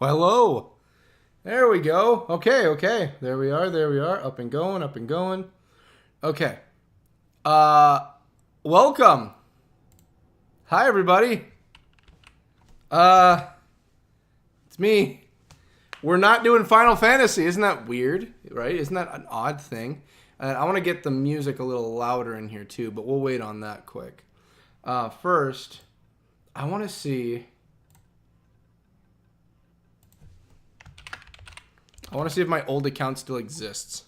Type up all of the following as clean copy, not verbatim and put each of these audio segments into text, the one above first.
Well, hello. There we go. Okay. There we are. Up and going. Okay. Welcome. Hi, everybody. It's me. We're not doing Final Fantasy. Isn't that weird, right? Isn't that an odd thing? And I want to get the music a little louder in here, too, but we'll wait on that quick. First, I want to see... if my old account still exists.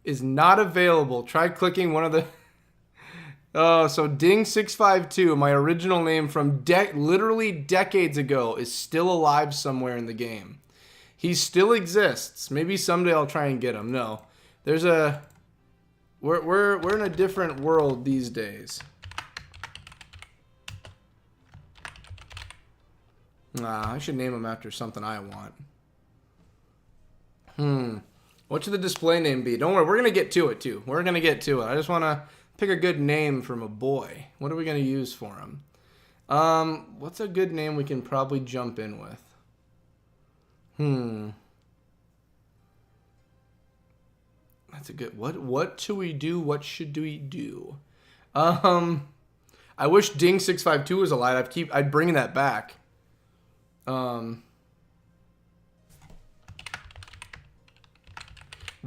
Is not available. Try clicking one of the... Oh, so Ding652, my original name from literally decades ago, is still alive somewhere in the game. He still exists. Maybe someday I'll try and get him. No. There's a... We're in a different world these days. Nah, I should name him after something I want. What should the display name be? Don't worry, we're going to get to it, too. We're going to get to it. I just want to pick a good name from a boy. What are we going to use for him? What's a good name we can probably jump in with? That's a good... What should we do? What should we do? I wish Ding652 was alive. I'd bring that back.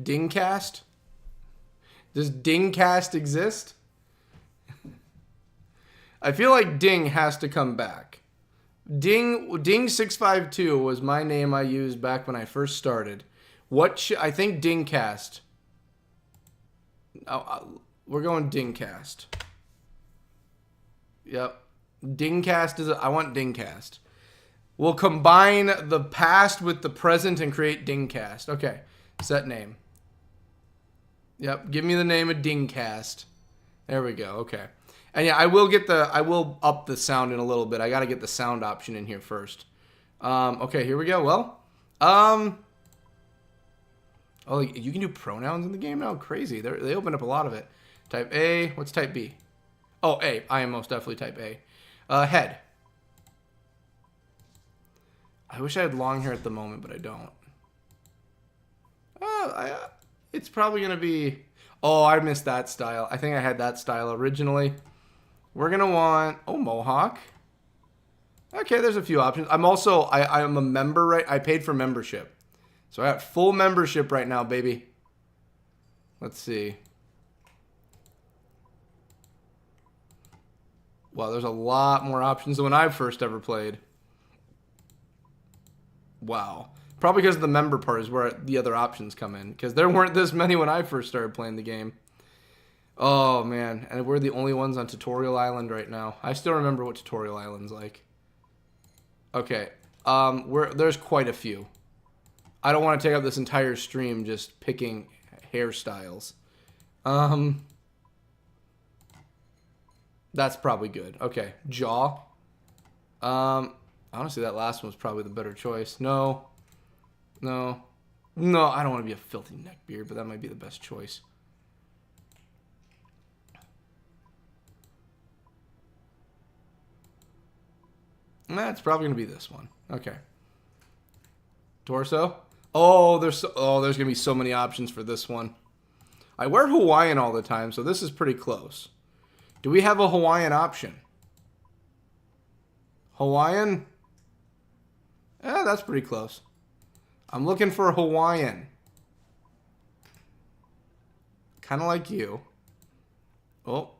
Dingcast? Does Dingcast exist? I feel like Ding has to come back. Ding652 was my name I used back when I first started. I think Dingcast. We're going Dingcast. Yep. Dingcast I want Dingcast. We'll combine the past with the present and create Dingcast. Okay. Set name. Yep. Give me the name of Dingcast. There we go. Okay. And yeah, I will up the sound in a little bit. I got to get the sound option in here first. Okay, here we go. Well, oh, you can do pronouns in the game now? Crazy. They opened up a lot of it. Type A. What's type B? Oh, A. I am most definitely type A. Head. I wish I had long hair at the moment, but I don't. It's probably going to be... Oh, I missed that style. I think I had that style originally. We're going to want... Oh, Mohawk. Okay, there's a few options. I'm also... I'm a member, right? I paid for membership. So I got full membership right now, baby. Let's see. Wow, there's a lot more options than when I first ever played. Wow. Probably because the member part is where the other options come in. Because there weren't this many when I first started playing the game. Oh, man. And we're the only ones on Tutorial Island right now. I still remember what Tutorial Island's like. Okay. There's quite a few. I don't want to take up this entire stream just picking hairstyles. That's probably good. Okay. Jaw. Honestly, that last one was probably the better choice. No. No. No, I don't want to be a filthy neckbeard, but that might be the best choice. It's probably going to be this one. Okay. Torso? Oh, there's going to be so many options for this one. I wear Hawaiian all the time, so this is pretty close. Do we have a Hawaiian option? Hawaiian? That's pretty close. I'm looking for Hawaiian. Kind of like you. Oh.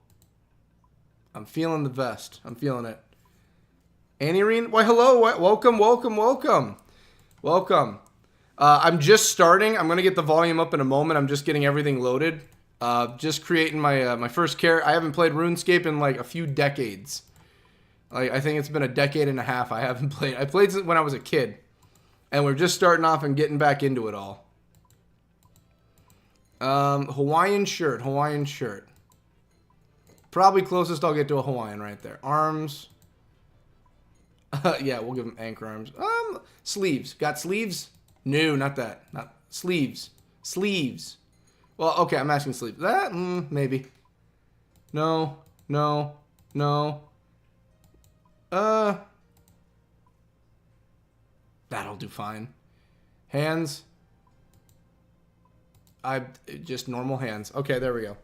I'm feeling the vest. I'm feeling it. Anirene? Why, hello. Welcome, welcome, welcome. Welcome. I'm just starting. I'm going to get the volume up in a moment. I'm just getting everything loaded. Just creating my my first character. I haven't played RuneScape in like a few decades. Like, I think it's been a decade and a half I haven't played. I played when I was a kid. And we're just starting off and getting back into it all. Hawaiian shirt. Hawaiian shirt. Probably closest I'll get to a Hawaiian right there. Arms. Yeah, we'll give them anchor arms. Sleeves. Got sleeves? No, not that. Not sleeves. Sleeves. Well, okay, I'm asking sleeves. That? Maybe. No. No. No. That'll do fine. Hands. Just normal hands. Okay, there we go.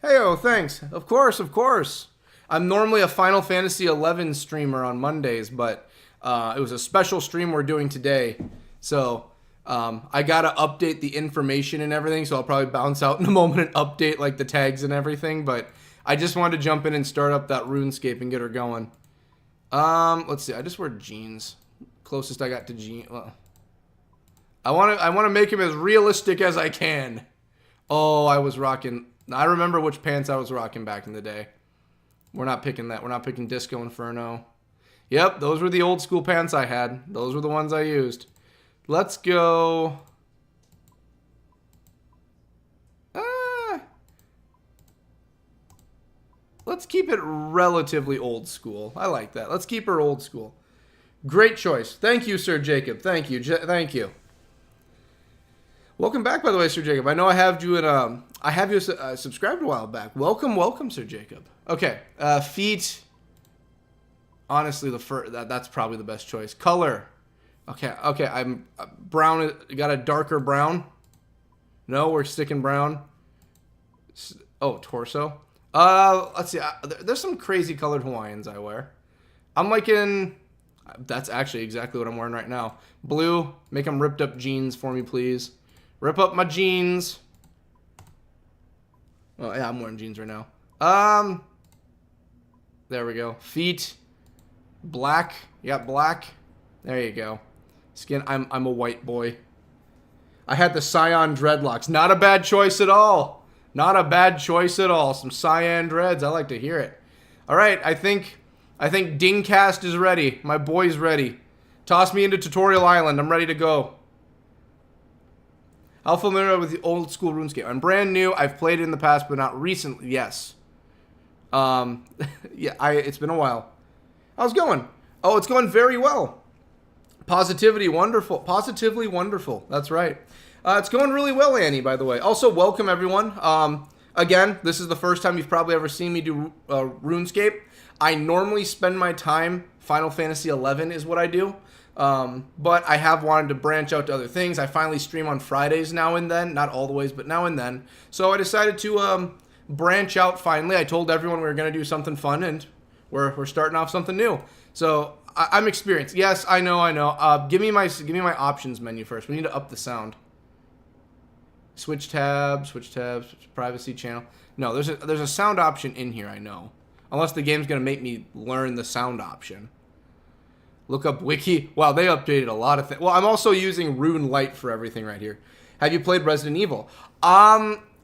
Hey-oh, thanks. Of course, of course. I'm normally a Final Fantasy XI streamer on Mondays, but it was a special stream we're doing today. So I gotta update the information and everything, so I'll probably bounce out in a moment and update like the tags and everything. But I just wanted to jump in and start up that RuneScape and get her going. Let's see. I just wear jeans. Closest I got to jeans. Well, I want to make him as realistic as I can. Oh, I was rocking. I remember which pants I was rocking back in the day. We're not picking that. We're not picking Disco Inferno. Yep, those were the old school pants I had. Those were the ones I used. Let's go. Let's keep it relatively old school. I like that. Let's keep her old school. Great choice. Thank you, Sir Jacob. Thank you. Thank you. Welcome back, by the way, Sir Jacob. I know I have you in, I have you subscribed a while back. Welcome, welcome, Sir Jacob. Okay, feet. Honestly, that's probably the best choice. Color. Okay, I'm brown. Got a darker brown. No, we're sticking brown. Oh, torso. Let's see. There's some crazy colored Hawaiians I wear. I'm liking. That's actually exactly what I'm wearing right now. Blue. Make them ripped up jeans for me, please. Rip up my jeans. Oh yeah, I'm wearing jeans right now. There we go. Feet. Black. You got black. There you go. Skin. I'm a white boy. I had the cyan dreadlocks. Not a bad choice at all. Not a bad choice at all. Some cyan dreads. I like to hear it. All right, I think Dingcast is ready. My boy's ready. Toss me into Tutorial Island. I'm ready to go. How familiar with the old school RuneScape? I'm brand new. I've played it in the past, but not recently. Yes. Yeah, it's been a while. How's it going? Oh, it's going very well. Positivity, wonderful. Positively wonderful. That's right. It's going really well, Annie, by the way. Also, welcome, everyone. Again, this is the first time you've probably ever seen me do RuneScape. I normally spend my time, Final Fantasy XI is what I do. But I have wanted to branch out to other things. I finally stream on Fridays now and then. Not always, but now and then. So I decided to branch out finally. I told everyone we were going to do something fun, and we're starting off something new. So I'm experienced. Yes, I know. Give me my options menu first. We need to up the sound. Switch tabs, privacy channel. No, there's a sound option in here, I know. Unless the game's going to make me learn the sound option. Look up wiki. Wow, they updated a lot of things. Well, I'm also using Rune Light for everything right here. Have you played Resident Evil?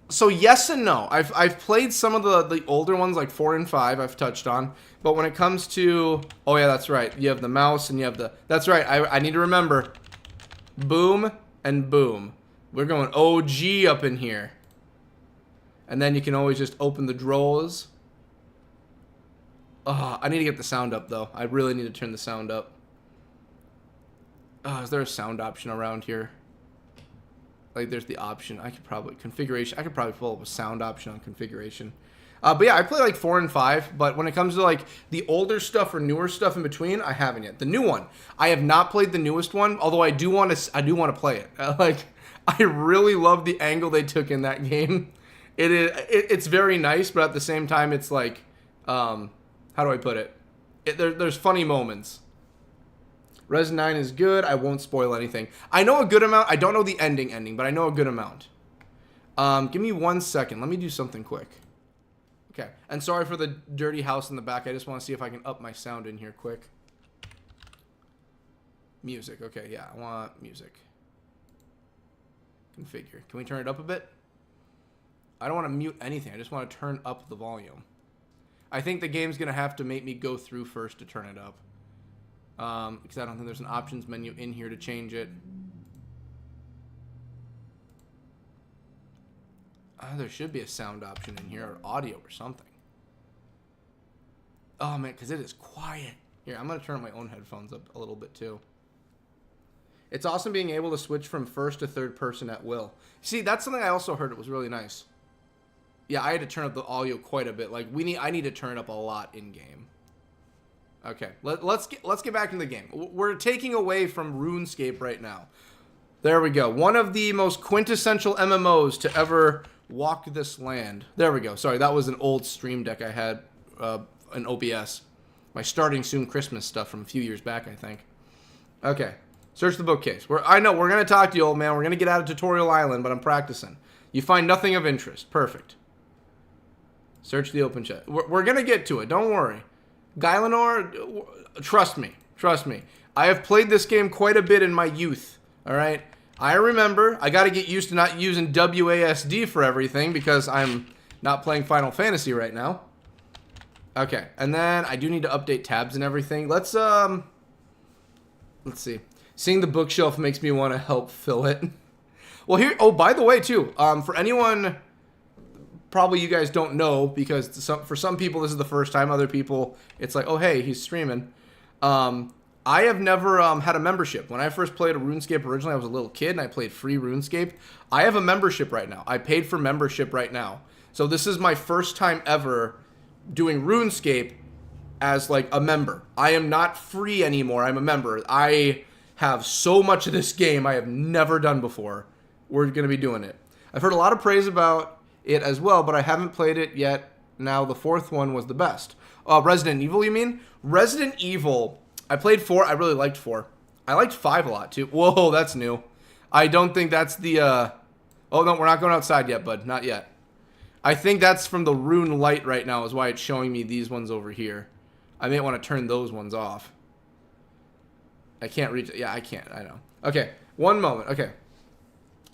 So yes and no. I've played some of the older ones, like 4 and 5 I've touched on. But when it comes to... Oh yeah, that's right. You have the mouse and you have the... That's right. I need to remember. Boom and boom. We're going OG up in here. And then you can always just open the drawers. I need to get the sound up, though. I really need to turn the sound up. Is there a sound option around here? Like, there's the option. I could probably... Configuration. I could probably pull up a sound option on configuration. But yeah, I play like 4 and 5. But when it comes to like the older stuff or newer stuff in between, I haven't yet. The new one, I have not played the newest one. Although I do want to play it. Like, I really love the angle they took in that game. It's very nice, but at the same time, it's like, how do I put it? There's funny moments. Res 9 is good. I won't spoil anything. I know a good amount. I don't know the ending, but I know a good amount. Give me 1 second. Let me do something quick. Okay. And sorry for the dirty house in the back. I just want to see if I can up my sound in here quick. Music. Okay, yeah. I want music. Configure. Can we turn it up a bit? I don't want to mute anything. I just want to turn up the volume. I think the game's going to have to make me go through first to turn it up. Because I don't think there's an options menu in here to change it. There should be a sound option in here, or audio or something. Oh man, because it is quiet. Here, I'm going to turn my own headphones up a little bit too. It's awesome being able to switch from first to third person at will. See, that's something I also heard. It was really nice. Yeah, I had to turn up the audio quite a bit. Like, I need to turn it up a lot in game. Okay, let's get back into the game. We're taking away from RuneScape right now. There we go. One of the most quintessential MMOs to ever walk this land. There we go. Sorry, that was an old stream deck I had, an OBS. My starting soon Christmas stuff from a few years back, I think. Okay, search the bookcase. I know, we're going to talk to you, old man. We're going to get out of Tutorial Island, but I'm practicing. You find nothing of interest. Perfect. Search the open chat. We're going to get to it. Don't worry. Gylenor, trust me. Trust me. I have played this game quite a bit in my youth. All right? I remember. I got to get used to not using WASD for everything because I'm not playing Final Fantasy right now. Okay. And then I do need to update tabs and everything. Let's see. Seeing the bookshelf makes me want to help fill it. Well, here... Oh, by the way, too. For anyone... Probably you guys don't know because for some people this is the first time. Other people, it's like, oh, hey, he's streaming. I have never had a membership. When I first played a RuneScape originally, I was a little kid and I played free RuneScape. I have a membership right now. I paid for membership right now. So this is my first time ever doing RuneScape as like a member. I am not free anymore. I'm a member. I have so much of this game I have never done before. We're going to be doing it. I've heard a lot of praise about it as well, but I haven't played it yet. Now the fourth one was the best. Resident Evil, you mean? Resident Evil, I played 4. I really liked 4. I liked 5 a lot too. Whoa, that's new. I don't think that's the oh no, we're not going outside yet, bud. Not yet. I think that's from the Rune Light right now is why it's showing me these ones over here. I may want to turn those ones off. I can't reach it. Yeah, I can't. I know. Okay, one moment. Okay.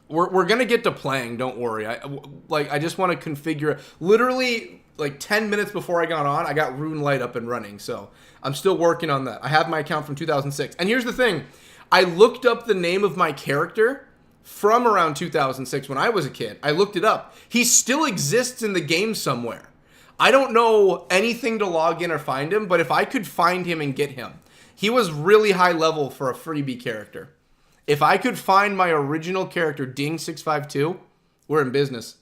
We're going to get to playing, don't worry. I just want to configure... Literally, like 10 minutes before I got on, I got Rune Light up and running. So, I'm still working on that. I have my account from 2006. And here's the thing. I looked up the name of my character from around 2006 when I was a kid. I looked it up. He still exists in the game somewhere. I don't know anything to log in or find him, but if I could find him and get him... He was really high level for a freebie character. If I could find my original character, Ding652, we're in business.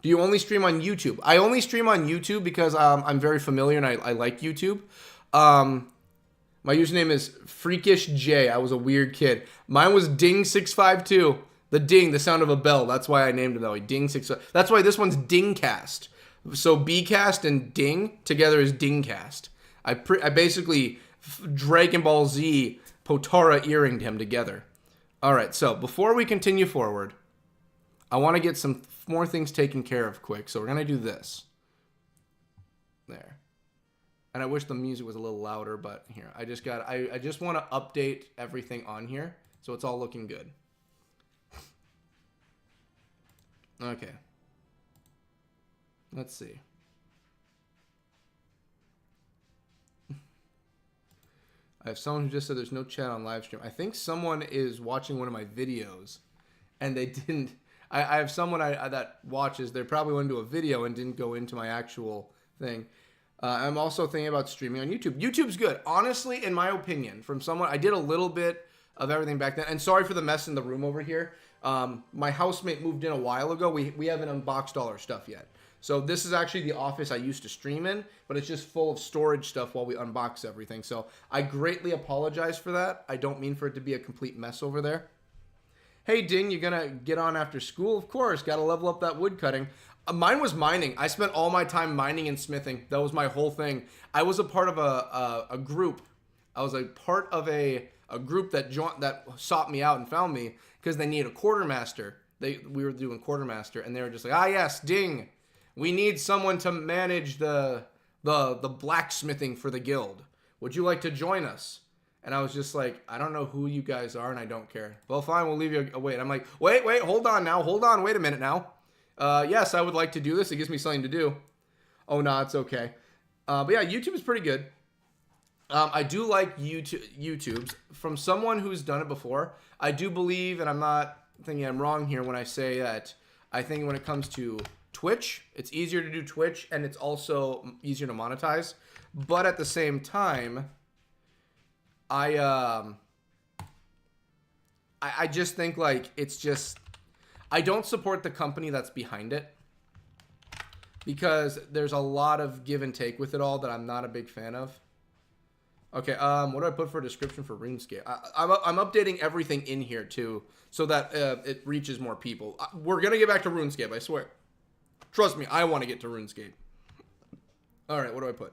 Do you only stream on YouTube? I only stream on YouTube because I'm very familiar and I like YouTube. My username is FreakishJ. I was a weird kid. Mine was Ding652. The ding, the sound of a bell. That's why I named it that way. Ding652. That's why this one's Dingcast. So BCast and Ding together is Dingcast. I basically Dragon Ball Z... Potara earringed him together. Alright, so before we continue forward, I want to get some more things taken care of quick. So we're going to do this. There. And I wish the music was a little louder, but here. I just want to update everything on here so it's all looking good. Okay. Let's see. I have someone who just said there's no chat on live stream. I think someone is watching one of my videos, and they didn't. I have someone that watches. They probably went into a video and didn't go into my actual thing. I'm also thinking about streaming on YouTube. YouTube's good. Honestly, in my opinion, from someone, I did a little bit of everything back then. And sorry for the mess in the room over here. My housemate moved in a while ago. We haven't unboxed all our stuff yet. So this is actually the office I used to stream in, but it's just full of storage stuff while we unbox everything. So I greatly apologize for that. I don't mean for it to be a complete mess over there. Hey, Ding, you gonna get on after school? Of course, gotta level up that wood cutting. Mine was mining. I spent all my time mining and smithing. That was my whole thing. I was a part of a group. I was a part of a group that sought me out and found me because they needed a quartermaster. We were doing quartermaster, and they were just like, ah, yes, Ding. We need someone to manage the blacksmithing for the guild. Would you like to join us? And I was just like, I don't know who you guys are, and I don't care. Well, fine, we'll leave you a wait. I'm like, wait, hold on now. Hold on, wait a minute now. Yes, I would like to do this. It gives me something to do. Oh, no, it's okay. But yeah, YouTube is pretty good. I do like YouTube's. From someone who's done it before, I do believe, and I'm not thinking I'm wrong here when I say that, I think when it comes to Twitch, it's easier to do Twitch, and it's also easier to monetize. But at the same time, I just think, like, it's just, I don't support the company that's behind it because there's a lot of give and take with it all that I'm not a big fan of. Okay, what do I put for a description for RuneScape? I'm updating everything in here too so that it reaches more people. We're gonna get back to RuneScape, I swear. Trust me, I want to get to RuneScape. All right, what do I put?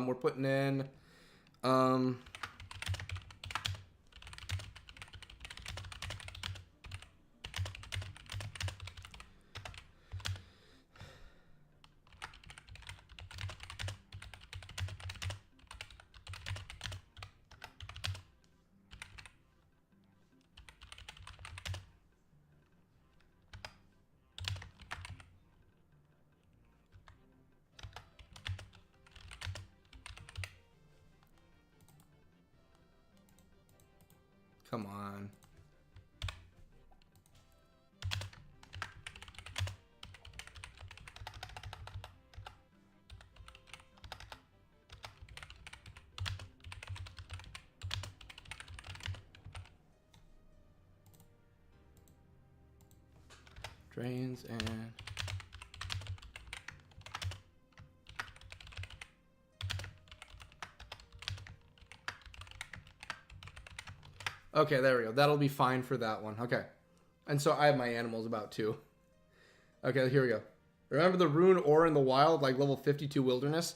We're putting in come on. Drains and okay, there we go. That'll be fine for that one. Okay. And so I have my animals about too. Okay, here we go. Remember the rune ore in the wild, like level 52 wilderness?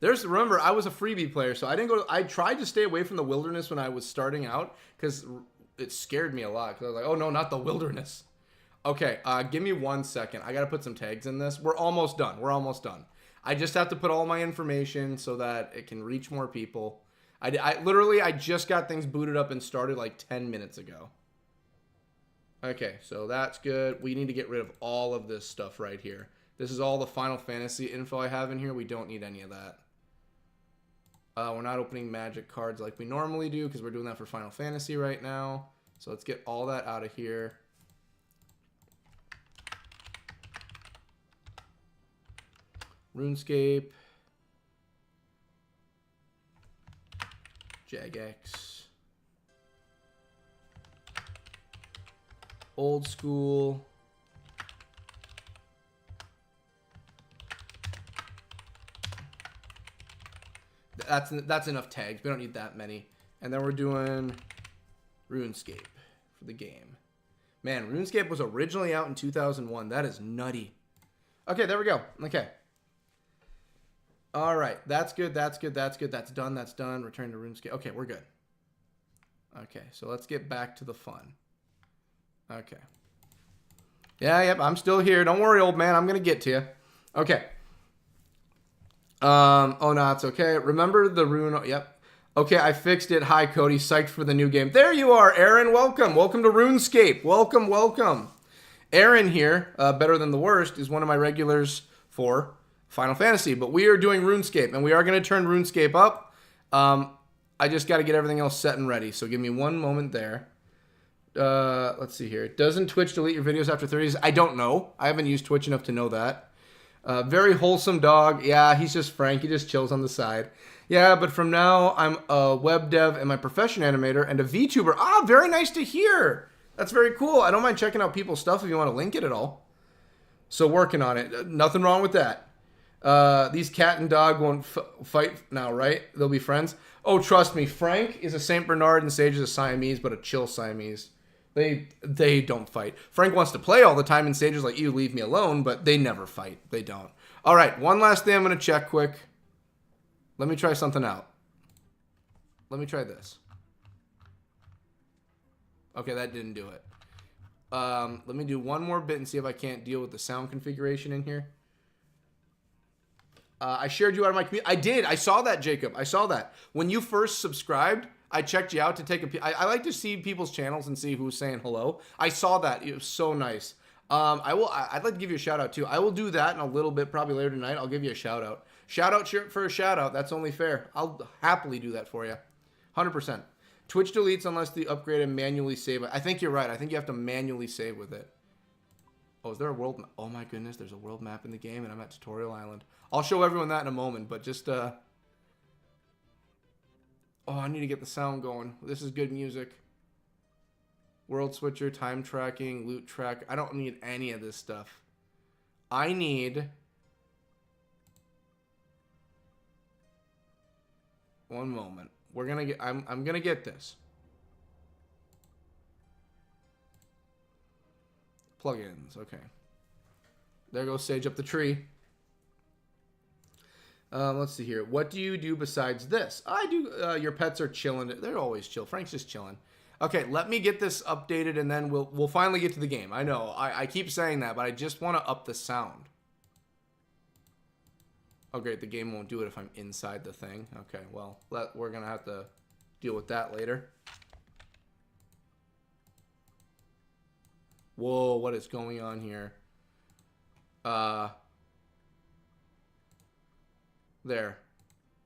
Remember, I was a freebie player, so I didn't go. I tried to stay away from the wilderness when I was starting out because it scared me a lot. Because I was like, oh no, not the wilderness. Okay, give me 1 second. I got to put some tags in this. We're almost done. We're almost done. I just have to put all my information so that it can reach more people. I literally just got things booted up and started like 10 minutes ago. Okay, so that's good. We need to get rid of all of this stuff right here. This is all the Final Fantasy info I have in here. We don't need any of that. We're not opening magic cards like we normally do because we're doing that for Final Fantasy right now. So let's get all that out of here. RuneScape. Jagex. Old school. That's enough tags. We don't need that many. And then we're doing RuneScape for the game. Man, RuneScape was originally out in 2001. That is nutty. Okay, there we go. Okay. All right, that's good, that's good, that's good, that's done, that's done. Return to RuneScape. Okay, we're good. Okay, so let's get back to the fun. Okay. Yeah, yep, I'm still here. Don't worry, old man, I'm going to get to you. Okay. Oh, no, it's okay. Remember the rune, yep. Okay, I fixed it. Hi, Cody, psyched for the new game. There you are, Aaron, welcome. Welcome to RuneScape. Welcome, welcome. Aaron here, Better Than the Worst, is one of my regulars for Final Fantasy, but we are doing RuneScape, and we are going to turn RuneScape up. I just got to get everything else set and ready, so give me one moment there. Let's see here. Doesn't Twitch delete your videos after 30 days? I don't know. I haven't used Twitch enough to know that. Very wholesome dog. Yeah, he's just Frank. He just chills on the side. Yeah, but from now, I'm a web dev and my profession animator and a VTuber. Ah, very nice to hear. That's very cool. I don't mind checking out people's stuff if you want to link it at all. So working on it. Nothing wrong with that. These cat and dog won't fight now, right? They'll be friends. Oh, trust me. Frank is a St. Bernard and Sage is a Siamese, but a chill Siamese. They don't fight. Frank wants to play all the time, and Sage is like, you leave me alone, but they never fight. They don't. All right, one last thing I'm going to check quick. Let me try something out. Let me try this. Okay, that didn't do it. Let me do one more bit and see if I can't deal with the sound configuration in here. I shared you out of my community. I did. I saw that, Jacob. I saw that. When you first subscribed, I checked you out to take a... I like to see people's channels and see who's saying hello. I saw that. It was so nice. I'd like to give you a shout out too. I will do that in a little bit, probably later tonight. I'll give you a shout out. Shout out for a shout out. That's only fair. I'll happily do that for you. 100%. Twitch deletes unless the upgrade and manually save it. I think you're right. I think you have to manually save with it. Oh, is there a world map? Oh my goodness, there's a world map in the game and I'm at Tutorial Island. I'll show everyone that in a moment, but just, oh, I need to get the sound going. This is good music. World switcher, time tracking, loot track. I don't need any of this stuff. I need... One moment. We're gonna get... I'm gonna get this. Plugins, okay. There goes Sage up the tree. Let's see here. What do you do besides this? I do. Your pets are chilling. They're always chill. Frank's just chilling. Okay, let me get this updated, and then we'll finally get to the game. I know. I keep saying that, but I just want to up the sound. Oh, great. The game won't do it if I'm inside the thing. Okay, well, we're going to have to deal with that later. Whoa, what is going on here? There.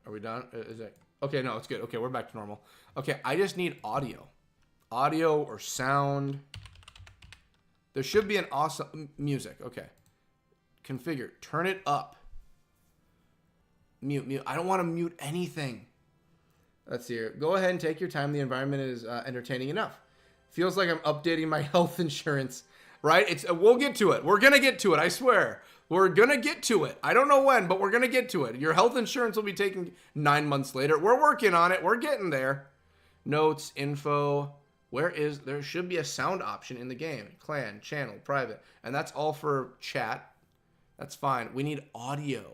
Are we done? Is it? Okay, no, it's good. Okay, we're back to normal. Okay, I just need audio. Audio or sound. There should be an awesome music. Okay. Configure. Turn it up. Mute. I don't want to mute anything. Let's see here. Go ahead and take your time. The environment is entertaining enough. Feels like I'm updating my health insurance, right? We'll get to it. We're going to get to it. I swear. We're going to get to it. I don't know when, but we're going to get to it. Your health insurance will be taken 9 months later. We're working on it. We're getting there. Notes, info. There should be a sound option in the game. Clan, channel, private. And that's all for chat. That's fine. We need audio.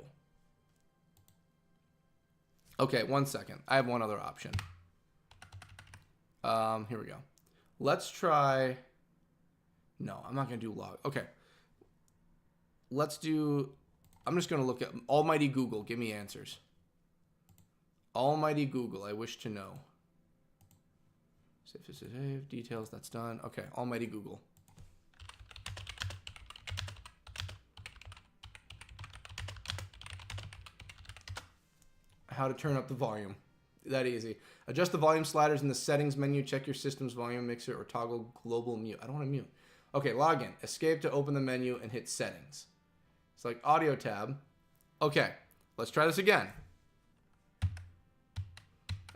Okay, 1 second. I have one other option. Here we go. Let's try... No, I'm not going to do log. Okay. Let's do... I'm just going to look at... Almighty Google, give me answers. Almighty Google, I wish to know. Save, details, that's done. Okay, Almighty Google. How to turn up the volume. That easy. Adjust the volume sliders in the settings menu. Check your system's volume mixer or toggle global mute. I don't want to mute. Okay, log in. Escape to open the menu and hit settings. Select audio tab. Okay, let's try this again.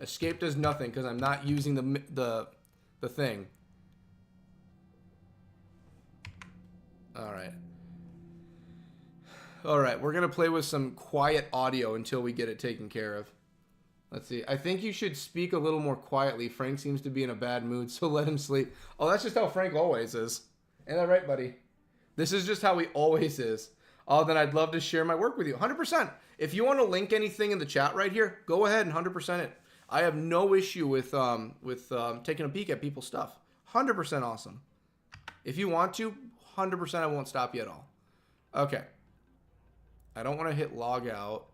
Escape does nothing because I'm not using the thing. All right, we're gonna play with some quiet audio until we get it taken care of. Let's see. I think you should speak a little more quietly. Frank seems to be in a bad mood, so let him sleep. Oh, that's just how Frank always is. Ain't that right, buddy? This is just how he always is. Oh, then I'd love to share my work with you. 100%. If you want to link anything in the chat right here, go ahead and 100% it. I have no issue with taking a peek at people's stuff. 100% awesome. If you want to, 100% I won't stop you at all. Okay. I don't want to hit log out.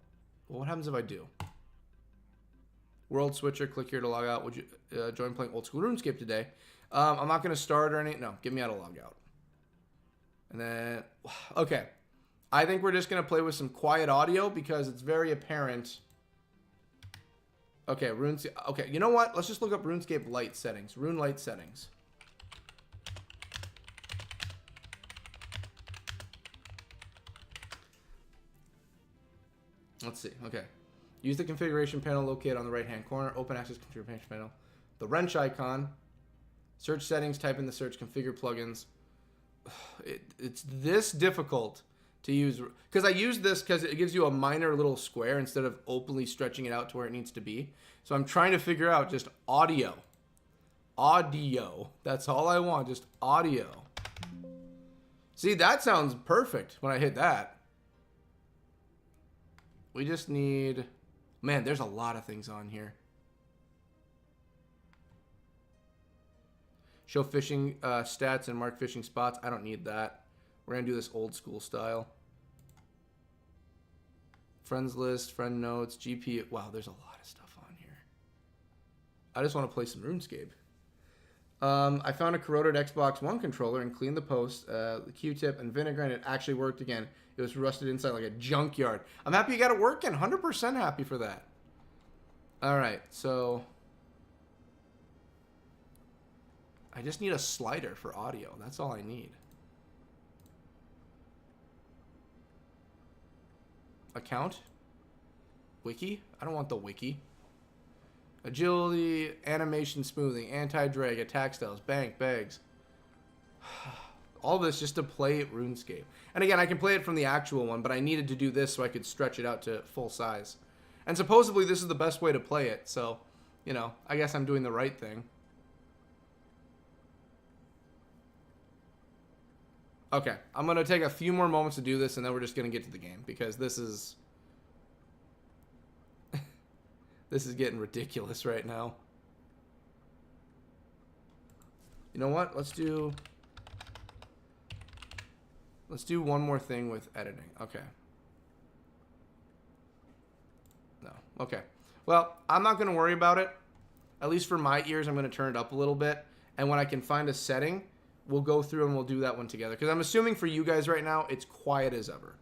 Well, what happens if I do? World switcher, click here to log out. Would you join playing old school RuneScape today? I'm not going to start or anything. No, get me out of log out. And then, okay. I think we're just going to play with some quiet audio because it's very apparent. Okay, RuneScape. Okay, you know what? Let's just look up RuneScape light settings. Rune light settings. Let's see. Okay. Use the configuration panel located on the right-hand corner. Open access configuration panel. The wrench icon. Search settings. Type in the search. Configure plugins. It's this difficult to use. Because I use this because it gives you a minor little square instead of openly stretching it out to where it needs to be. So I'm trying to figure out just audio. Audio. That's all I want. Just audio. See, that sounds perfect when I hit that. We just need... Man, there's a lot of things on here. Show fishing stats and mark fishing spots. I don't need that. We're going to do this old school style. Friends list, friend notes, GP. Wow, there's a lot of stuff on here. I just want to play some RuneScape. I found a corroded Xbox One controller and cleaned the post, the Q-tip, and vinegar, and it actually worked again. It was rusted inside like a junkyard. I'm happy you got it working. 100% happy for that. All right, so I just need a slider for audio. That's all I need. Account? Wiki? I don't want the wiki. Agility, animation smoothing, anti-drag, attack styles, bank, bags. All this just to play RuneScape. And again, I can play it from the actual one, but I needed to do this so I could stretch it out to full size. And supposedly this is the best way to play it, so, you know, I guess I'm doing the right thing. Okay, I'm going to take a few more moments to do this, and then we're just going to get to the game, because this is... this is getting ridiculous right now. You know what? Let's do one more thing with editing. Okay. No. Okay. Well, I'm not going to worry about it. At least for my ears, I'm going to turn it up a little bit. And when I can find a setting, we'll go through and we'll do that one together. Because I'm assuming for you guys right now, it's quiet as ever.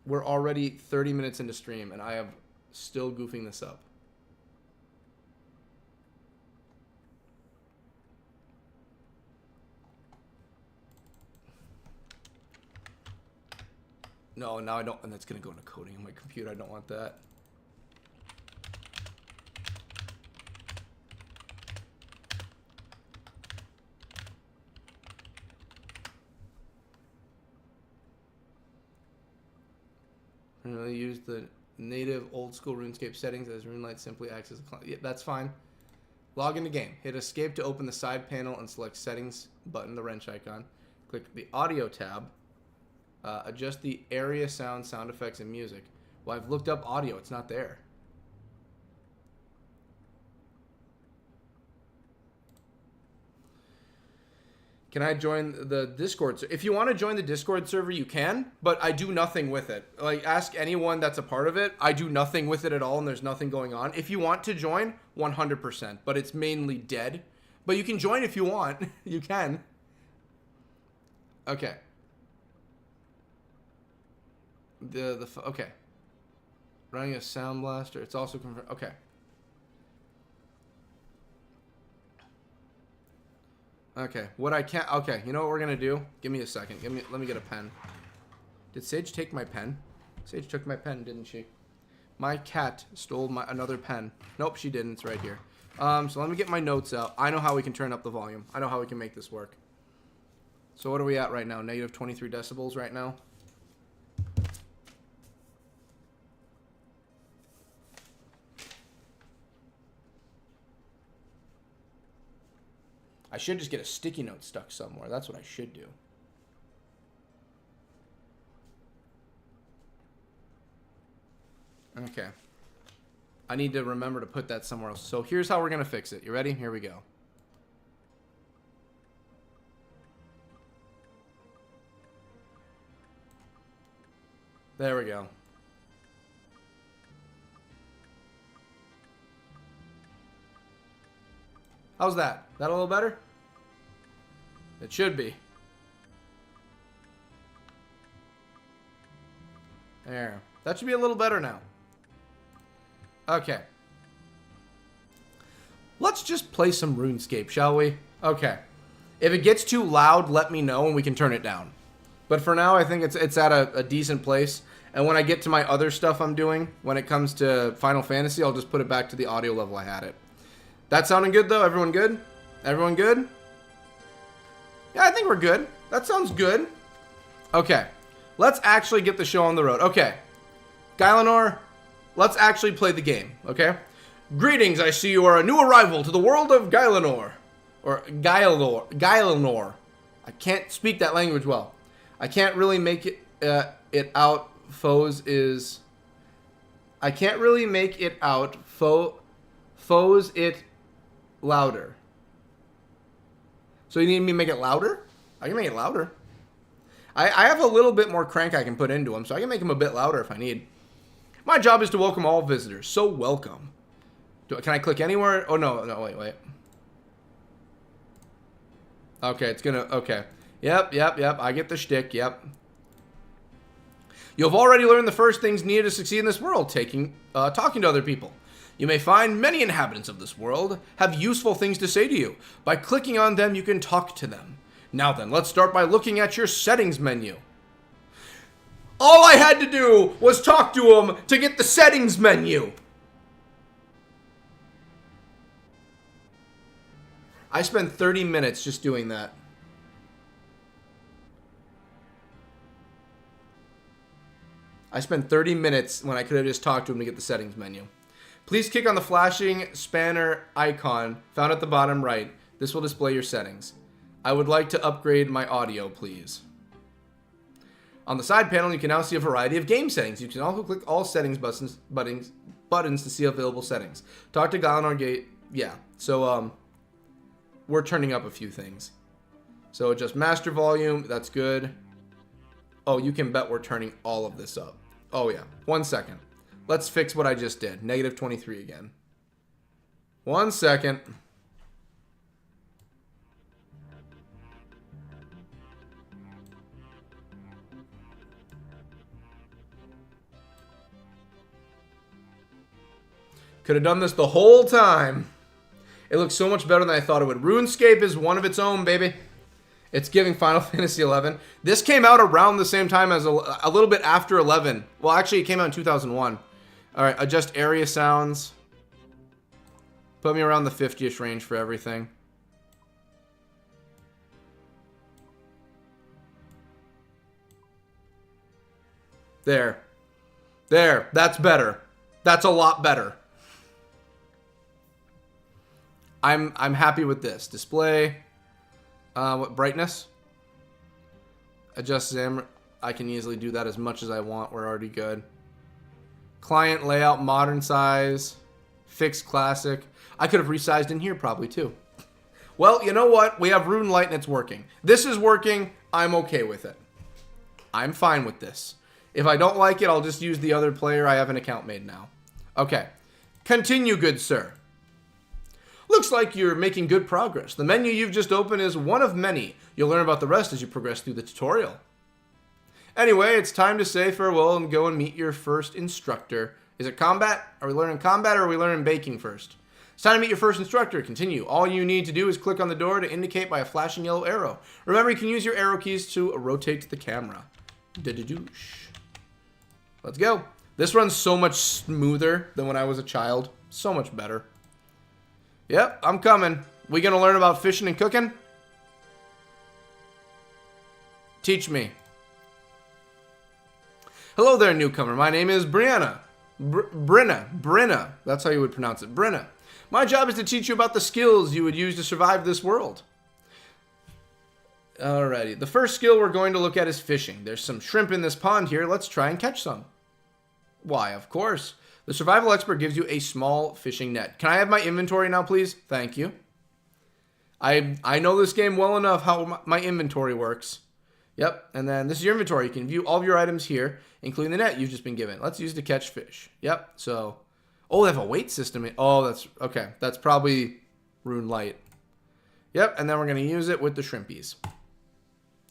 We're already 30 minutes into stream, and I have still goofing this up. No, now I don't, and that's gonna go into coding on my computer. I don't want that. I'm gonna use the native old school RuneScape settings as RuneLite simply acts as a client. Yeah, that's fine. Log into game. Hit escape to open the side panel and select settings button, the wrench icon. Click the audio tab. Adjust the area sound effects, and music. Well, I've looked up audio. It's not there. Can I join the Discord? If you want to join the Discord server, you can, but I do nothing with it. Like, ask anyone that's a part of it. I do nothing with it at all, and there's nothing going on. If you want to join, 100%, but it's mainly dead. But you can join if you want. You can. Okay. Okay. Running a sound blaster. It's also confirmed. Okay. Okay. What I can't. Okay. You know what we're gonna do? Give me a second. Let me get a pen. Did Sage take my pen? Sage took my pen, didn't she? My cat stole another pen. Nope, she didn't. It's right here. So let me get my notes out. I know how we can turn up the volume. I know how we can make this work. So what are we at right now? Negative 23 decibels right now. I should just get a sticky note stuck somewhere. That's what I should do. Okay. I need to remember to put that somewhere else. So here's how we're going to fix it. You ready? Here we go. There we go. How's that? That a little better? It should be. There. That should be a little better now. Okay. Let's just play some RuneScape, shall we? Okay. If it gets too loud, let me know and we can turn it down. But for now, I think it's at a decent place. And when I get to my other stuff I'm doing, when it comes to Final Fantasy, I'll just put it back to the audio level I had it. That sounding good, though? Everyone good? Everyone good? Yeah, I think we're good. That sounds good. Okay. Let's actually get the show on the road. Okay. Gylanor, let's actually play the game, okay? Greetings, I see you are a new arrival to the world of Gylanor. Or Gylanor. I can't speak that language well. I can't really make it out. Foes is... I can't really make it out. Foes it louder. So you need me to make it louder? I can make it louder. I have a little bit more crank I can put into him, so I can make him a bit louder if I need. My job is to welcome all visitors, so welcome. Can I click anywhere? Oh, no, wait. Okay, it's gonna, okay. Yep, I get the shtick, yep. You have already learned the first things needed to succeed in this world, talking to other people. You may find many inhabitants of this world have useful things to say to you. By clicking on them, you can talk to them. Now then, let's start by looking at your settings menu. All I had to do was talk to him to get the settings menu. I spent 30 minutes just doing that. I spent 30 minutes when I could have just talked to him to get the settings menu. Please click on the flashing spanner icon found at the bottom right. This will display your settings. I would like to upgrade my audio, please. On the side panel, you can now see a variety of game settings. You can also click all settings buttons to see available settings. Talk to Gylanor Gate. Yeah, so we're turning up a few things. So just master volume, that's good. Oh, you can bet we're turning all of this up. Oh yeah, 1 second. Let's fix what I just did. Negative 23 again. 1 second. Could have done this the whole time. It looks so much better than I thought it would. RuneScape is one of its own, baby. It's giving Final Fantasy 11. This came out around the same time as a little bit after 11. Well, actually, it came out in 2001. All right, adjust area sounds. Put me around the 50-ish range for everything. There. There. That's better. That's a lot better. I'm happy with this. Display. What brightness? Adjust ZAM. I can easily do that as much as I want. We're already good. Client layout, modern size, fixed classic. I could have resized in here probably too. Well, you know what? We have Rune Light and it's working. This is working. I'm okay with it. I'm fine with this. If I don't like it, I'll just use the other player. I have an account made now. Okay. Continue, good sir. Looks like you're making good progress. The menu you've just opened is one of many. You'll learn about the rest as you progress through the tutorial. Anyway, it's time to say farewell and go and meet your first instructor. Is it combat? Are we learning combat or are we learning baking first? It's time to meet your first instructor. Continue. All you need to do is click on the door to indicate by a flashing yellow arrow. Remember, you can use your arrow keys to rotate the camera. Da-da-doosh. Let's go. This runs so much smoother than when I was a child. So much better. Yep, I'm coming. We gonna learn about fishing and cooking? Teach me. Hello there, newcomer. My name is Brianna. Brenna. That's how you would pronounce it. Brenna. My job is to teach you about the skills you would use to survive this world. Alrighty. The first skill we're going to look at is fishing. There's some shrimp in this pond here. Let's try and catch some. Why, of course. The survival expert gives you a small fishing net. Can I have my inventory now, please? Thank you. I know this game well enough how my inventory works. Yep, and then this is your inventory. You can view all of your items here, including the net you've just been given. Let's use it to catch fish. Yep, so... Oh, they have a weight system. Oh, that's... Okay, that's probably Rune Light. Yep, and then we're going to use it with the shrimpies.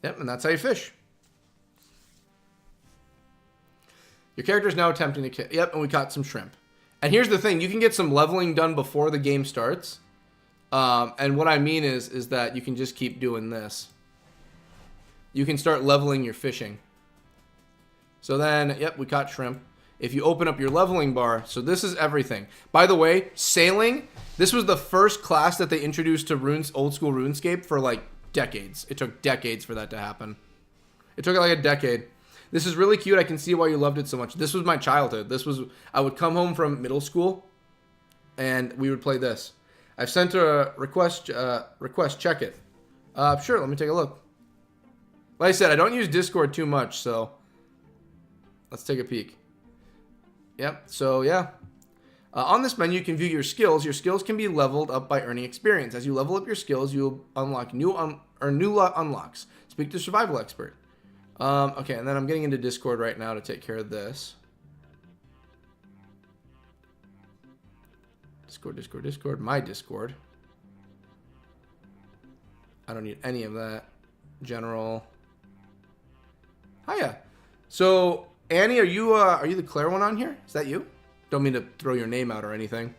Yep, and that's how you fish. Your character is now attempting to kill... Yep, and we caught some shrimp. And here's the thing. You can get some leveling done before the game starts. And what I mean is that you can just keep doing this. You can start leveling your fishing. So then, yep, we caught shrimp. If you open up your leveling bar, so this is everything. By the way, sailing, this was the first class that they introduced to old school RuneScape for like decades. It took decades for that to happen. It took like a decade. This is really cute. I can see why you loved it so much. This was my childhood. I would come home from middle school and we would play this. I've sent a request, check it. Sure, let me take a look. Like I said, I don't use Discord too much, so let's take a peek. Yep, so yeah. On this menu, you can view your skills. Your skills can be leveled up by earning experience. As you level up your skills, you'll unlock new unlocks. Speak to survival expert. Okay, and then I'm getting into Discord right now to take care of this. Discord, my Discord. I don't need any of that. General. Hiya. So, Annie, are you the Claire one on here? Is that you? Don't mean to throw your name out or anything.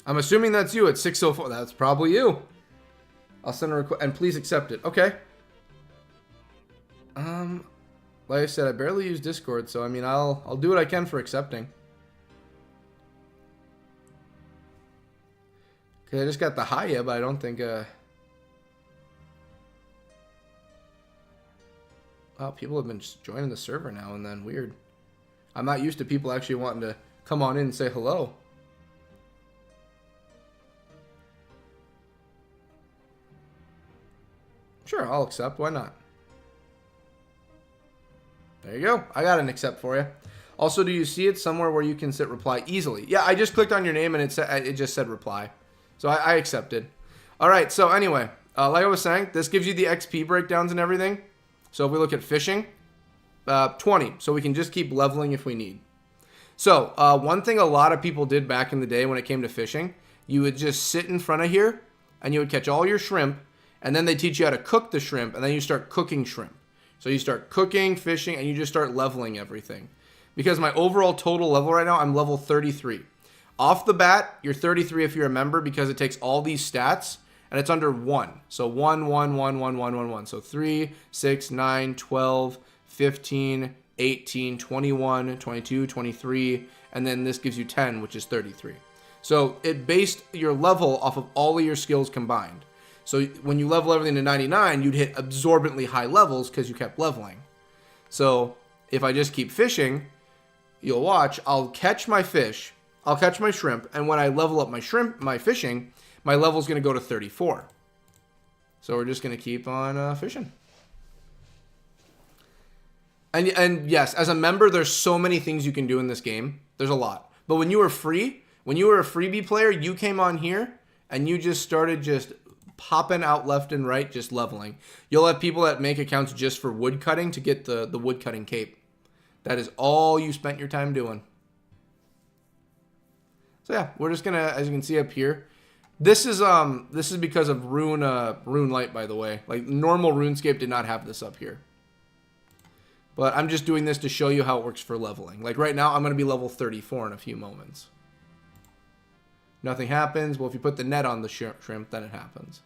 I'm assuming that's you at 6:04. That's probably you. I'll send a request and please accept it. Okay. Like I said, I barely use Discord, so I mean, I'll do what I can for accepting. Cause I just got the hiya, but I don't think oh, people have been just joining the server now and then. Weird. I'm not used to people actually wanting to come on in and say hello. Sure, I'll accept. Why not? There you go. I got an accept for you. Also, do you see it somewhere where you can sit reply easily? Yeah, I just clicked on your name and it just said reply. So I accepted. All right, so anyway, like I was saying, this gives you the XP breakdowns and everything. So if we look at fishing, 20. So we can just keep leveling if we need. So one thing a lot of people did back in the day when it came to fishing, you would just sit in front of here and you would catch all your shrimp. And then they teach you how to cook the shrimp, and then you start cooking shrimp. So you start cooking, fishing, and you just start leveling everything. Because my overall total level right now, I'm level 33. Off the bat, you're 33 if you're a member because it takes all these stats, and it's under 1. So 1, 1, 1, 1, 1, 1, 1. So 3, 6, 9, 12, 15, 18, 21, 22, 23, and then this gives you 10, which is 33. So it based your level off of all of your skills combined. So when you level everything to 99, you'd hit absorbently high levels because you kept leveling. So if I just keep fishing, you'll watch, I'll catch my fish, I'll catch my shrimp, and when I level up my fishing, my level's going to go to 34. So we're just going to keep on fishing. And yes, as a member, there's so many things you can do in this game. There's a lot. But when you were a freebie player, you came on here and you just started just popping out left and right, just leveling. You'll have people that make accounts just for wood cutting to get the wood cutting cape. That is all you spent your time doing. So yeah, we're just gonna, as you can see up here, this is because of Rune Light, by the way. Like normal RuneScape did not have this up here. But I'm just doing this to show you how it works for leveling. Like right now, I'm gonna be level 34 in a few moments. Nothing happens. Well, if you put the net on the shrimp, then it happens.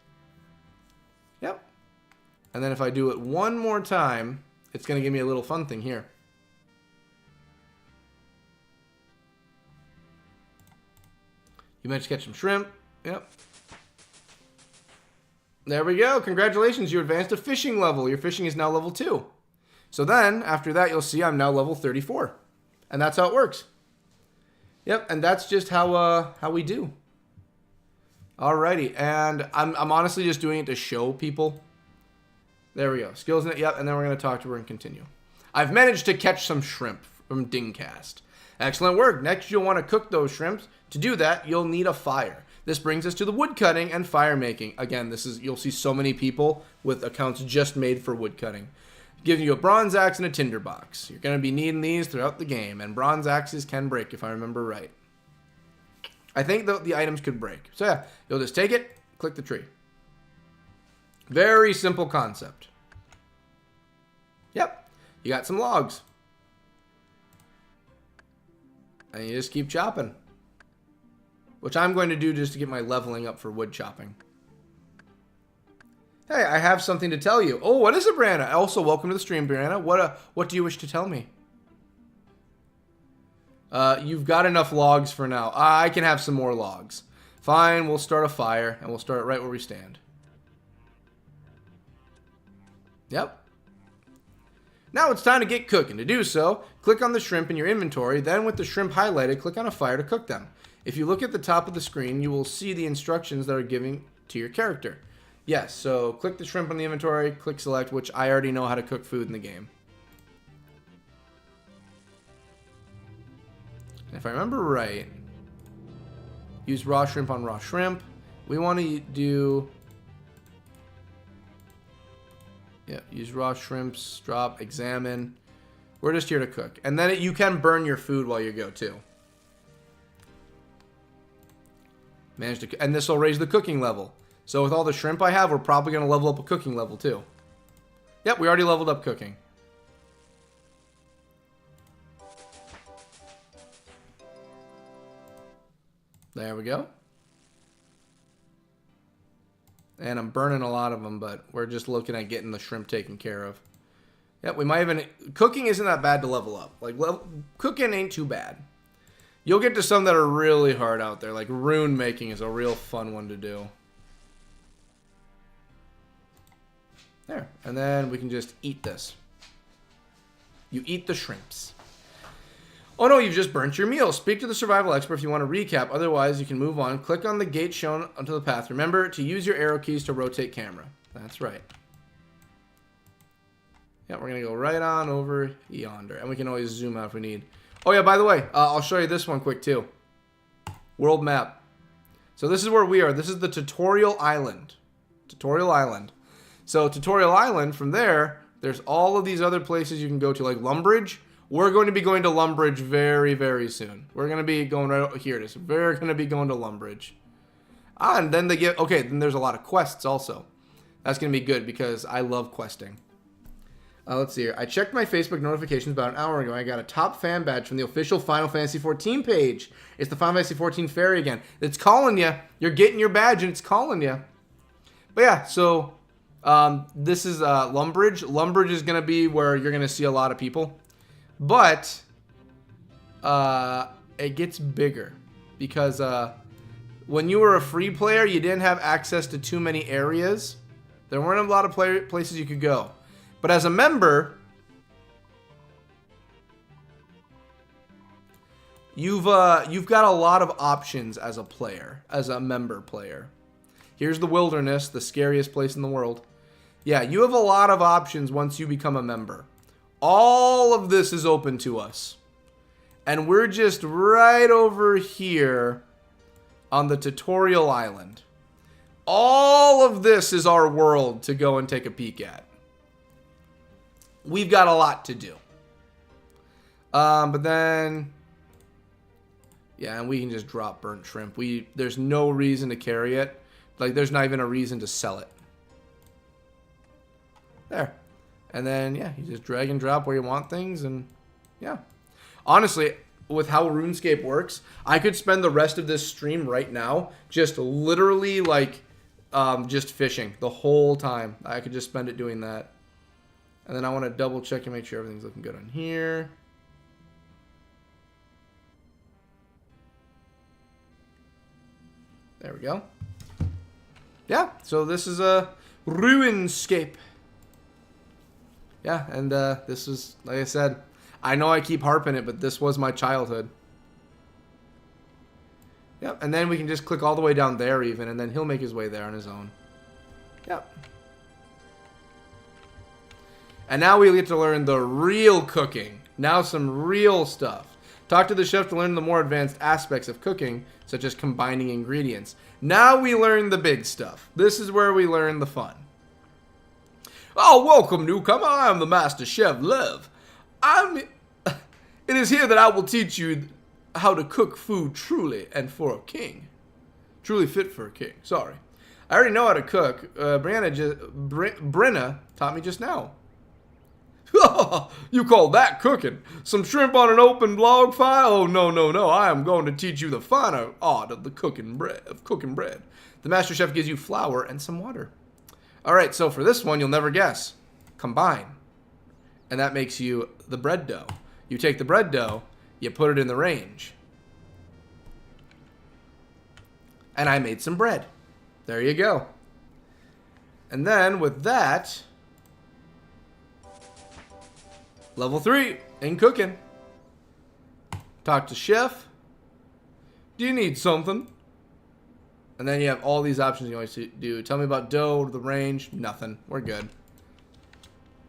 Yep. And then if I do it one more time, it's going to give me a little fun thing here. You managed to catch some shrimp. Yep. There we go. Congratulations. You advanced a fishing level. Your fishing is now level 2. So then, after that, you'll see I'm now level 34. And that's how it works. Yep, and that's just how we do. Alrighty, and I'm honestly just doing it to show people. There we go. Skills in it, yep, and then we're going to talk to her and continue. I've managed to catch some shrimp from Dingcast. Excellent work. Next, you'll want to cook those shrimps. To do that, you'll need a fire. This brings us to the wood cutting and fire making. Again, you'll see so many people with accounts just made for wood cutting. Giving you a bronze axe and a tinderbox. You're going to be needing these throughout the game, and bronze axes can break if I remember right. I think the items could break. So yeah, you'll just take it, click the tree. Very simple concept. Yep, you got some logs. And you just keep chopping. which I'm going to do just to get my leveling up for wood chopping. Hey, I have something to tell you. Oh, what is it, Brianna? Also, welcome to the stream, Brianna. What do you wish to tell me? You've got enough logs for now. I can have some more logs. Fine, we'll start a fire, and we'll start right where we stand. Yep. Now it's time to get cooking. To do so, click on the shrimp in your inventory. Then with the shrimp highlighted, click on a fire to cook them. If you look at the top of the screen, you will see the instructions that are given to your character. Yes, so click the shrimp on the inventory, click select, which I already know how to cook food in the game. If I remember right, use raw shrimp on raw shrimp. We want to do... Yeah, use raw shrimps, drop, examine. We're just here to cook. And then you can burn your food while you go too. And this will raise the cooking level. So with all the shrimp I have, we're probably going to level up a cooking level too. Yep, we already leveled up cooking. There we go. And I'm burning a lot of them, but we're just looking at getting the shrimp taken care of. Yep, we might even... Cooking isn't that bad to level up. Like, cooking ain't too bad. You'll get to some that are really hard out there. Like, rune making is a real fun one to do. There. And then we can just eat this. You eat the shrimps. Oh no, you've just burnt your meal. Speak to the survival expert if you want to recap. Otherwise, you can move on. Click on the gate shown onto the path. Remember to use your arrow keys to rotate camera. That's right. Yeah, we're going to go right on over yonder. And we can always zoom out if we need. Oh yeah, by the way, I'll show you this one quick too. World map. So this is where we are. This is the Tutorial Island. Tutorial Island. So Tutorial Island, from there, there's all of these other places you can go to, like Lumbridge. We're going to be going to Lumbridge very, very soon. We're going to be going right here it is. We're going to be going to Lumbridge. And then they get, okay, then there's a lot of quests also. That's going to be good because I love questing. Let's see here. I checked my Facebook notifications about an hour ago. I got a top fan badge from the official Final Fantasy XIV page. It's the Final Fantasy XIV fairy again. It's calling you. You're getting your badge and it's calling you. But yeah, so... this is Lumbridge. Lumbridge is going to be where you're going to see a lot of people. But it gets bigger. Because when you were a free player, you didn't have access to too many areas. There weren't a lot of places you could go. But as a member, you've got a lot of options as a player, as a member player. Here's the wilderness, the scariest place in the world. Yeah, you have a lot of options once you become a member. All of this is open to us. And we're just right over here on the Tutorial Island. All of this is our world to go and take a peek at. We've got a lot to do. But then... Yeah, and we can just drop burnt shrimp. There's no reason to carry it. Like, there's not even a reason to sell it. There. And then, yeah, you just drag and drop where you want things, and yeah. Honestly, with how RuneScape works, I could spend the rest of this stream right now just literally, like, just fishing the whole time. I could just spend it doing that. And then I want to double check and make sure everything's looking good on here. There we go. Yeah, so this is a RuneScape. Yeah, and this is, like I said, I know I keep harping it, but this was my childhood. Yep, and then we can just click all the way down there even, and then he'll make his way there on his own. Yep. And now we get to learn the real cooking. Now some real stuff. Talk to the chef to learn the more advanced aspects of cooking, such as combining ingredients. Now we learn the big stuff. This is where we learn the fun. Oh, welcome, newcomer. I am the Master Chef Lev. It is here that I will teach you how to cook food truly and for a king. Truly fit for a king. Sorry. I already know how to cook. Brenna taught me just now. You call that cooking? Some shrimp on an open log fire? Oh, no, no, no. I am going to teach you the finer art of cooking bread. The master chef gives you flour and some water. All right, so for this one, you'll never guess. Combine. And that makes you the bread dough. You take the bread dough, you put it in the range. And I made some bread. There you go. And then with that, level 3 in cooking. Talk to chef. Do you need something? And then you have all these options you always do. Tell me about dough, the range. Nothing. We're good.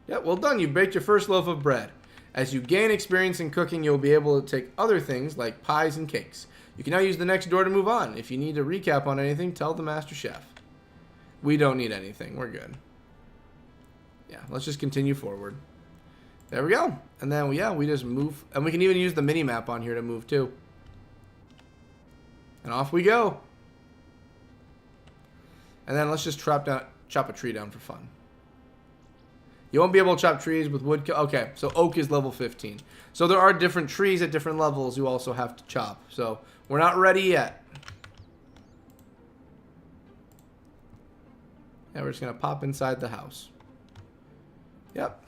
Yeah, well done. You baked your first loaf of bread. As you gain experience in cooking, you'll be able to take other things like pies and cakes. You can now use the next door to move on. If you need a recap on anything, tell the master chef. We don't need anything. We're good. Yeah, let's just continue forward. There we go. And then, yeah, we just move. And we can even use the mini-map on here to move, too. And off we go. And then let's just chop a tree down for fun. You won't be able to chop trees with wood. Okay, so oak is level 15. So there are different trees at different levels you also have to chop. So we're not ready yet. And we're just going to pop inside the house. Yep.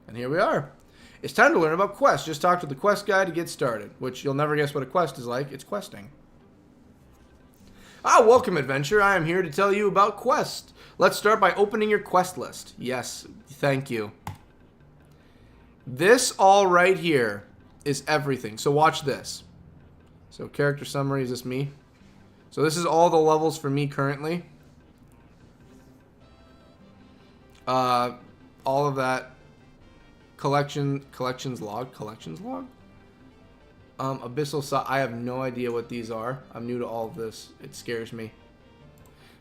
And here we are. It's time to learn about quests. Just talk to the quest guy to get started, which you'll never guess what a quest is like. It's questing. Ah, welcome, adventure. I am here to tell you about quests. Let's start by opening your quest list. Yes, thank you. This all right here is everything. So watch this. So character summary, is this me? So this is all the levels for me currently. All of that. Collections log. Abyssal I have no idea what these are. I'm new to all of this. It scares me.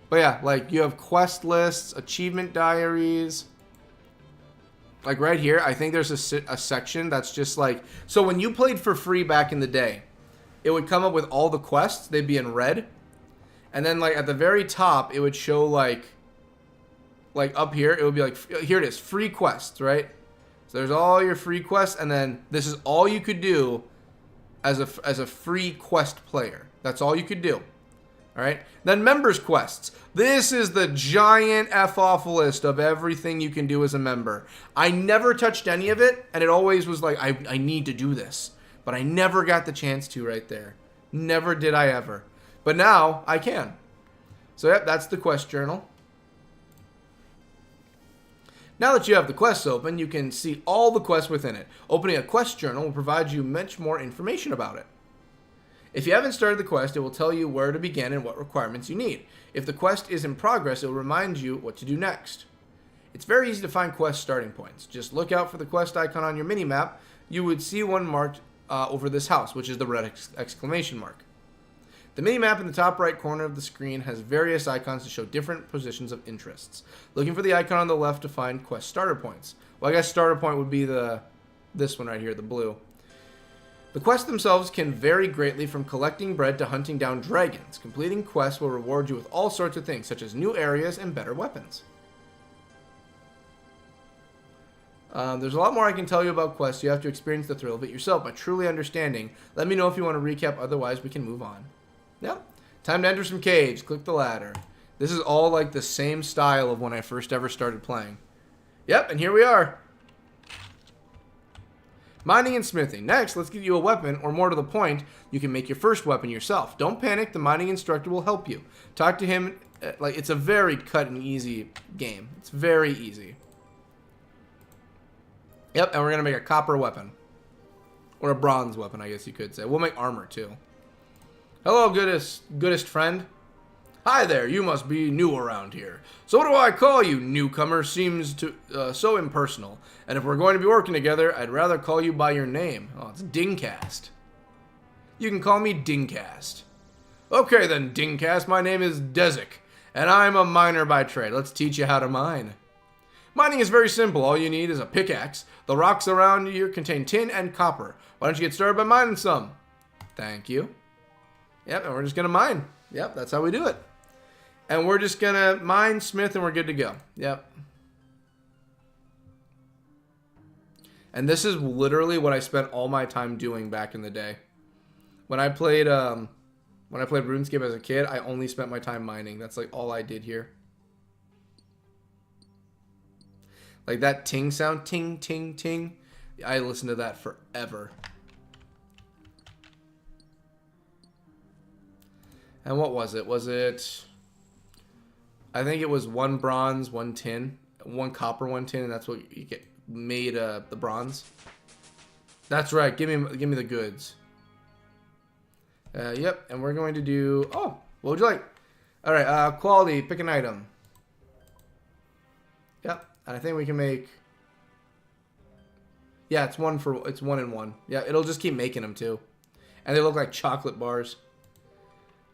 But yeah, like you have quest lists, achievement diaries. Like right here, I think there's a section that's just like, so when you played for free back in the day, it would come up with all the quests. They'd be in red. And then like at the very top, it would show like up here, it would be like, here it is, free quests, right? So there's all your free quests, and then this is all you could do as a free quest player. That's all you could do. All right. Then members quests. This is the giant F-awfulest of everything you can do as a member. I never touched any of it, and it always was like, I need to do this. But I never got the chance to right there. Never did I ever. But now I can. So yep, that's the quest journal. Now that you have the quests open, you can see all the quests within it. Opening a quest journal will provide you much more information about it. If you haven't started the quest, it will tell you where to begin and what requirements you need. If the quest is in progress, it will remind you what to do next. It's very easy to find quest starting points. Just look out for the quest icon on your mini-map. You would see one marked over this house, which is the red exclamation mark. The mini-map in the top right corner of the screen has various icons to show different positions of interests. Looking for the icon on the left to find quest starter points. Well, I guess starter point would be this one right here, the blue. The quests themselves can vary greatly from collecting bread to hunting down dragons. Completing quests will reward you with all sorts of things, such as new areas and better weapons. There's a lot more I can tell you about quests. You have to experience the thrill of it yourself by truly understanding. Let me know if you want to recap, otherwise we can move on. Yep. Time to enter some caves. Click the ladder. This is all like the same style of when I first ever started playing. Yep, and here we are. Mining and smithing. Next, let's give you a weapon, or more to the point, you can make your first weapon yourself. Don't panic, the mining instructor will help you. Talk to him, like it's a very cut and easy game. It's very easy. Yep, and we're going to make a copper weapon. Or a bronze weapon, I guess you could say. We'll make armor, too. Hello, goodest friend. Hi there, you must be new around here. So what do I call you, newcomer? Seems so impersonal. And if we're going to be working together, I'd rather call you by your name. Oh, it's Dingcast. You can call me Dingcast. Okay then, Dingcast, my name is Dezic, and I'm a miner by trade. Let's teach you how to mine. Mining is very simple. All you need is a pickaxe. The rocks around you contain tin and copper. Why don't you get started by mining some? Thank you. Yep, and we're just going to mine. Yep, that's how we do it. And we're just going to mine Smith and we're good to go. Yep. And this is literally what I spent all my time doing back in the day. When I played RuneScape as a kid, I only spent my time mining. That's like all I did here. Like that ting sound, ting, ting, ting. I listened to that forever. And what was it? Was it... I think it was 1 bronze, 1 tin, 1 copper, 1 tin, and that's what you get made the bronze. That's right. Give me the goods. Yep. And we're going to do. Oh, what would you like? All right. Quality. Pick an item. Yep. And I think we can make. Yeah, it's 1 and 1. Yeah, it'll just keep making them too, and they look like chocolate bars.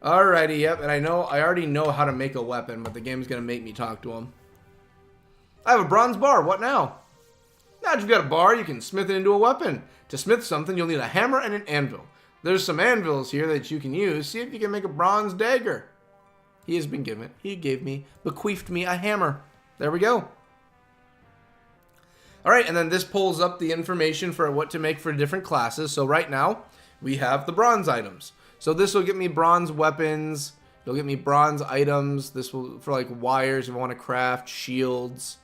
Alrighty, yep, and I already know how to make a weapon, but the game's gonna make me talk to him. I have a bronze bar, what now? Now that you've got a bar, you can smith it into a weapon. To smith something, you'll need a hammer and an anvil. There's some anvils here that you can use. See if you can make a bronze dagger. He bequeathed me a hammer. There we go. Alright, and then this pulls up the information for what to make for different classes. So right now, we have the bronze items. So this will get me bronze weapons. It'll get me bronze items. This will for like wires if I want to craft shields.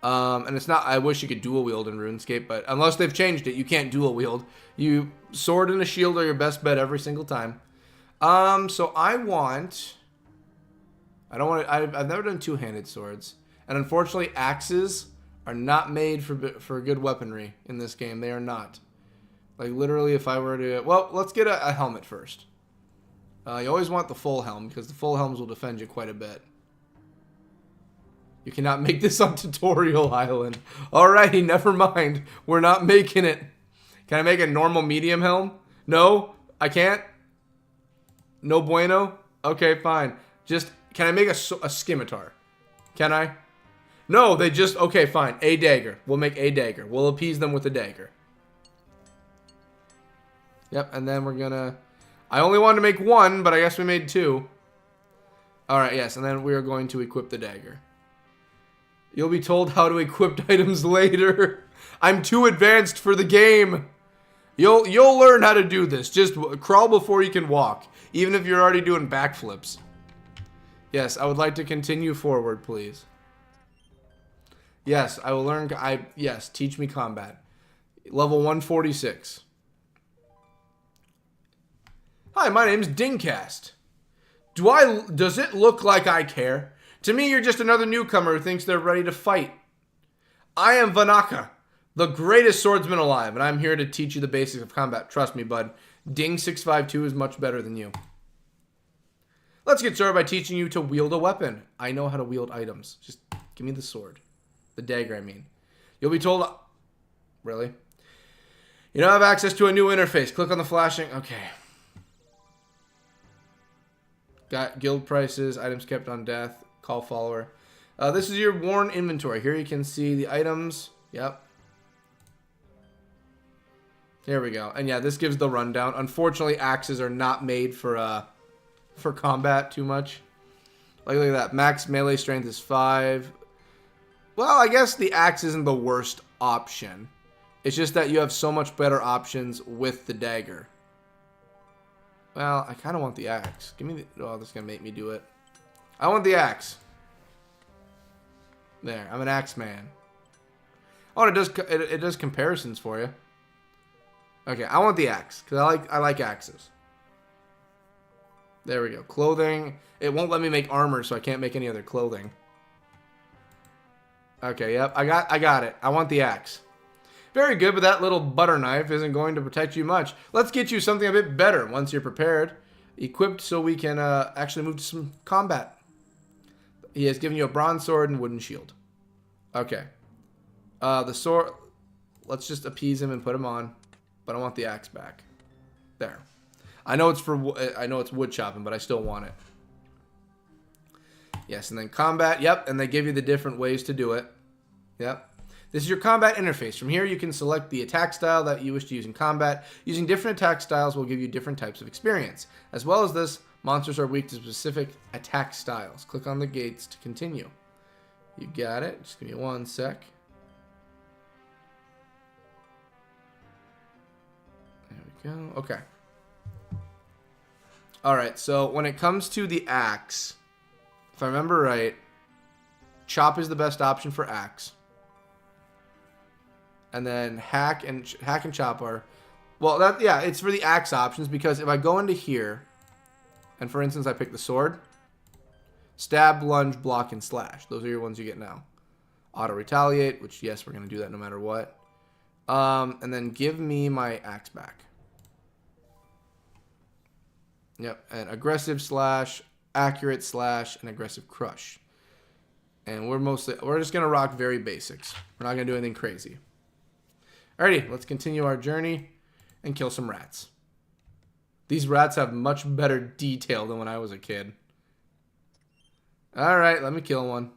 And it's not. I wish you could dual wield in RuneScape, but unless they've changed it, you can't dual wield. You sword and a shield are your best bet every single time. So I don't want. I've never done two-handed swords, and unfortunately, axes are not made for good weaponry in this game. They are not. Like, literally, if I were to... Well, let's get a helmet first. You always want the full helm, because the full helms will defend you quite a bit. You cannot make this on Tutorial Island. Alrighty, never mind. We're not making it. Can I make a normal medium helm? No? I can't? No bueno? Okay, fine. Just, can I make a scimitar? Can I? No, they just... Okay, fine. A dagger. We'll make a dagger. We'll appease them with a dagger. Yep, and then we're gonna... I only wanted to make 1, but I guess we made 2. Alright, yes, and then we are going to equip the dagger. You'll be told how to equip items later. I'm too advanced for the game. You'll learn how to do this. Just crawl before you can walk, even if you're already doing backflips. Yes, I would like to continue forward, please. Yes, I will learn... Yes, teach me combat. Level 146. Hi, my name's Dingcast. Does it look like I care? To me, you're just another newcomer who thinks they're ready to fight. I am Vanaka, the greatest swordsman alive, and I'm here to teach you the basics of combat. Trust me, bud. Ding652 is much better than you. Let's get started by teaching you to wield a weapon. I know how to wield items. Just give me the sword. The dagger, I mean. You'll be told... Really? You now have access to a new interface. Click on the flashing... Okay. Got guild prices, items kept on death, call follower. This is your worn inventory. Here you can see the items. Yep. There we go. And yeah, this gives the rundown. Unfortunately, axes are not made for combat too much. Like, look at that. Max melee strength is 5. Well, I guess the axe isn't the worst option. It's just that you have so much better options with the dagger. Well, I kind of want the axe. Give me the... Oh, this is going to make me do it. I want the axe. There. I'm an axe man. Oh, and it does comparisons for you. Okay, I want the axe. Because I like axes. There we go. Clothing. It won't let me make armor, so I can't make any other clothing. Okay, yep. I got it. I want the axe. Very good, but that little butter knife isn't going to protect you much. Let's get you something a bit better once you're prepared. Equipped so we can actually move to some combat. He has given you a bronze sword and wooden shield. Okay. The sword... Let's just appease him and put him on. But I want the axe back. There. I know it's wood chopping, but I still want it. Yes, and then combat. Yep, and they give you the different ways to do it. Yep. This is your combat interface. From here, you can select the attack style that you wish to use in combat. Using different attack styles will give you different types of experience. As well as this, Monsters are weak to specific attack styles. Click on the gates to continue. You got it. Just give me 1 sec. There we go. Okay. Alright, so when it comes to the axe, if I remember right, chop is the best option for axe. And then hack and chop are... Well, yeah, it's for the axe options, because if I go into here, and for instance I pick the sword, stab, lunge, block, and slash. Those are your ones you get now. Auto retaliate, which yes, we're going to do that no matter what. And then give me my axe back. Yep, and aggressive slash, accurate slash, and aggressive crush. And we're just going to rock very basics. We're not going to do anything crazy. Alrighty, let's continue our journey and kill some rats. These rats have much better detail than when I was a kid. Alright, let me kill one.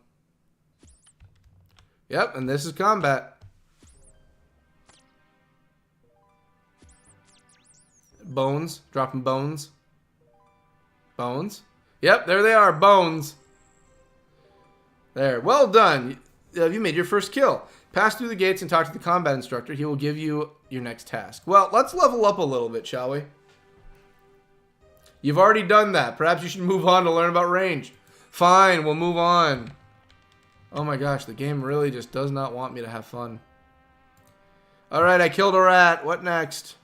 Yep, and this is combat. Bones, dropping bones. Bones. Yep, there they are, bones. There, well done. You made your first kill. Pass through the gates and talk to the combat instructor. He will give you your next task. Well, let's level up a little bit, shall we? You've already done that. Perhaps you should move on to learn about range. Fine, we'll move on. Oh my gosh, the game really just does not want me to have fun. Alright, I killed a rat. What next?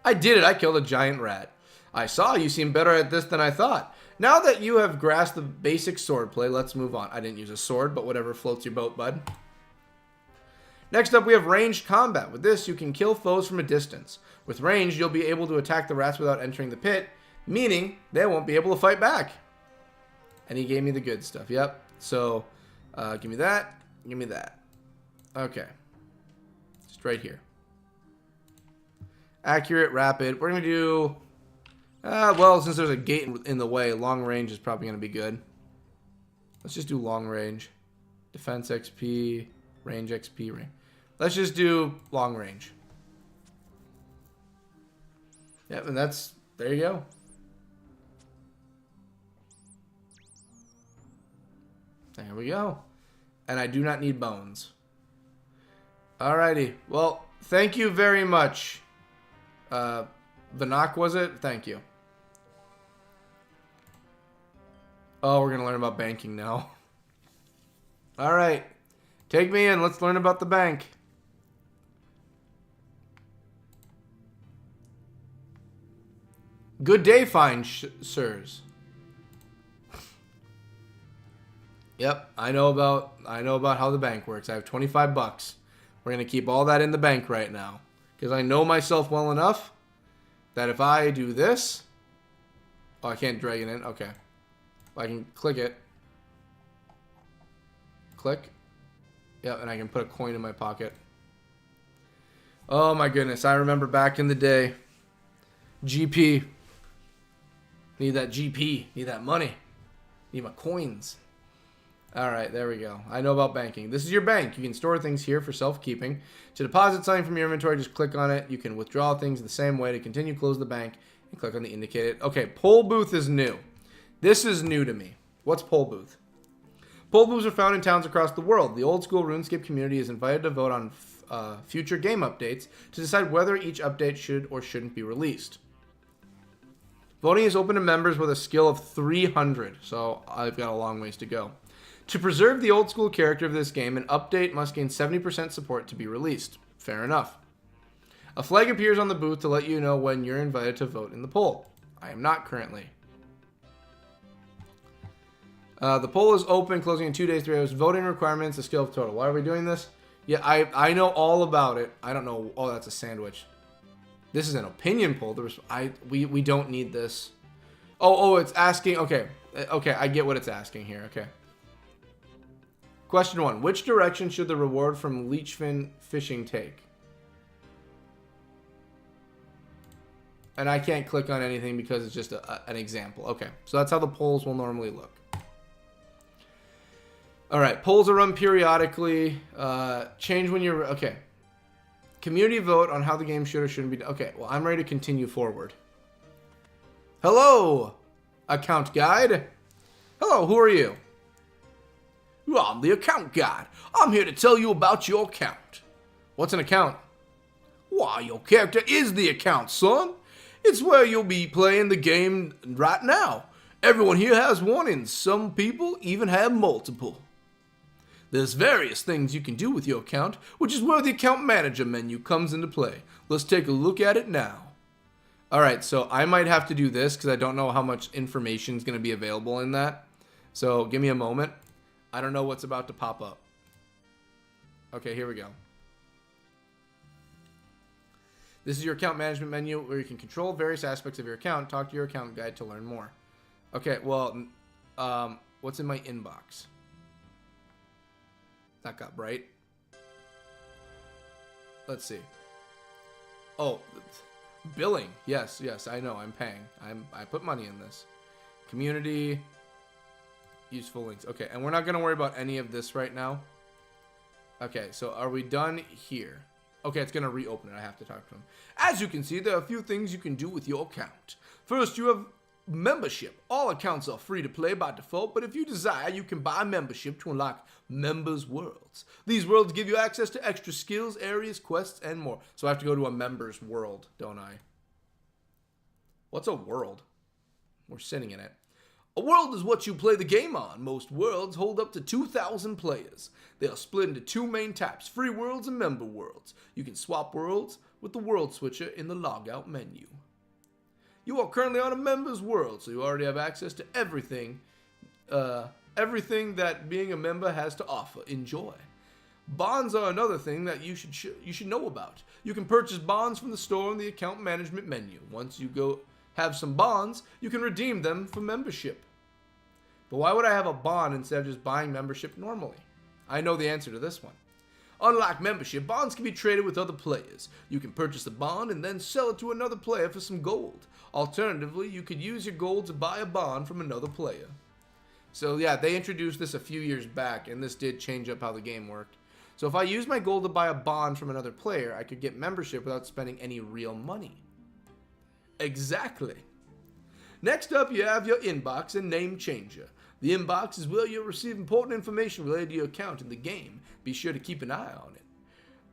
I did it. I killed a giant rat. I saw you seem better at this than I thought. Now that you have grasped the basic swordplay, let's move on. I didn't use a sword, but whatever floats your boat, bud. Next up, we have ranged combat. With this, you can kill foes from a distance. With range, you'll be able to attack the rats without entering the pit, meaning they won't be able to fight back. And he gave me the good stuff. Yep. So, give me that. Give me that. Okay. Just right here. Accurate, rapid. We're going to do... well, since there's a gate in the way, long range is probably going to be good. Let's just do long range. Defense XP, range XP, range. Let's just do long range. Yep, and that's... There you go. There we go. And I do not need bones. Alrighty. Well, thank you very much. Vanak, was it? Thank you. Oh, we're going to learn about banking now. Alright. Take me in. Let's learn about the bank. Good day, fine sirs. Yep, I know about how the bank works. I have 25 bucks. We're going to keep all that in the bank right now. Because I know myself well enough that if I do this... Oh, I can't drag it in. Okay. I can click it. Click. Yep, and I can put a coin in my pocket. Oh my goodness, I remember back in the day. GP. Need that GP. Need that money. Need my coins. Alright, there we go. I know about banking. This is your bank. You can store things here for self-keeping. To deposit something from your inventory, just click on it. You can withdraw things the same way. To continue, close the bank and click on the indicated. Okay, poll booth is new. This is new to me. What's poll booth? Poll booths are found in towns across the world. The old school RuneScape community is invited to vote on future game updates to decide whether each update should or shouldn't be released. Voting is open to members with a skill of 300, so I've got a long ways to go. To preserve the old school character of this game, an update must gain 70% support to be released. Fair enough. A flag appears on the booth to let you know when you're invited to vote in the poll. I am not currently. The poll is open, closing in 2 days, 3 hours. Voting requirements, the skill of total. Why are we doing this? Yeah, I know all about it. I don't know. Oh, that's a sandwich. This is an opinion poll. We don't need this. Oh, it's asking. Okay, I get what it's asking here. Okay. Question 1. Which direction should the reward from leechfin fishing take? And I can't click on anything because it's just an example. Okay, so that's how the polls will normally look. Alright, polls are run periodically. Change when you're... Okay. Community vote on how the game should or shouldn't be... Okay, well, I'm ready to continue forward. Hello, account guide. Hello, who are you? Well, I'm the account guide. I'm here to tell you about your account. What's an account? Why, your character is the account, son. It's where you'll be playing the game right now. Everyone here has one, and some people even have multiple. There's various things you can do with your account, which is where the account manager menu comes into play. Let's take a look at it now. Alright, so I might have to do this because I don't know how much information is going to be available in that. So give me a moment. I don't know what's about to pop up. Okay, here we go. This is your account management menu where you can control various aspects of your account. Talk to your account guide to learn more. Okay, well, what's in my inbox? That got bright. Let's see. Oh, billing. Yes, I know. I'm paying. I put money in this. Community. Useful links. Okay, and we're not going to worry about any of this right now. Okay, so are we done here? Okay, it's going to reopen it. I have to talk to him. As you can see, there are a few things you can do with your account. First, you have membership. All accounts are free to play by default, but if you desire, you can buy membership to unlock members' worlds. These worlds give you access to extra skills, areas, quests, and more. So I have to go to a member's world, don't I? What's a world? We're sitting in it. A world is what you play the game on. Most worlds hold up to 2,000 players. They are split into two main types, free worlds and member worlds. You can swap worlds with the world switcher in the logout menu. You are currently on a member's world, so you already have access to everything that being a member has to offer. Enjoy. Bonds are another thing that you should know about. You can purchase bonds from the store in the account management menu. Once you go have some bonds, you can redeem them for membership. But why would I have a bond instead of just buying membership normally? I know the answer to this one. Unlike membership, bonds can be traded with other players. You can purchase a bond and then sell it to another player for some gold. Alternatively, you could use your gold to buy a bond from another player. So yeah, they introduced this a few years back, and this did change up how the game worked. So if I use my gold to buy a bond from another player, I could get membership without spending any real money. Exactly. Next up, you have your inbox and name changer. The inbox is where you'll receive important information related to your account in the game. Be sure to keep an eye on it.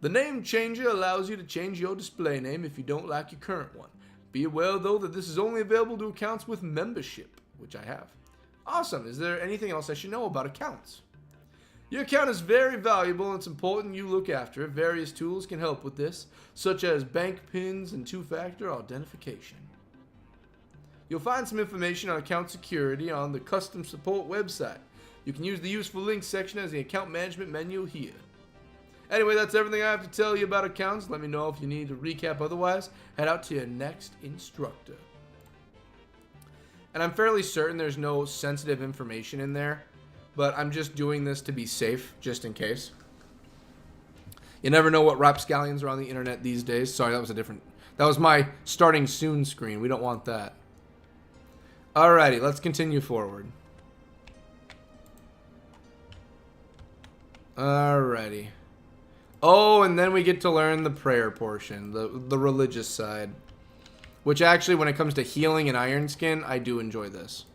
The name changer allows you to change your display name if you don't like your current one. Be aware, though, that this is only available to accounts with membership, which I have. Awesome. Is there anything else I should know about accounts? Your account is very valuable and it's important you look after it. Various tools can help with this, such as bank pins and two-factor authentication. You'll find some information on account security on the custom support website. You can use the useful links section as the account management menu here. Anyway, that's everything I have to tell you about accounts. Let me know if you need to recap otherwise. Head out to your next instructor. And I'm fairly certain there's no sensitive information in there, but I'm just doing this to be safe, just in case. You never know what rapscallions are on the internet these days. Sorry, that was my starting soon screen. We don't want that. Alrighty, let's continue forward. Alrighty. Oh, and then we get to learn the prayer portion, the religious side. Which actually, when it comes to healing and iron skin, I do enjoy this.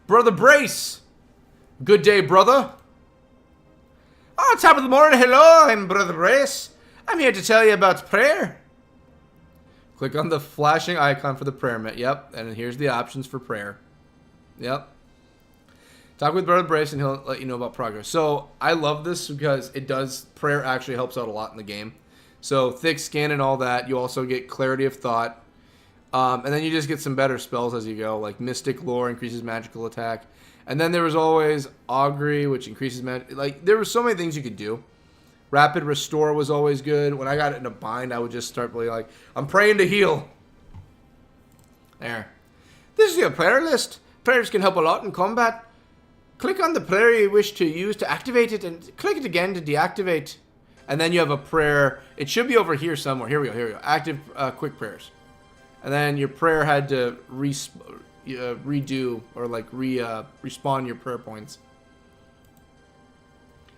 Brother Brace! Good day, brother. Oh, top of the morning. Hello, I'm Brother Brace. I'm here to tell you about prayer. Click on the flashing icon for the prayer mat. Yep, and here's the options for prayer. Yep. Talk with Brother Brace and he'll let you know about progress. So, I love this because prayer actually helps out a lot in the game. So, thick skin and all that. You also get clarity of thought. And then you just get some better spells as you go, like Mystic Lore increases magical attack. And then there was always Augury, which increases magic. Like, there were so many things you could do. Rapid Restore was always good. When I got in a bind, I would just start playing like, I'm praying to heal. There. This is your prayer list. Prayers can help a lot in combat. Click on the prayer you wish to use to activate it, and click it again to deactivate. And then you have a prayer. It should be over here somewhere. Here we go. Active quick prayers. And then your prayer had to redo or like respawn your prayer points.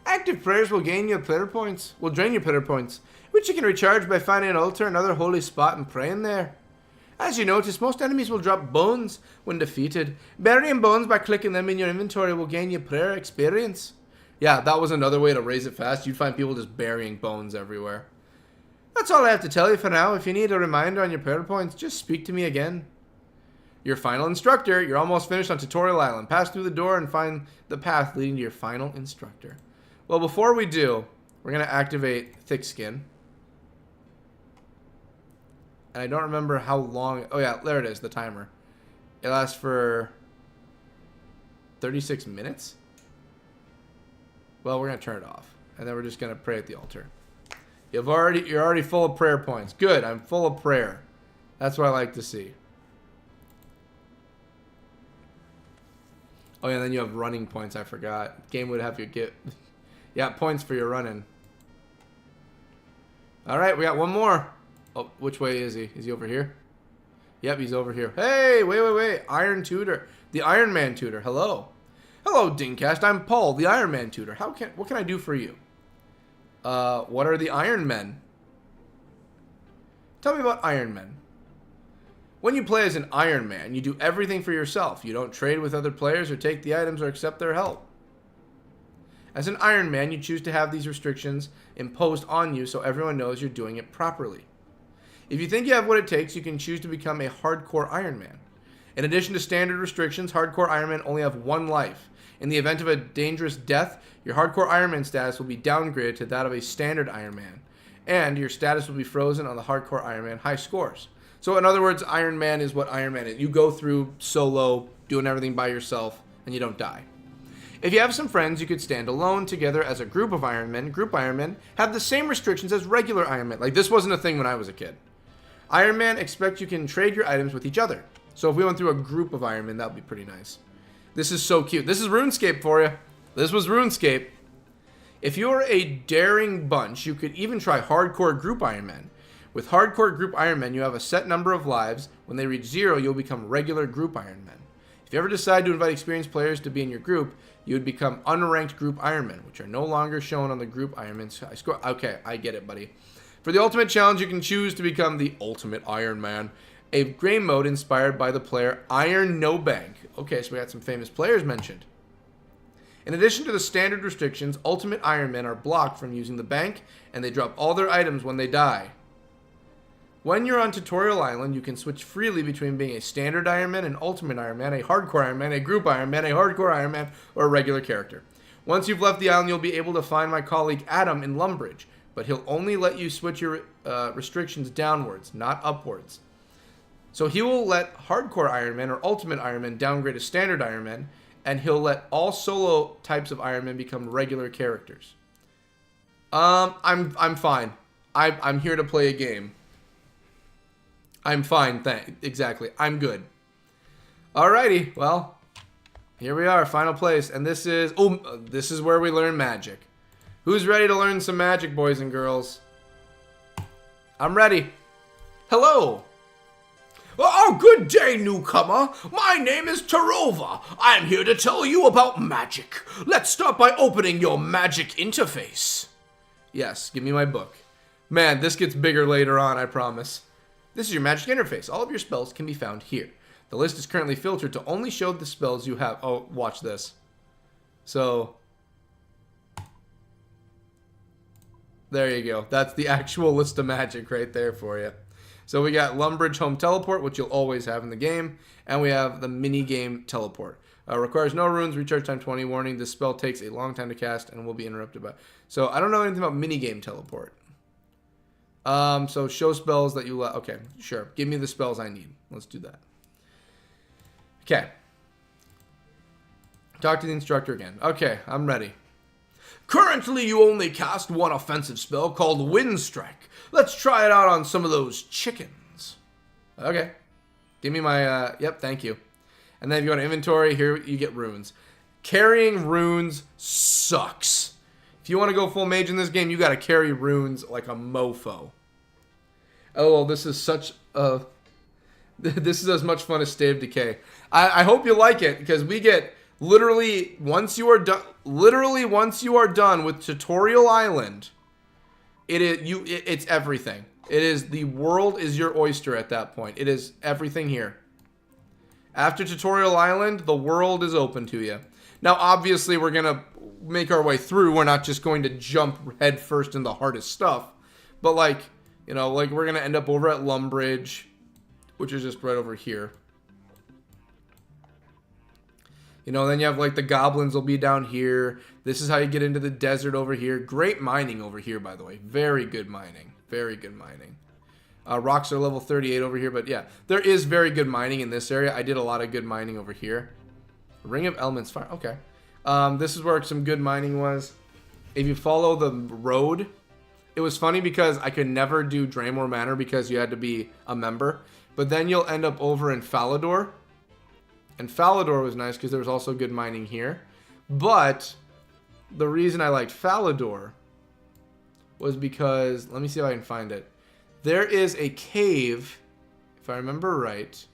Active prayers will drain your prayer points, which you can recharge by finding an altar, another holy spot, and praying there. As you notice, most enemies will drop bones when defeated. Burying bones by clicking them in your inventory will gain you prayer experience. Yeah, that was another way to raise it fast. You'd find people just burying bones everywhere. That's all I have to tell you for now. If you need a reminder on your prayer points, just speak to me again. Your final instructor. You're almost finished on Tutorial Island. Pass through the door and find the path leading to your final instructor. Well, before we do, we're going to activate Thick Skin. And I don't remember how long... Oh, yeah, there it is, the timer. It lasts for 36 minutes? Well, we're going to turn it off. And then we're just going to pray at the altar. You're already full of prayer points. Good, I'm full of prayer. That's what I like to see. Oh, yeah, and then you have running points. I forgot. Game would have you get... Yeah, points for your running. All right, we got one more. Oh, which way is he? Is he over here? Yep, he's over here. Hey, wait. Iron Tutor. The Iron Man Tutor. Hello. Hello, Dingcast. I'm Paul, the Iron Man Tutor. What can I do for you? What are the Iron Men? Tell me about Iron Men. When you play as an Iron Man, you do everything for yourself. You don't trade with other players or take the items or accept their help. As an Iron Man, you choose to have these restrictions imposed on you so everyone knows you're doing it properly. If you think you have what it takes, you can choose to become a hardcore Iron Man. In addition to standard restrictions, hardcore Iron Men only have one life. In the event of a dangerous death, your hardcore Iron Man status will be downgraded to that of a standard Iron Man, and your status will be frozen on the hardcore Iron Man high scores. So in other words, Iron Man is what Iron Man is. You go through solo, doing everything by yourself, and you don't die. If you have some friends, you could stand alone together as a group of Iron Men. Group Iron Men have the same restrictions as regular Iron Men. Like, this wasn't a thing when I was a kid. Iron Man expect you can trade your items with each other. So if we went through a group of Iron Men, that would be pretty nice. This is so cute. This is RuneScape for you. This was RuneScape. If you're a daring bunch, you could even try hardcore group Iron Men. With hardcore group Iron Men, you have a set number of lives. When they reach 0, you'll become regular group Iron Men. If you ever decide to invite experienced players to be in your group, you would become unranked group Iron Men, which are no longer shown on the group Iron Man score. Okay, I get it, buddy. For the ultimate challenge, you can choose to become the Ultimate Iron Man, a game mode inspired by the player Iron No Bank. Okay, so we got some famous players mentioned. In addition to the standard restrictions, Ultimate Iron Men are blocked from using the bank, and they drop all their items when they die. When you're on Tutorial Island, you can switch freely between being a standard Iron Man, an Ultimate Iron Man, a hardcore Iron Man, a group Iron Man, a hardcore Iron Man, or a regular character. Once you've left the island, you'll be able to find my colleague Adam in Lumbridge, but he'll only let you switch your restrictions downwards, not upwards. So he will let hardcore Iron Man or Ultimate Iron Man downgrade to standard Iron Man, and he'll let all solo types of Iron Man become regular characters. I'm fine. I'm here to play a game. I'm fine, exactly. I'm good. Alrighty, well, here we are, final place, and this is where we learn magic. Who's ready to learn some magic, boys and girls? I'm ready. Hello. Oh, good day, newcomer. My name is Tarova. I'm here to tell you about magic. Let's start by opening your magic interface. Yes, give me my book. Man, this gets bigger later on, I promise. This is your magic interface. All of your spells can be found here. The list is currently filtered to only show the spells you have. Oh, watch this. So, there you go. That's the actual list of magic right there for you. So we got Lumbridge Home Teleport, which you'll always have in the game. And we have the mini game Teleport. Requires no runes, recharge time 20. Warning, this spell takes a long time to cast and will be interrupted by... So I don't know anything about mini game Teleport. So show spells that you... Okay, sure. Give me the spells I need. Let's do that. Okay. Talk to the instructor again. Okay, I'm ready. Currently, you only cast one offensive spell called Wind Strike. Let's try it out on some of those chickens. Okay. Give me my... Yep, thank you. And then if you go to inventory, here you get runes. Carrying runes sucks. If you want to go full mage in this game, you got to carry runes like a mofo. Oh, well, this is such a... This is as much fun as State of Decay. I hope you like it, because we get literally once you are done with Tutorial Island, it's everything. It is, the world is your oyster at that point. It is everything here. After Tutorial Island, the world is open to you. Now, obviously, we're going to make our way through. We're not just going to jump head first in the hardest stuff. But, like, you know, like, we're going to end up over at Lumbridge, which is just right over here. You know, then you have, like, the goblins will be down here. This is how you get into the desert over here. Great mining over here, by the way. Very good mining. Very good mining. Rocks are level 38 over here, but yeah, there is very good mining in this area. I did a lot of good mining over here. Ring of Elements Fire. Okay. This is where some good mining was. If you follow the road, it was funny because I could never do Draymore Manor because you had to be a member. But then you'll end up over in Falador. And Falador was nice because there was also good mining here. But the reason I liked Falador was because, let me see if I can find it. There is a cave, if I remember right.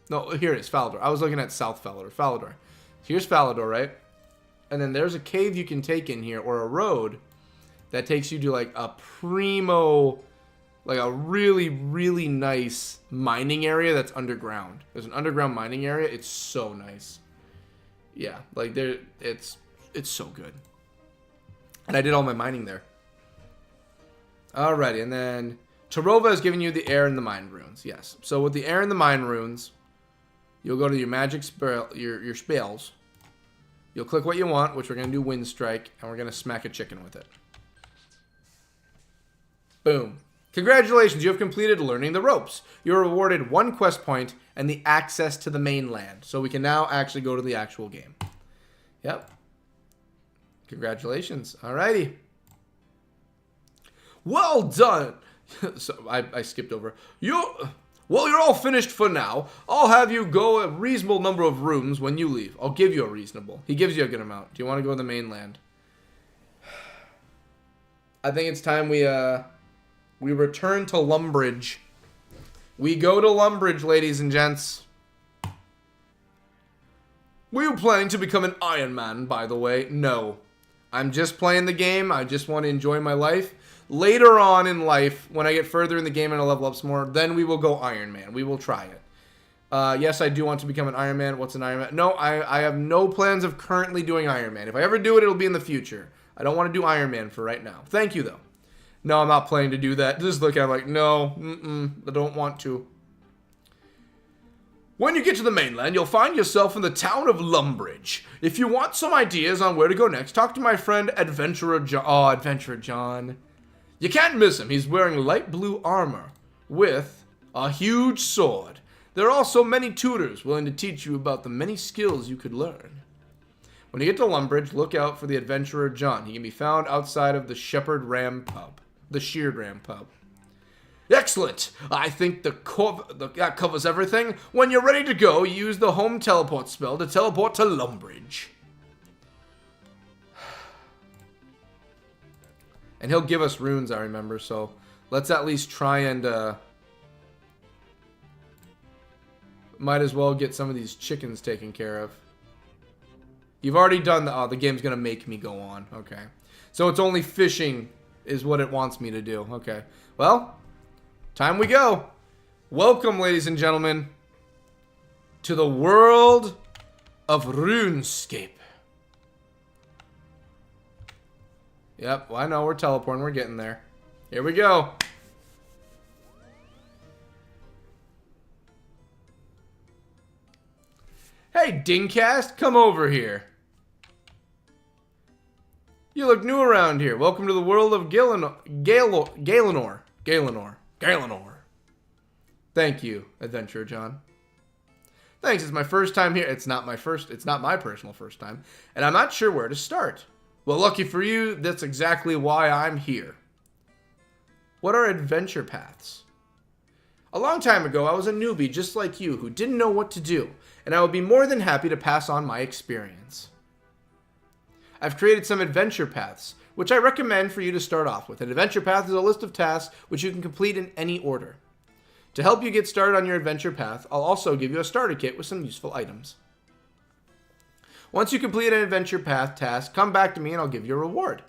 No, here it is, Falador. I was looking at South Falador. Falador. Here's Falador, right? And then there's a cave you can take in here, or a road, that takes you to like a primo, like a really, really nice mining area that's underground. There's an underground mining area. It's so nice. Yeah, like there, it's so good. And I did all my mining there. Alrighty, and then Tarova is giving you the air and the mind runes. Yes. So with the air and the mind runes, you'll go to your magic spell, your spells. You'll click what you want, which we're going to do Wind Strike, and we're going to smack a chicken with it. Boom. Congratulations, you have completed learning the ropes. You're rewarded 1 quest point and the access to the mainland. So we can now actually go to the actual game. Yep. Congratulations. Alrighty. Well done. So I skipped over. Well, you're all finished for now. I'll have you go a reasonable number of rooms when you leave. I'll give you a reasonable. He gives you a good amount. Do you want to go to the mainland? I think it's time we return to Lumbridge. We go to Lumbridge, ladies and gents. Were you planning to become an Iron Man, by the way? No. I'm just playing the game. I just want to enjoy my life. Later on in life, when I get further in the game and I level up some more, then we will go Iron Man. We will try it. Yes, I do want to become an Iron Man. What's an Iron Man? No, I have no plans of currently doing Iron Man. If I ever do it, it'll be in the future. I don't want to do Iron Man for right now. Thank you, though. No, I'm not planning to do that. Just look at it like, no, I don't want to. When you get to the mainland, you'll find yourself in the town of Lumbridge. If you want some ideas on where to go next, talk to my friend Adventurer John. Oh, Adventurer John. You can't miss him. He's wearing light blue armor with a huge sword. There are also many tutors willing to teach you about the many skills you could learn. When you get to Lumbridge, look out for the Adventurer John. He can be found outside of the Shepherd Ram Pub. The Sheared Ram Pub. Excellent! I think that covers everything. When you're ready to go, use the home teleport spell to teleport to Lumbridge. And he'll give us runes, I remember, so let's at least try and, might as well get some of these chickens taken care of. You've already done the game's gonna make me go on. Okay. So it's only fishing is what it wants me to do. Okay. Well, time we go. Welcome, ladies and gentlemen, to the world of RuneScape. Yep, well, I know we're teleporting. We're getting there. Here we go. Hey, Dingcast, come over here. You look new around here. Welcome to the world of Galenor. Thank you, Adventurer John. Thanks, it's my first time here. It's not my personal first time. And I'm not sure where to start. Well, lucky for you, that's exactly why I'm here. What are adventure paths? A long time ago, I was a newbie just like you who didn't know what to do, and I would be more than happy to pass on my experience. I've created some adventure paths, which I recommend for you to start off with. An adventure path is a list of tasks which you can complete in any order. To help you get started on your adventure path, I'll also give you a starter kit with some useful items. Once you complete an adventure path task, come back to me and I'll give you a reward.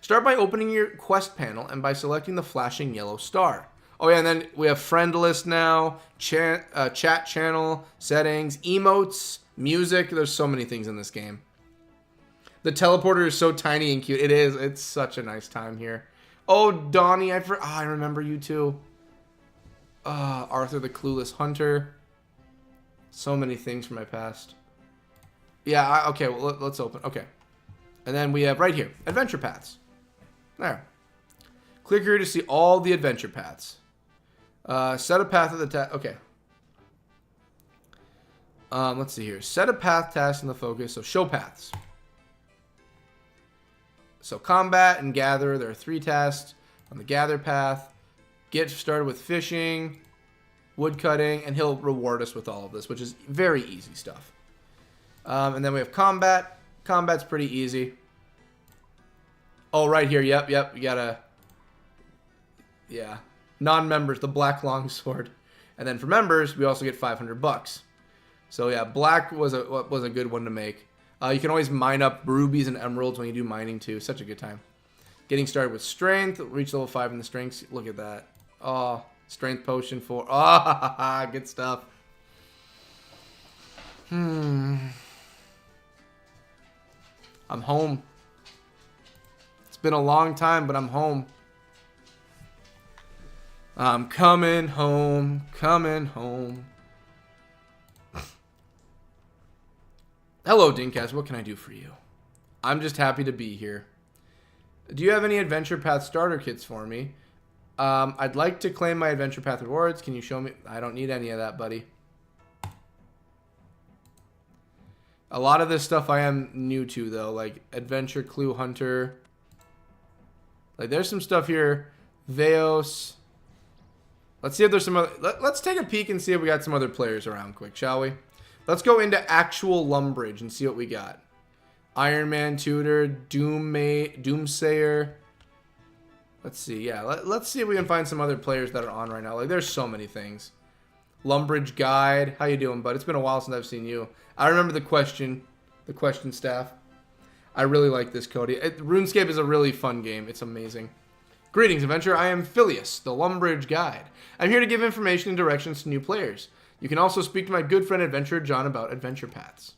Start by opening your quest panel and by selecting the flashing yellow star. Oh yeah, and then we have friend list now, chat channel, settings, emotes, music. There's so many things in this game. The teleporter is so tiny and cute. It is. It's such a nice time here. Oh, Donnie, I remember you too. Arthur the Clueless Hunter. So many things from my past. Yeah, okay, well, let's open. Okay. And then we have right here, adventure paths. There. Click here to see all the adventure paths. Set a path at the task. Okay. Let's see here. Set a path task in the focus. So show paths. So combat and gather. There are 3 tasks on the gather path. Get started with fishing, wood cutting, and he'll reward us with all of this, which is very easy stuff. And then we have combat. Combat's pretty easy. Oh, right here. Yep. You gotta. Yeah. Non-members, the black longsword. And then for members, we also get $500. So yeah, black was a good one to make. You can always mine up rubies and emeralds when you do mining too. Such a good time. Getting started with strength. Reach level 5 in the strength. Look at that. Oh, strength potion for. Oh, good stuff. I'm home. It's been a long time, but I'm home. I'm coming home, coming home. Hello, Dinkast. What can I do for you? I'm just happy to be here. Do you have any Adventure Path starter kits for me? I'd like to claim my Adventure Path rewards. Can you show me? I don't need any of that, buddy. A lot of this stuff I am new to, though, like Adventure Clue Hunter. Like, there's some stuff here. Veos. Let's see if there's some other... Let's take a peek and see if we got some other players around quick, shall we? Let's go into actual Lumbridge and see what we got. Iron Man Tutor, Doomsayer. Let's see, yeah. Let's see if we can find some other players that are on right now. Like, there's so many things. Lumbridge Guide. How you doing, bud? It's been a while since I've seen you. I remember the question staff. I really like this, Cody. RuneScape is a really fun game. It's amazing. Greetings, adventurer. I am Phileas, the Lumbridge Guide. I'm here to give information and directions to new players. You can also speak to my good friend Adventurer John about adventure paths.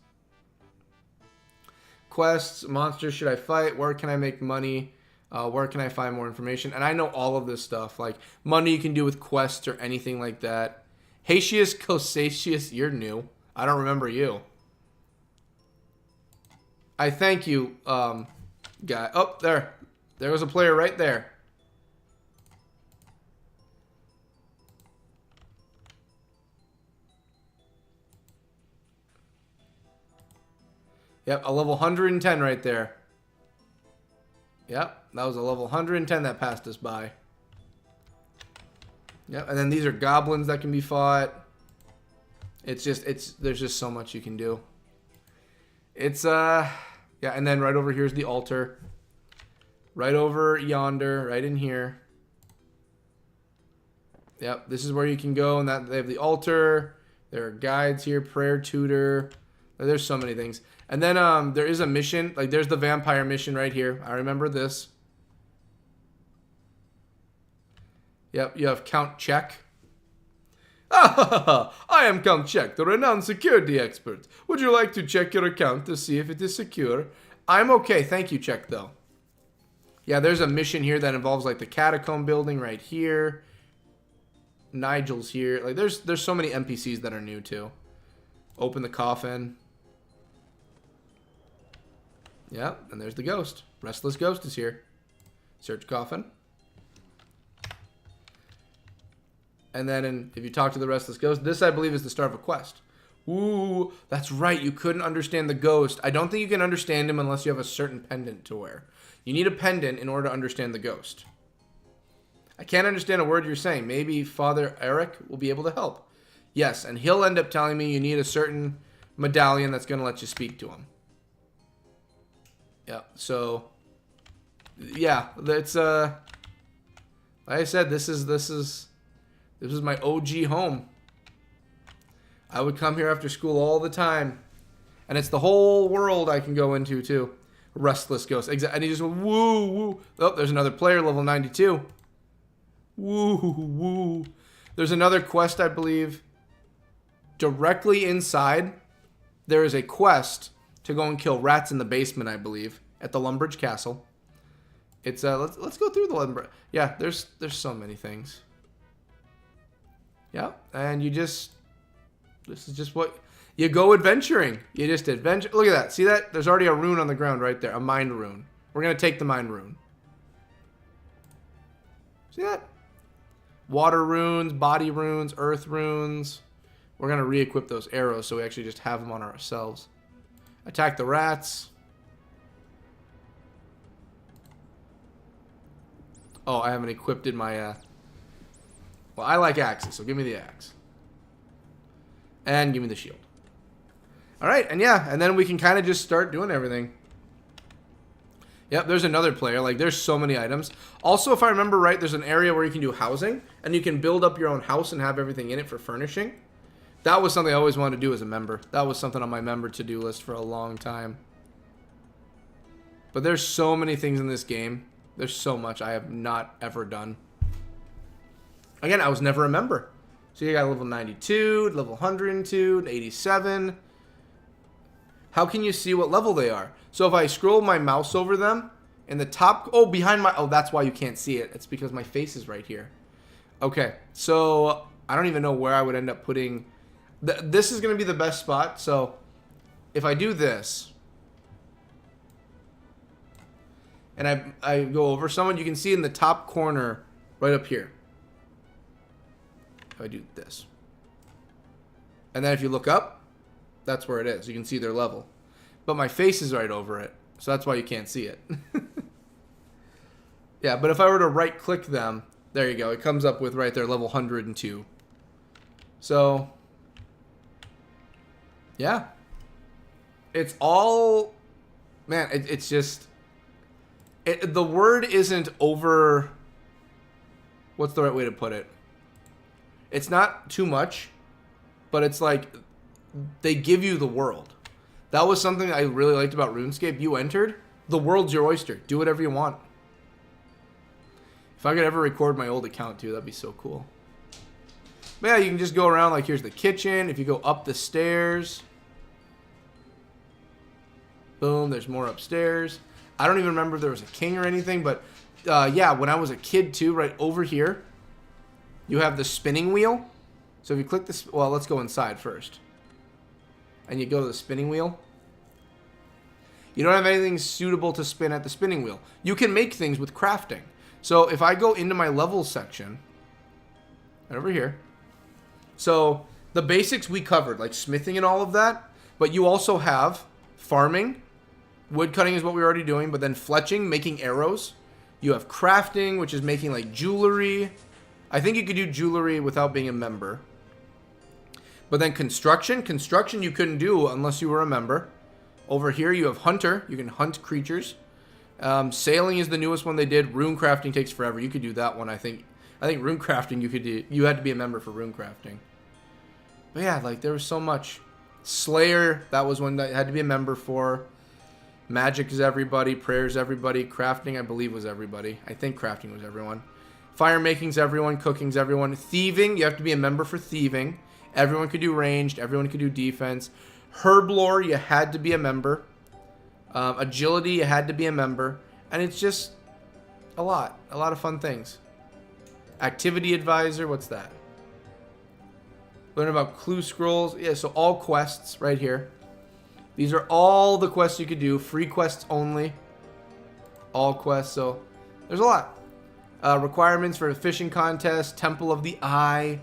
Quests, monsters should I fight? Where can I make money? Where can I find more information? And I know all of this stuff, like money you can do with quests or anything like that. Hacius Cosatius, you're new. I don't remember you. I thank you, guy. Oh, there. There was a player right there. Yep, a level 110 right there. Yep, that was a level 110 that passed us by. Yep, and then these are goblins that can be fought. There's just so much you can do. Yeah, and then right over here is the altar. Right over yonder, right in here. Yep, this is where you can go, and that they have the altar. There are guides here, prayer tutor. There's so many things. And then there is a mission. Like, there's the vampire mission right here. I remember this. Yep, you have Count Check. I am Count Check, the renowned security expert. Would you like to check your account to see if it is secure? I'm okay. Thank you, Check, though. Yeah, there's a mission here that involves, like, the catacomb building right here. Nigel's here. Like, there's so many NPCs that are new, too. Open the coffin. Yep, and there's the ghost. Restless Ghost is here. Search coffin. And then if you talk to the Restless Ghost, this, I believe, is the start of a quest. Ooh, that's right. You couldn't understand the ghost. I don't think you can understand him unless you have a certain pendant to wear. You need a pendant in order to understand the ghost. I can't understand a word you're saying. Maybe Father Eric will be able to help. Yes, and he'll end up telling me you need a certain medallion that's going to let you speak to him. Yeah, so yeah, that's like I said, this is my OG home. I would come here after school all the time. And it's the whole world I can go into too. Restless Ghost. And he just went, woo, woo. Oh, there's another player, level 92. Woo, woo. There's another quest, I believe. Directly inside, there is a quest to go and kill rats in the basement, I believe, at the Lumbridge Castle. It's let's go through the Lumbridge. Yeah, there's so many things. Yeah, and this is just what you go adventuring. You just adventure. Look at that. See that? There's already a rune on the ground right there, a mind rune. We're gonna take the mind rune. See that? Water runes, body runes, earth runes. We're going to re-equip those arrows so we actually just have them on ourselves. Attack the rats. Oh, I haven't equipped in my... Well, I like axes, so give me the axe. And give me the shield. Alright, and yeah, and then we can kind of just start doing everything. Yep, there's another player. Like, there's so many items. Also, if I remember right, there's an area where you can do housing, and you can build up your own house and have everything in it for furnishing. That was something I always wanted to do as a member. That was something on my member to-do list for a long time. But there's so many things in this game. There's so much I have not ever done. Again, I was never a member. So you got level 92, level 102, 87. How can you see what level they are? So if I scroll my mouse over them, in the top... Oh, behind my... Oh, that's why you can't see it. It's because my face is right here. Okay, so I don't even know where I would end up putting... This is going to be the best spot. So if I do this... And I go over someone, you can see in the top corner right up here. If I do this. And then if you look up, that's where it is. You can see their level. But my face is right over it. So that's why you can't see it. Yeah, but if I were to right click them, there you go. It comes up with right there level 102. So, yeah. It's all, man, it's just, the word isn't over, what's the right way to put it? It's not too much, but it's like, they give you the world. That was something I really liked about RuneScape. You entered, the world's your oyster. Do whatever you want. If I could ever record my old account too, that'd be so cool. But yeah, you can just go around, like here's the kitchen. If you go up the stairs, boom, there's more upstairs. I don't even remember if there was a king or anything, but yeah, when I was a kid too, right over here, you have the spinning wheel. So if you click this, well, let's go inside first. And you go to the spinning wheel. You don't have anything suitable to spin at the spinning wheel. You can make things with crafting. So if I go into my levels section, right over here. So the basics we covered, like smithing and all of that. But you also have farming. Wood cutting is what we're already doing. But then fletching, making arrows. You have crafting, which is making like jewelry. I think you could do jewelry without being a member. But then construction you couldn't do unless you were a member. Over here you have hunter. You can hunt creatures. Sailing is the newest one they did. Rune crafting takes forever. You could do that one, I think. I think rune crafting you could do. You had to be a member for rune crafting. But yeah, like there was so much. Slayer, that was one that had to be a member for. Magic is everybody. Prayers everybody. Crafting, I believe, was everybody. I think crafting was everyone. Fire making's everyone. Cooking's everyone. Thieving, you have to be a member for thieving. Everyone could do ranged. Everyone could do defense. Herb lore, you had to be a member. Agility, you had to be a member. And it's just a lot. A lot of fun things. Activity advisor, what's that? Learn about clue scrolls. Yeah, so all quests right here. These are all the quests you could do. Free quests only. All quests, so there's a lot. Requirements for a fishing contest. Temple of the Eye.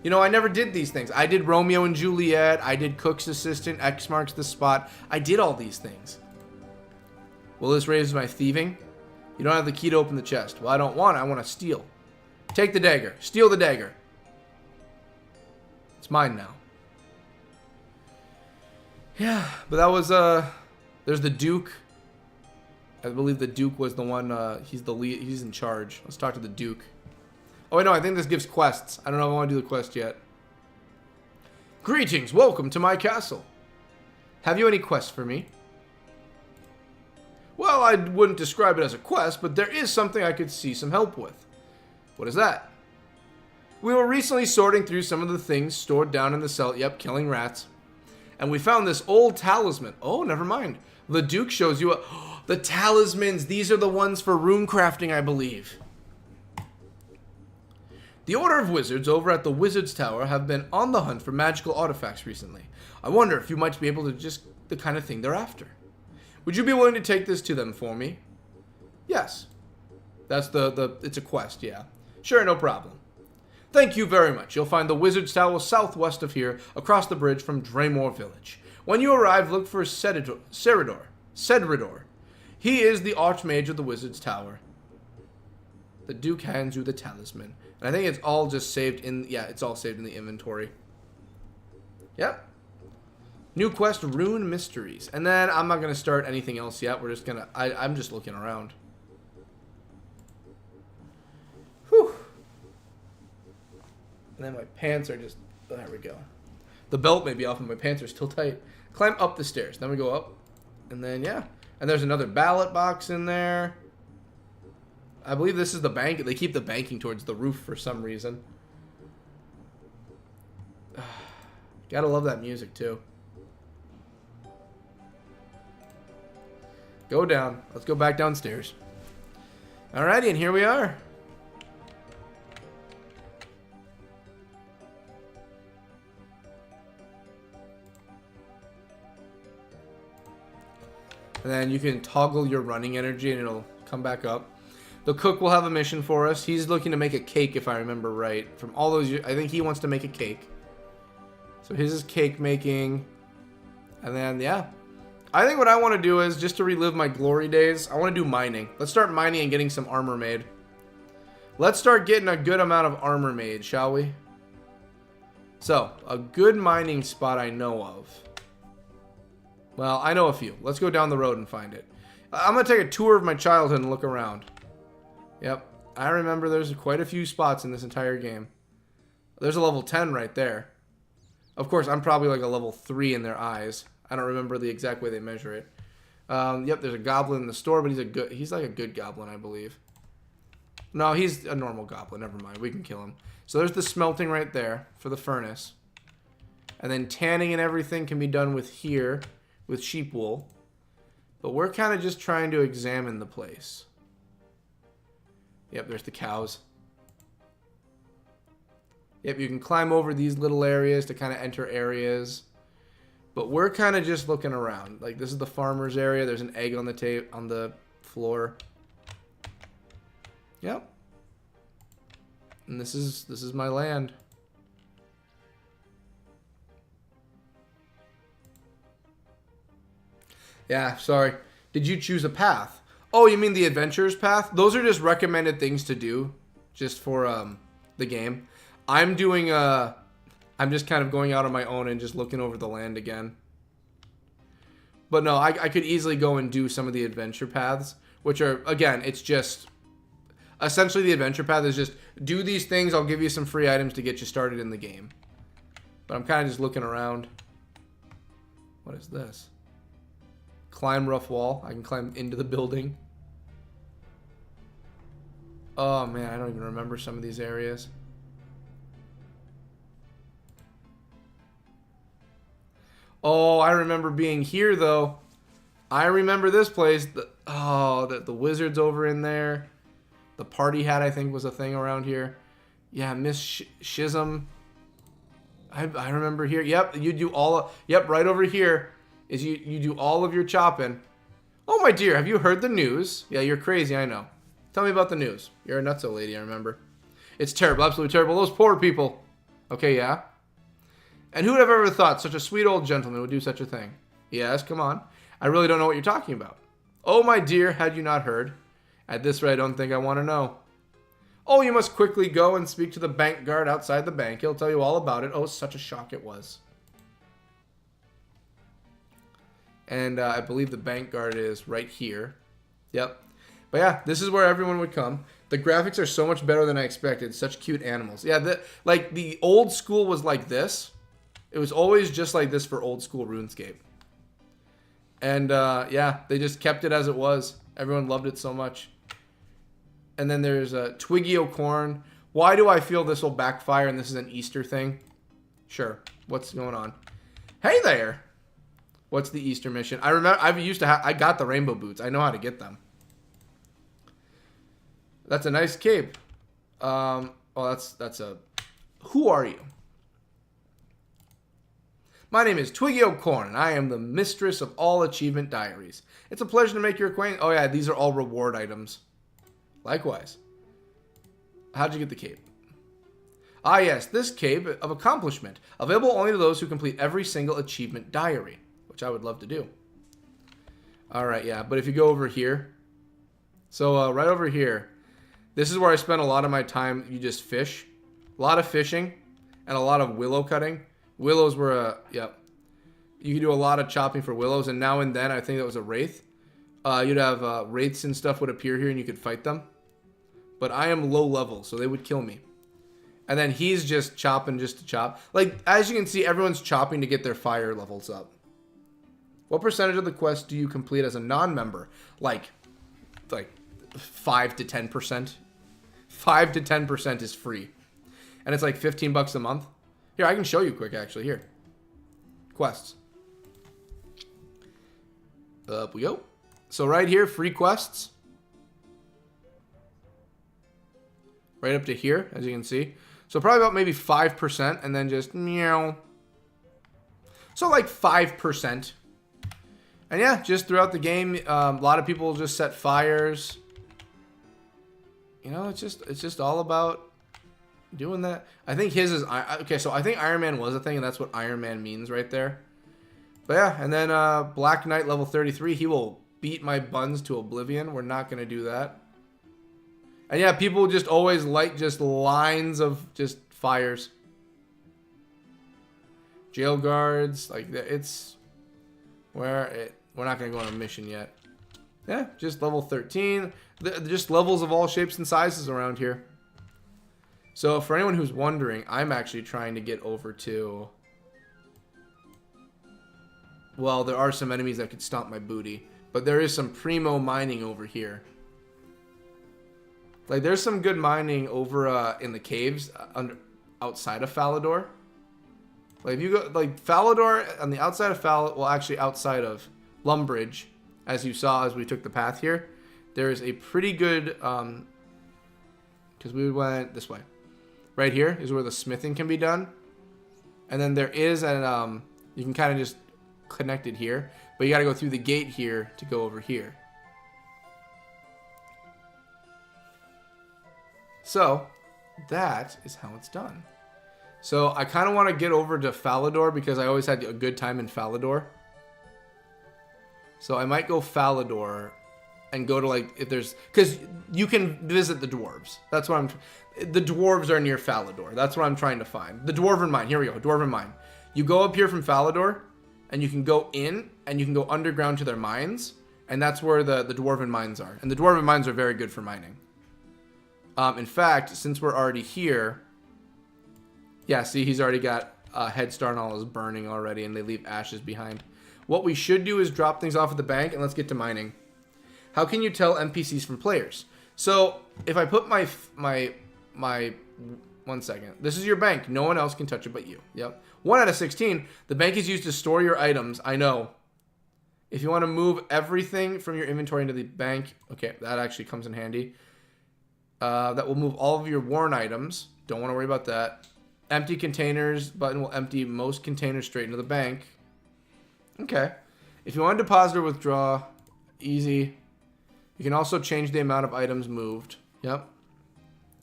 You know, I never did these things. I did Romeo and Juliet. I did Cook's Assistant. X marks the spot. I did all these things. Will this raise my thieving? You don't have the key to open the chest. Well, I don't want it. I want to steal. Take the dagger. Steal the dagger. It's mine now. Yeah, but that was, there's the Duke. I believe the Duke was the one, he's the lead, he's in charge. Let's talk to the Duke. Oh, wait, no, I think this gives quests. I don't know if I want to do the quest yet. Greetings, welcome to my castle. Have you any quests for me? Well, I wouldn't describe it as a quest, but there is something I could see some help with. What is that? We were recently sorting through some of the things stored down in the cell. Yep, killing rats. And we found this old talisman. Oh, never mind. The Duke shows you the talismans. These are the ones for rune crafting, I believe. The Order of Wizards over at the Wizard's Tower have been on the hunt for magical artifacts recently. I wonder if you might be able to just the kind of thing they're after. Would you be willing to take this to them for me? Yes. That's it's a quest, yeah. Sure, no problem. Thank you very much. You'll find the Wizard's Tower southwest of here, across the bridge from Draymore Village. When you arrive, look for Cedridor. He is the Archmage of the Wizard's Tower. The Duke hands you the talisman. And I think it's all just saved in... Yeah, it's all saved in the inventory. Yep. New quest, Rune Mysteries. And then I'm not going to start anything else yet. We're just going to... I'm just looking around. Whew. And then my pants are just... There we go. The belt may be off and my pants are still tight. Climb up the stairs. Then we go up. And then, yeah. And there's another ballot box in there. I believe this is the bank. They keep the banking towards the roof for some reason. Gotta love that music, too. Go down. Let's go back downstairs. Alrighty, and here we are. And then you can toggle your running energy and it'll come back up. The cook will have a mission for us. He's looking to make a cake, if I remember right. From all those years, I think he wants to make a cake. So his is cake making. And then, yeah. I think what I want to do is, just to relive my glory days, I want to do mining. Let's start mining and getting some armor made. Let's start getting a good amount of armor made, shall we? So, a good mining spot I know of. Well, I know a few. Let's go down the road and find it. I'm going to take a tour of my childhood and look around. Yep. I remember there's quite a few spots in this entire game. There's a level 10 right there. Of course, I'm probably like a level 3 in their eyes. I don't remember the exact way they measure it. Yep, there's a goblin in the store, but he's like a good goblin, I believe. No, he's a normal goblin. Never mind. We can kill him. So there's the smelting right there for the furnace. And then tanning and everything can be done with here, with sheep wool. But we're kind of just trying to examine the place. Yep, there's the cows. Yep, you can climb over these little areas to kind of enter areas. But we're kind of just looking around. Like, this is the farmer's area. There's an egg on the floor. Yep. And this is my land. Yeah, sorry. Did you choose a path? Oh, you mean the adventurer's path? Those are just recommended things to do, just for the game. I'm doing I'm just kind of going out on my own and just looking over the land again. But no, I could easily go and do some of the adventure paths, which are, again, it's just essentially the adventure path is just do these things. I'll give you some free items to get you started in the game. But I'm kind of just looking around. What is this? Climb rough wall. I can climb into the building. Oh man, I don't even remember some of these areas. Oh, I remember being here though. I remember this place. The wizard's over in there. The party hat, I think, was a thing around here. Yeah, Miss Schism. I remember here. Yep, you do all. Yep, right over here. Is you do all of your chopping. Oh, my dear, have you heard the news? Yeah, you're crazy, I know. Tell me about the news. You're a nutso lady, I remember. It's terrible, absolutely terrible. Those poor people. Okay, yeah. And who would have ever thought such a sweet old gentleman would do such a thing? Yes, come on. I really don't know what you're talking about. Oh, my dear, had you not heard? At this rate, I don't think I want to know. Oh, you must quickly go and speak to the bank guard outside the bank. He'll tell you all about it. Oh, such a shock it was. And I believe the bank guard is right here. Yep. But yeah, this is where everyone would come. The graphics are so much better than I expected. Such cute animals. Yeah, like the old school was like this. It was always just like this for old school RuneScape. And yeah, they just kept it as it was. Everyone loved it so much. And then there's Twiggy O'Corn. Why do I feel this will backfire and this is an Easter thing? Sure. What's going on? Hey there. What's the Easter mission? I remember I got the rainbow boots. I know how to get them. That's a nice cape. Oh, that's a... Who are you? My name is Twiggy O'Corn, and I am the mistress of all achievement diaries. It's a pleasure to make your acquaintance. Oh yeah, these are all reward items. Likewise. How'd you get the cape? Ah yes, this cape of accomplishment. Available only to those who complete every single achievement diary. Which I would love to do. Alright, yeah, but if you go over here. So, right over here. This is where I spend a lot of my time. You just fish. A lot of fishing. And a lot of willow cutting. Willows were, yep. You could do a lot of chopping for willows. And now and then, I think that was a wraith. You'd have wraiths and stuff would appear here and you could fight them. But I am low level, so they would kill me. And then he's just chopping just to chop. Like, as you can see, everyone's chopping to get their fire levels up. What percentage of the quest do you complete as a non-member? Like 5 to 10%. 5 to 10% is free. And it's like 15 bucks a month. Here, I can show you quick, actually. Here. Quests. Up we go. So right here, free quests. Right up to here, as you can see. So probably about maybe 5%, and then just meow. So like 5%. And yeah, just throughout the game, a lot of people just set fires. You know, it's just all about doing that. I think his is okay. So I think Iron Man was a thing, and that's what Iron Man means right there. But yeah, and then Black Knight level 33, he will beat my buns to oblivion. We're not gonna do that. And yeah, people just always light just lines of just fires. Jail guards, like it's we're not going to go on a mission yet. Yeah, just level 13. Just levels of all shapes and sizes around here. So for anyone who's wondering, I'm actually trying to get over to... Well, there are some enemies that could stomp my booty. But there is some primo mining over here. Like, there's some good mining over in the caves outside of Falador. Like, if you go... Like, Falador, on the outside of Falador... Well, actually, outside of Lumbridge, as you saw as we took the path here, there is a pretty good, because we went this way. Right here is where the smithing can be done. And then there is an, you can kind of just connect it here, but you got to go through the gate here to go over here. So, that is how it's done. So, I kind of want to get over to Falador because I always had a good time in Falador. So I might go Falador and go to like, if there's, because you can visit the dwarves. That's what the dwarves are near Falador. That's what I'm trying to find. The Dwarven Mine. Here we go. Dwarven Mine. You go up here from Falador and you can go in and you can go underground to their mines. And that's where the Dwarven Mines are. And the Dwarven Mines are very good for mining. In fact, since we're already here, yeah, see, he's already got a head start on all his burning already and they leave ashes behind. What we should do is drop things off at the bank and let's get to mining. How can you tell NPCs from players? So if I put my 1 second. This is your bank. No one else can touch it but you. Yep. 1 out of 16. The bank is used to store your items. I know. If you want to move everything from your inventory into the bank. Okay, that actually comes in handy. That will move all of your worn items. Don't want to worry about that. Empty containers button will empty most containers straight into the bank. Okay. If you want to deposit or withdraw, easy. You can also change the amount of items moved. Yep.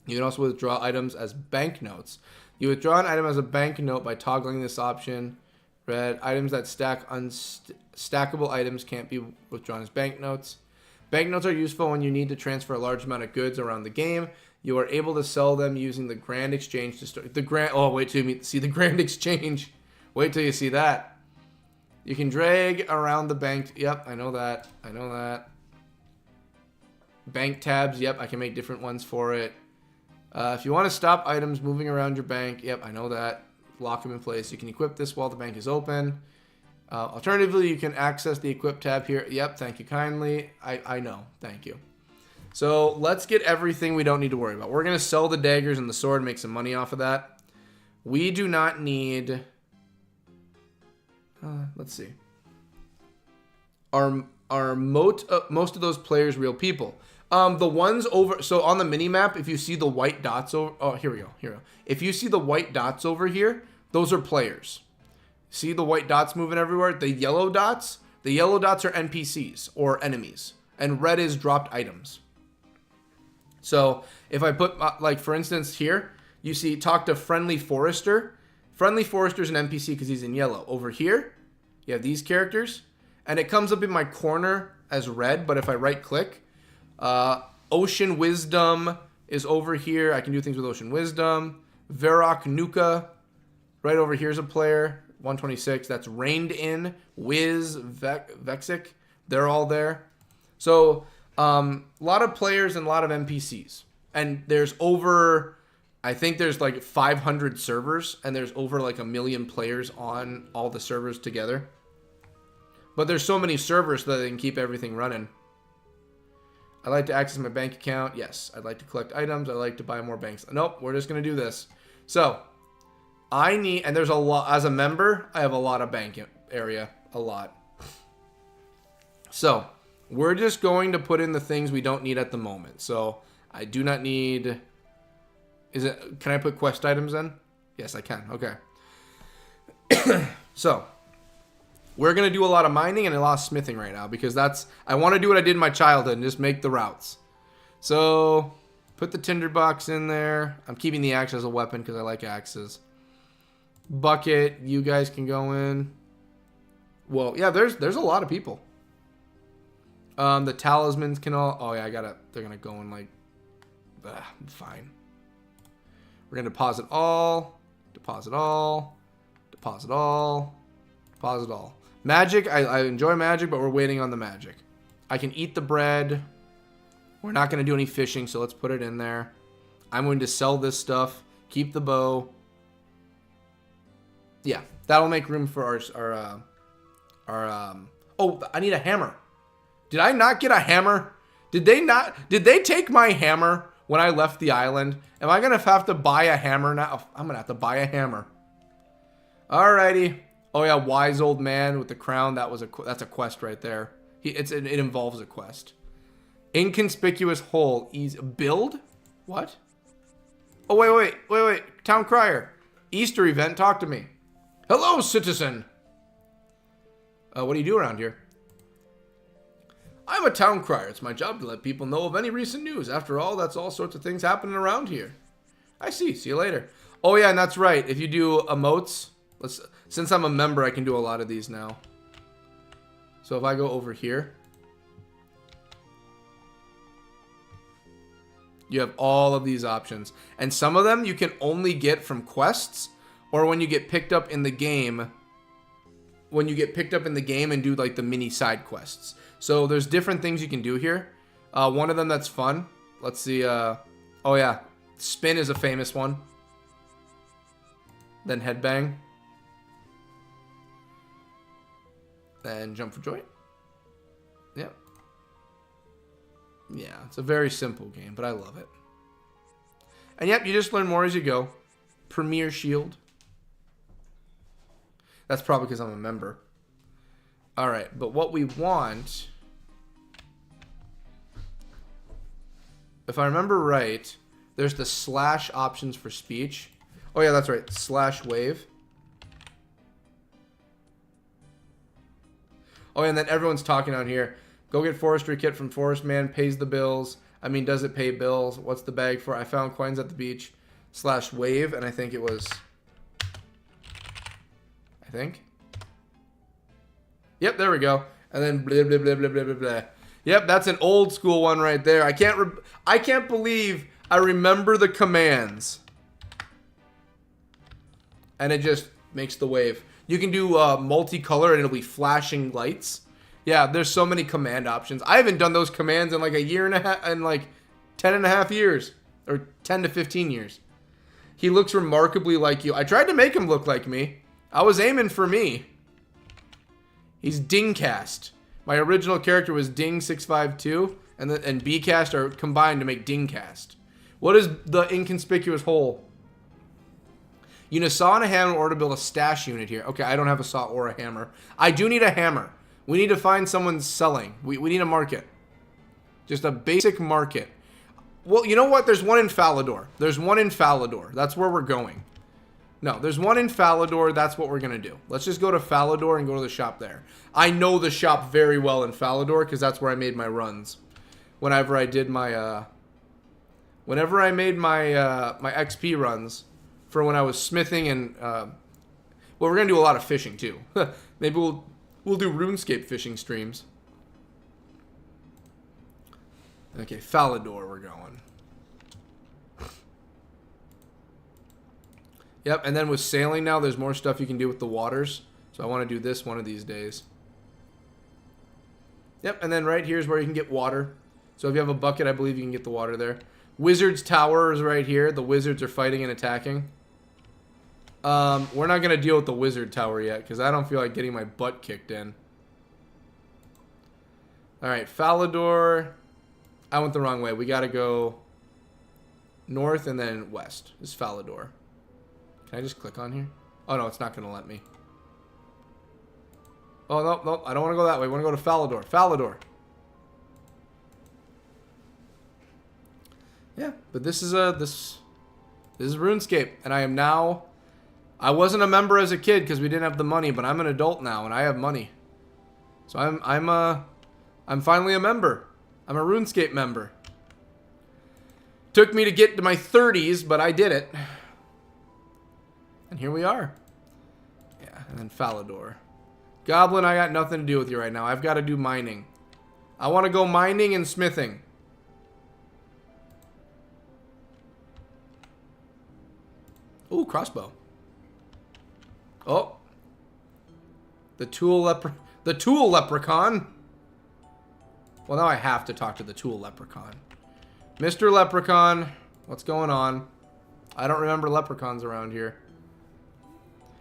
You can also withdraw items as banknotes. You withdraw an item as a banknote by toggling this option. Red. Items that stack stackable items can't be withdrawn as banknotes. Banknotes are useful when you need to transfer a large amount of goods around the game. You are able to sell them using the Grand Exchange to store the Grand. Oh, wait till you see the Grand Exchange. Wait till you see that. You can drag around the bank. Yep, I know that. I know that. Bank tabs. Yep, I can make different ones for it. If you want to stop items moving around your bank. Yep, I know that. Lock them in place. You can equip this while the bank is open. Alternatively, you can access the equip tab here. Yep, thank you kindly. I know, thank you. So let's get everything we don't need to worry about. We're going to sell the daggers and the sword, make some money off of that. We do not need... let's see. Are most of those players real people? The ones over... So on the mini-map, if you see the white dots over... Oh, here we go. Here we go. If you see the white dots over here, those are players. See the white dots moving everywhere? The yellow dots are NPCs or enemies. And red is dropped items. So if I put, like, for instance, here, you see, talk to Friendly Forester. Friendly Forester is an NPC because he's in yellow. Over here, you have these characters. And it comes up in my corner as red, but if I right-click, Ocean Wisdom is over here. I can do things with Ocean Wisdom. Varrock Nuka, right over here is a player. 126, that's Reined In. Wiz, Vexic, they're all there. So... a lot of players and a lot of NPCs. And there's over, I think there's like 500 servers, and there's over like 1 million players on all the servers together. But there's so many servers so that they can keep everything running. I'd like to access my bank account. Yes. I'd like to collect items. I'd like to buy more banks. Nope, we're just going to do this. So, I need, and there's a lot, as a member, I have a lot of bank area. A lot. So, we're just going to put in the things we don't need at the moment. So, I do not need... Can I put quest items in? Yes, I can. Okay. So, we're going to do a lot of mining and a lot of smithing right now. Because that's... I want to do what I did in my childhood and just make the routes. So, put the tinderbox in there. I'm keeping the axe as a weapon because I like axes. Bucket, you guys can go in. Well, yeah, there's a lot of people. The talismans can all... Oh, yeah, they're going to go in like... fine. We're going to deposit all. Deposit all. Deposit all. Deposit all. Magic. I enjoy magic, but we're waiting on the magic. I can eat the bread. We're not going to do any fishing, so let's put it in there. I'm going to sell this stuff. Keep the bow. Yeah, that'll make room for our oh, I need a hammer. Did I not get a hammer? Did they take my hammer when I left the island? Am I going to have to buy a hammer now? I'm going to have to buy a hammer. Alrighty. Oh yeah, wise old man with the crown. That's a quest right there. It involves a quest. Inconspicuous hole. Easy. Build? What? Oh, wait. Town crier. Easter event. Talk to me. Hello, citizen. What do you do around here? I'm a town crier. It's my job to let people know of any recent news. After all, that's all sorts of things happening around here. I see. See you later. Oh, yeah, and that's right. If you do emotes, since I'm a member, I can do a lot of these now. So if I go over here, you have all of these options. And some of them you can only get from quests or when you get picked up in the game. When you get picked up in the game and do like the mini side quests. So there's different things you can do here. One of them that's fun. Let's see. Oh yeah. Spin is a famous one. Then headbang. Then jump for joy. Yep. Yeah, it's a very simple game, but I love it. And yep, you just learn more as you go. Premier Shield. That's probably because I'm a member. Alright, but what we want... If I remember right, there's the slash options for speech. Oh yeah, that's right. Slash wave. Oh, and then everyone's talking out here. Go get forestry kit from Forest Man. Pays the bills. I mean, does it pay bills? What's the bag for? I found coins at the beach. Slash wave, and I think it was... I think. Yep, there we go. And then blah, blah, blah, blah, blah, blah, blah. Yep, that's an old school one right there. I can't believe I remember the commands. And it just makes the wave. You can do multicolor and it'll be flashing lights. Yeah, there's so many command options. I haven't done those commands in like a year and a half, in like 10 and a half years. Or 10 to 15 years. He looks remarkably like you. I tried to make him look like me. I was aiming for me. He's Dingcast. My original character was Ding652, and BCast are combined to make Dingcast. What is the inconspicuous hole? You need a saw and a hammer in order to build a stash unit here. Okay, I don't have a saw or a hammer. I do need a hammer. We need to find someone selling. We need a market. Just a basic market. Well, you know what? There's one in Falador. There's one in Falador. That's where we're going. No, there's one in Falador. That's what we're going to do. Let's just go to Falador and go to the shop there. I know the shop very well in Falador because that's where I made my runs. Whenever I did my, whenever I made my, my XP runs for when I was smithing and, well, we're going to do a lot of fishing too. Maybe we'll do RuneScape fishing streams. Okay, Falador we're going. Yep, and then with sailing now, there's more stuff you can do with the waters. So I want to do this one of these days. Yep, and then right here is where you can get water. So if you have a bucket, I believe you can get the water there. Wizard's Tower is right here. The wizards are fighting and attacking. We're not going to deal with the Wizard Tower yet, because I don't feel like getting my butt kicked in. Alright, Falador. I went the wrong way. We got to go north and then west. This is Falador. Can I just click on here? Oh, no, it's not going to let me. Oh, no, no, I don't want to go that way. I want to go to Falador. Falador. Yeah, but this is RuneScape, and I am now... I wasn't a member as a kid because we didn't have the money, but I'm an adult now, and I have money. So I'm finally a member. I'm a RuneScape member. Took me to get to my 30s, but I did it. And here we are. Yeah, and then Falador. Goblin, I got nothing to do with you right now. I've got to do mining. I want to go mining and smithing. Ooh, crossbow. Oh. The tool leprechaun. Well, now I have to talk to the tool leprechaun. Mr. Leprechaun, what's going on? I don't remember leprechauns around here.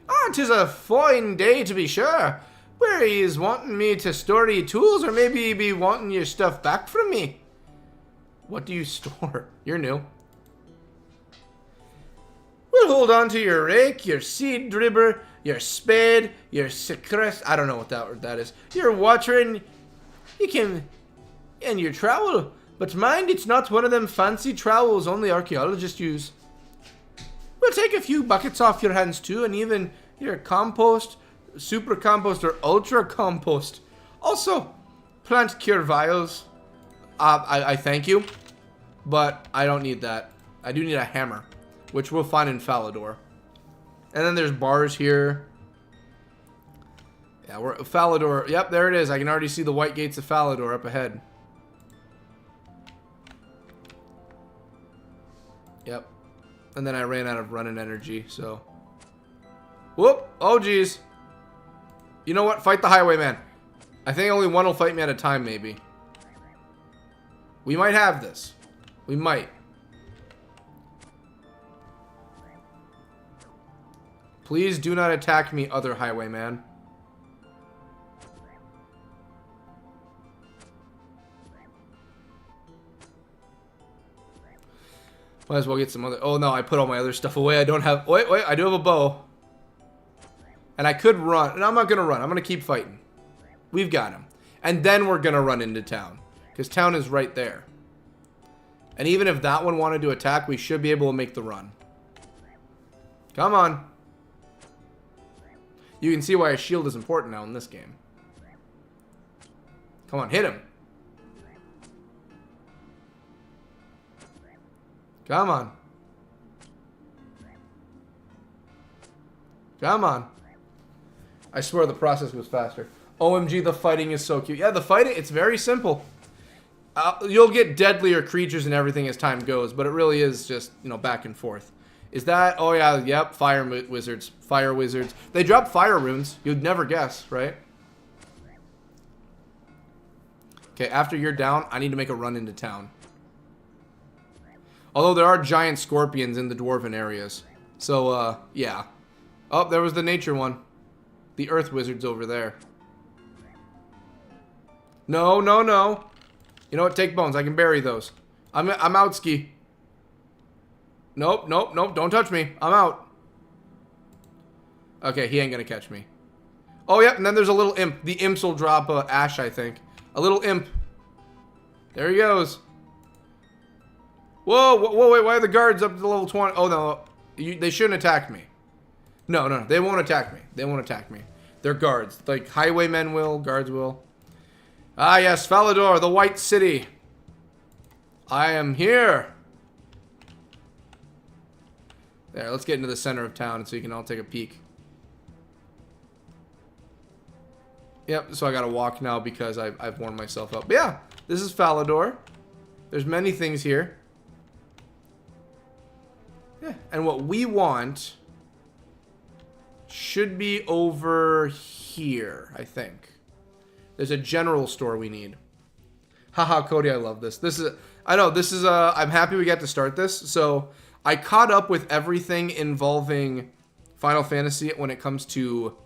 Ah, 'tis a fine day to be sure. Where he's wanting me to store your tools, or maybe he be wanting your stuff back from me. What do you store? You're new. We'll hold on to your rake, your seed dribber, your spade, your secret. I don't know what that is. Your watering. You can. And your trowel. But mind, it's not one of them fancy trowels only archaeologists use. We'll take a few buckets off your hands too, and even your compost, super compost, or ultra compost. Also, plant cure vials. I thank you, but I don't need that. I do need a hammer, which we'll find in Falador. And then there's bars here. Yeah, we're Falador. Yep, there it is. I can already see the white gates of Falador up ahead. Yep. And then I ran out of running energy, so. Whoop! Oh, geez. You know what? Fight the highwayman. I think only one will fight me at a time, maybe. We might have this. We might. Please do not attack me, other highwayman. Might as well get some other... Oh, no, I put all my other stuff away. I don't have... Wait, I do have a bow. And I could run. And I'm not going to run. I'm going to keep fighting. We've got him. And then we're going to run into town. Because town is right there. And even if that one wanted to attack, we should be able to make the run. Come on. You can see why a shield is important now in this game. Come on, hit him. Come on. Come on. I swear the process was faster. OMG, the fighting is so cute. Yeah, the fighting, it's very simple. You'll get deadlier creatures and everything as time goes, but it really is just, you know, back and forth. Is that... Oh, yeah, yep, fire wizards. Fire wizards. They drop fire runes. You'd never guess, right? Okay, after you're down, I need to make a run into town. Although there are giant scorpions in the dwarven areas. So, yeah. Oh, there was the nature one. The earth wizard's over there. No, no, no. You know what? Take bones. I can bury those. I'm out, Ski. Nope, nope, nope. Don't touch me. I'm out. Okay, he ain't gonna catch me. Oh, yeah, and then there's a little imp. The imps will drop ash, I think. A little imp. There he goes. Whoa, whoa, wait, why are the guards up to level 20? Oh, no, they shouldn't attack me. No, no, they won't attack me. They won't attack me. They're guards. Like, highwaymen will, guards will. Ah, yes, Falador, the White City. I am here. There, let's get into the center of town so you can all take a peek. Yep, so I gotta walk now because I've worn myself up. But yeah, this is Falador. There's many things here. Yeah, and what we want should be over here, I think. There's a general store we need. Haha, Cody, I love this. I'm happy we got to start this. So I caught up with everything involving Final Fantasy when it comes to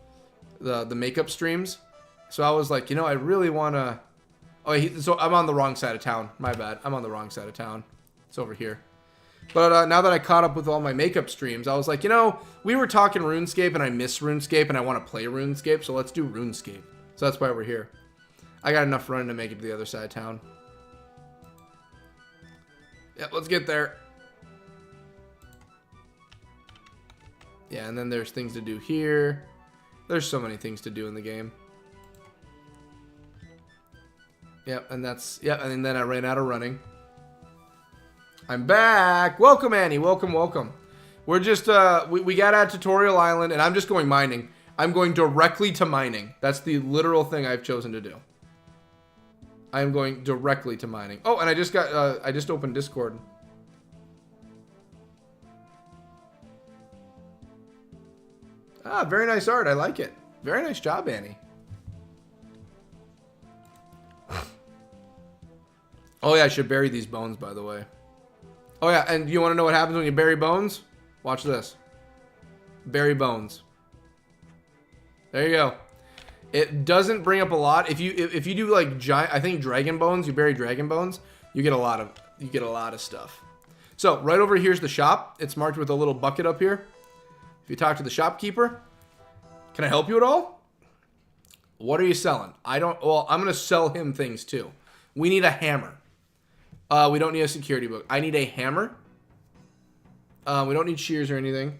the makeup streams. So I was like, you know, I really want to... Oh, so I'm on the wrong side of town. My bad. I'm on the wrong side of town. It's over here. But now that I caught up with all my makeup streams, I was like, you know, we were talking RuneScape, and I miss RuneScape, and I want to play RuneScape, so let's do RuneScape. So that's why we're here. I got enough running to make it to the other side of town. Yep, let's get there. Yeah, and then there's things to do here. There's so many things to do in the game. Yep, and and then I ran out of running. I'm back. Welcome, Annie. Welcome, welcome. We're just, we got out Tutorial Island, and I'm just going mining. I'm going directly to mining. That's the literal thing I've chosen to do. I am going directly to mining. Oh, and I just opened Discord. Ah, very nice art. I like it. Very nice job, Annie. Oh, yeah, I should bury these bones, by the way. Oh, yeah, and you want to know what happens when you bury bones? Watch this. Bury bones. There you go. It doesn't bring up a lot. If you do like giant, I think dragon bones, you bury dragon bones, you get a lot of stuff. So right over here's the shop. It's marked with a little bucket up here. If you talk to the shopkeeper, can I help you at all? What are you selling? Well, I'm gonna sell him things too. We need a hammer. We don't need a security book. I need a hammer. We don't need shears or anything.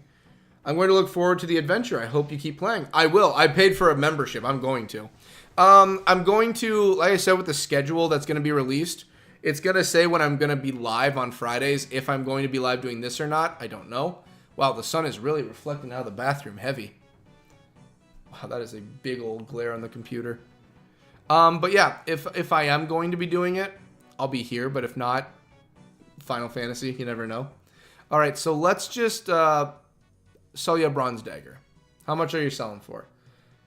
I'm going to look forward to the adventure. I hope you keep playing. I will. I paid for a membership. I'm going to. I'm going to, like I said, with the schedule that's going to be released, it's going to say when I'm going to be live on Fridays. If I'm going to be live doing this or not, I don't know. Wow, the sun is really reflecting out of the bathroom heavy. Wow, that is a big old glare on the computer. But yeah, if I am going to be doing it, I'll be here. But if not, Final Fantasy, you never know. All right, so let's just... sell you a bronze dagger. How much are you selling for?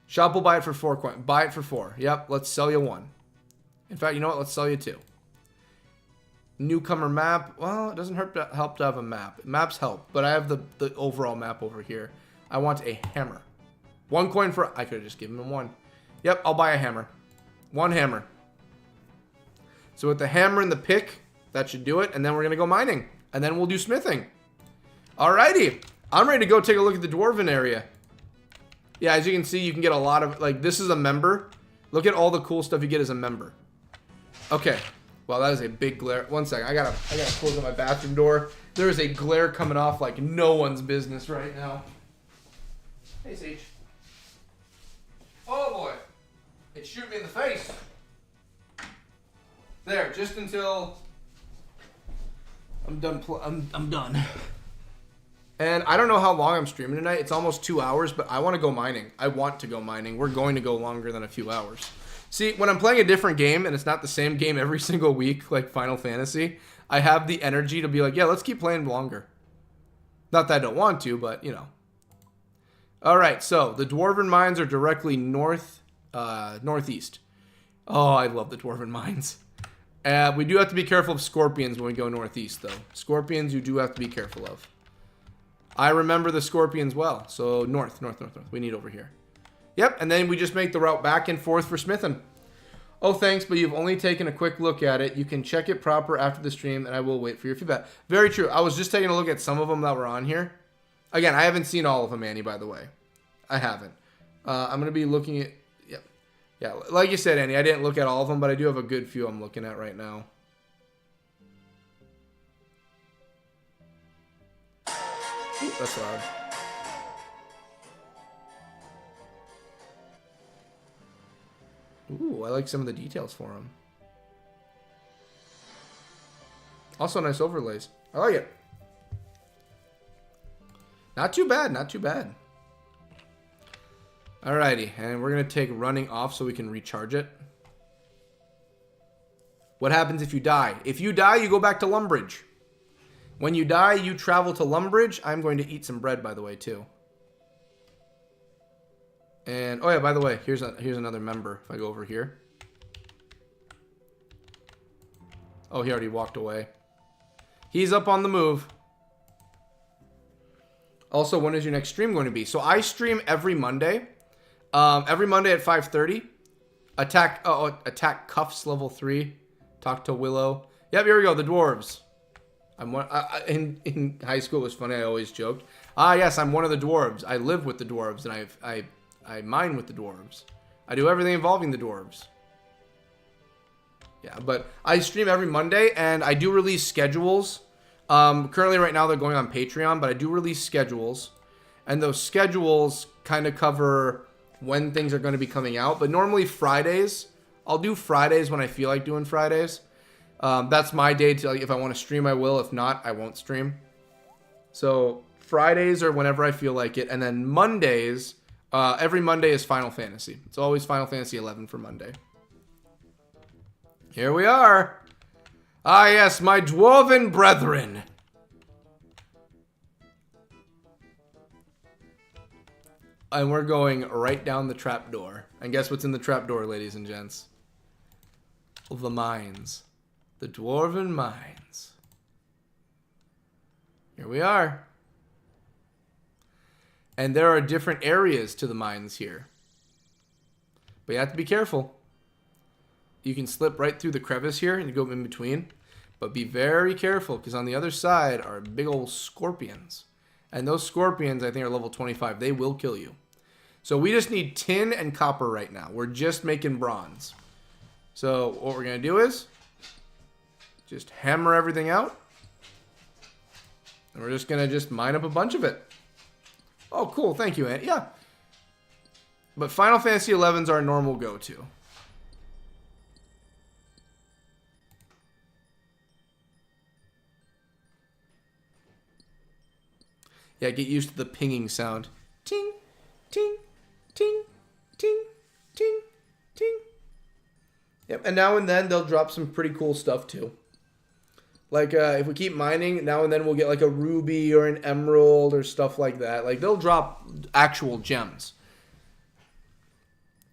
Shop will buy it for 4 coins. Buy it for 4. Yep, let's sell you 1. In fact, you know what? Let's sell you 2. Newcomer map. Well, it doesn't help to have a map. Maps help, but I have the overall map over here. I want a hammer. 1 coin for... I could have just given him 1. Yep, I'll buy a hammer. 1 hammer. So with the hammer and the pick, that should do it. And then we're going to go mining. And then we'll do smithing. Alrighty. I'm ready to go take a look at the dwarven area. Yeah, as you can see, you can get a lot of, like, this is a member. Look at all the cool stuff you get as a member. Okay. Well, that is a big glare. 1 second. I gotta close up my bathroom door. There is a glare coming off like no one's business right now. Hey, Sage. Oh, boy. It's shooting me in the face. There, just until I'm done. I'm done. And I don't know how long I'm streaming tonight. It's almost 2 hours, but I want to go mining. I want to go mining. We're going to go longer than a few hours. See, when I'm playing a different game and it's not the same game every single week, like Final Fantasy, I have the energy to be like, yeah, let's keep playing longer. Not that I don't want to, but, you know. All right, so the Dwarven Mines are directly northeast. Oh, I love the Dwarven Mines. We do have to be careful of scorpions when we go northeast, though. Scorpions you do have to be careful of. I remember the scorpions well. So north. We need over here. Yep, and then we just make the route back and forth for smithing. Oh, thanks, but you've only taken a quick look at it. You can check it proper after the stream, and I will wait for your feedback. Very true. I was just taking a look at some of them that were on here. Again, I haven't seen all of them, Annie, by the way. I haven't. I'm going to be looking at... Yep. Yeah, like you said, Annie, I didn't look at all of them, but I do have a good few I'm looking at right now. Ooh, that's loud. Ooh, I like some of the details for them. Also nice overlays. I like it. Not too bad, not too bad. Alrighty, and we're going to take running off so we can recharge it. What happens if you die? If you die, you go back to Lumbridge. When you die, you travel to Lumbridge. I'm going to eat some bread, by the way, too. And, oh yeah, by the way, here's another member. If I go over here. Oh, he already walked away. He's up on the move. Also, when is your next stream going to be? So I stream every Monday. Every Monday at 5:30. Attack Cuffs level 3. Talk to Willow. Yep, here we go. The dwarves. In high school, it was funny. I always joked. Yes, I'm one of the dwarves. I live with the dwarves, and I mine with the dwarves. I do everything involving the dwarves. Yeah, but I stream every Monday, and I do release schedules. Currently, right now, they're going on Patreon, but I do release schedules. And those schedules kind of cover when things are going to be coming out. But normally Fridays, I'll do Fridays when I feel like doing Fridays. That's my day to, like, if I want to stream, I will. If not, I won't stream. So Fridays are whenever I feel like it. And then Mondays, every Monday is Final Fantasy. It's always Final Fantasy 11 for Monday. Here we are. Ah, yes, my dwarven brethren. And we're going right down the trapdoor. And guess what's in the trapdoor, ladies and gents? The mines. The dwarven mines. Here we are. And there are different areas to the mines here. But you have to be careful. You can slip right through the crevice here and go in between. But be very careful, because on the other side are big old scorpions. And those scorpions, I think, are level 25. They will kill you. So we just need tin and copper right now. We're just making bronze. So what we're going to do is just hammer everything out. And we're just going to mine up a bunch of it. Oh, cool. Thank you, Aunt. Yeah. But Final Fantasy 11's our normal go-to. Yeah, get used to the pinging sound. Ting, ting, ting, ting, ting, ting. Yep, and now and then they'll drop some pretty cool stuff too. Like, if we keep mining, now and then we'll get like a ruby or an emerald or stuff like that. Like, they'll drop actual gems.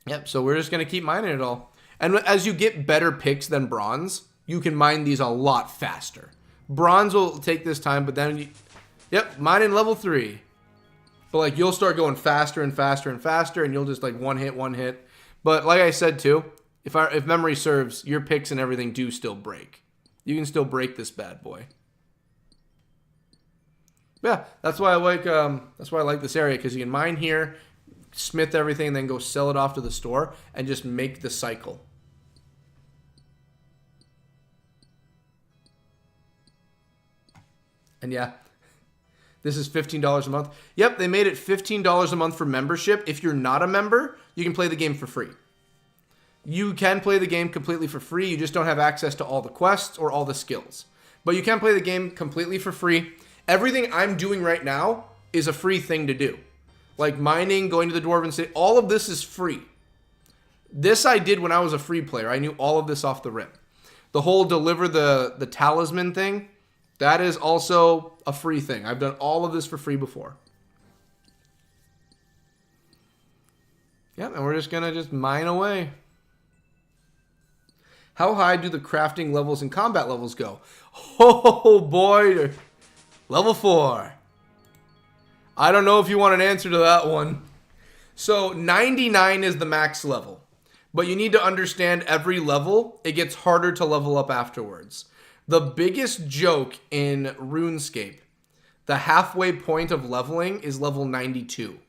Yep, so we're just going to keep mining it all. And as you get better picks than bronze, you can mine these a lot faster. Bronze will take this time, but then... Yep, mining level 3. But like, you'll start going faster and faster and faster, and you'll just like one hit. But like I said too, if memory serves, your picks and everything do still break. You can still break this bad boy. Yeah, that's why I like this area, because you can mine here, smith everything, and then go sell it off to the store and just make the cycle. And yeah. This is $15 a month. Yep, they made it $15 a month for membership. If you're not a member, you can play the game for free. You can play the game completely for free. You just don't have access to all the quests or all the skills. But you can play the game completely for free. Everything I'm doing right now is a free thing to do. Like mining, going to the Dwarven City, all of this is free. This I did when I was a free player. I knew all of this off the rip. The whole deliver the talisman thing, that is also a free thing. I've done all of this for free before. Yep, and we're just going to mine away. How high do the crafting levels and combat levels go? Oh boy, level 4. I don't know if you want an answer to that one. So 99 is the max level. But you need to understand every level, it gets harder to level up afterwards. The biggest joke in RuneScape, the halfway point of leveling is level 92.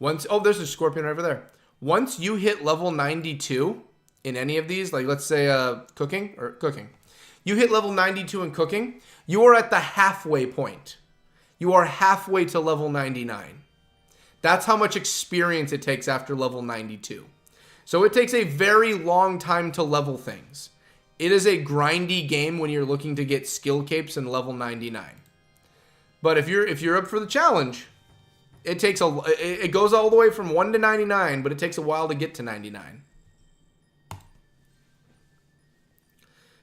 Oh, there's a scorpion over there. Once you hit level 92 in any of these, like let's say cooking. You hit level 92 in cooking, you are at the halfway point. You are halfway to level 99. That's how much experience it takes after level 92. So it takes a very long time to level things. It is a grindy game when you're looking to get skill capes in level 99. But if you're up for the challenge, it goes all the way from 1 to 99, but it takes a while to get to 99.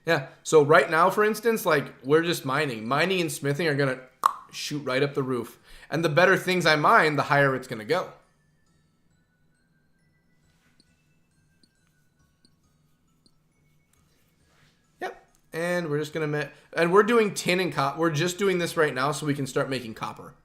Yeah, so right now, for instance, like, we're just mining. Mining and smithing are going to shoot right up the roof. And the better things I mine, the higher it's going to go. Yep, and we're just going to... And we're doing tin and copper. We're just doing this right now so we can start making copper.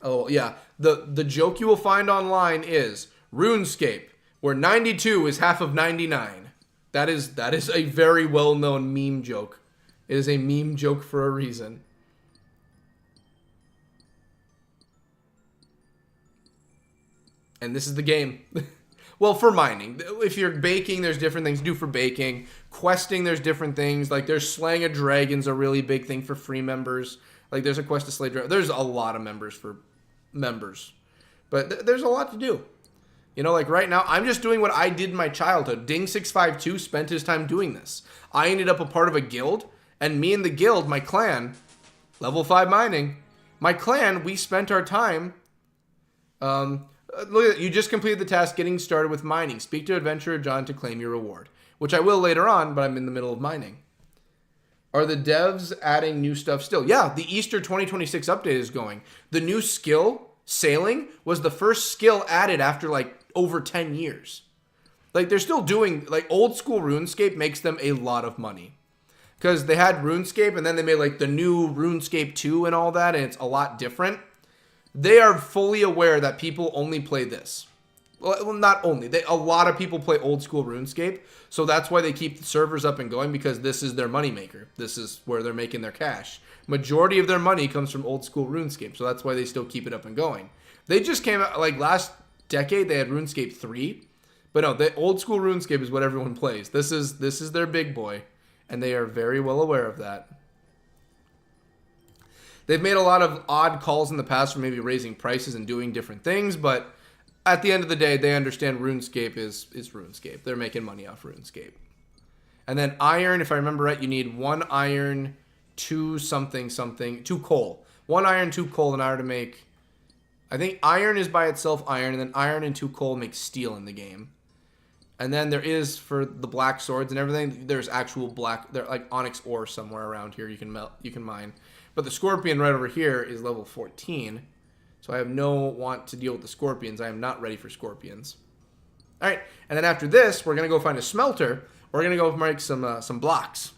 Oh, yeah. The joke you will find online is RuneScape, where 92 is half of 99. That is a very well-known meme joke. It is a meme joke for a reason. And this is the game. Well, for mining. If you're baking, there's different things to do for baking. Questing, there's different things. Like, there's slaying a dragon's a really big thing for free members. Like, there's a quest to slay dragon. There's a lot of members for members. But there's a lot to do. You know, like right now, I'm just doing what I did in my childhood. Ding652 spent his time doing this. I ended up a part of a guild, and me and the guild, my clan, level 5 mining, my clan, we spent our time... look at it. You just completed the task getting started with mining. Speak to Adventurer John to claim your reward. Which I will later on, but I'm in the middle of mining. Are the devs adding new stuff still? Yeah, the Easter 2026 update is going. The new skill, sailing, was the first skill added after like over 10 years. Like, they're still doing, like, old school RuneScape makes them a lot of money. Because they had RuneScape, and then they made, like, the new RuneScape 2 and all that, and it's a lot different. They are fully aware that people only play this. Well, not only. A lot of people play old school RuneScape, so that's why they keep the servers up and going, because this is their moneymaker. This is where they're making their cash. Majority of their money comes from old school RuneScape, so that's why they still keep it up and going. They just came out, like, last decade, they had RuneScape 3. But no, the old school RuneScape is what everyone plays. This is their big boy, and they are very well aware of that. They've made a lot of odd calls in the past for maybe raising prices and doing different things, but at the end of the day, they understand RuneScape is RuneScape. They're making money off RuneScape. And then iron, if I remember right, you need 1 iron, 2 something, 2 coal. 1 iron, 2 coal in order to make... I think iron is by itself iron, and then iron and 2 coal make steel in the game. And then there is, for the black swords and everything, there's actual black, they're like onyx ore somewhere around here you can mine. But the scorpion right over here is level 14. So I have no want to deal with the scorpions. I am not ready for scorpions. All right, and then after this, we're going to go find a smelter. We're going to go make some blocks.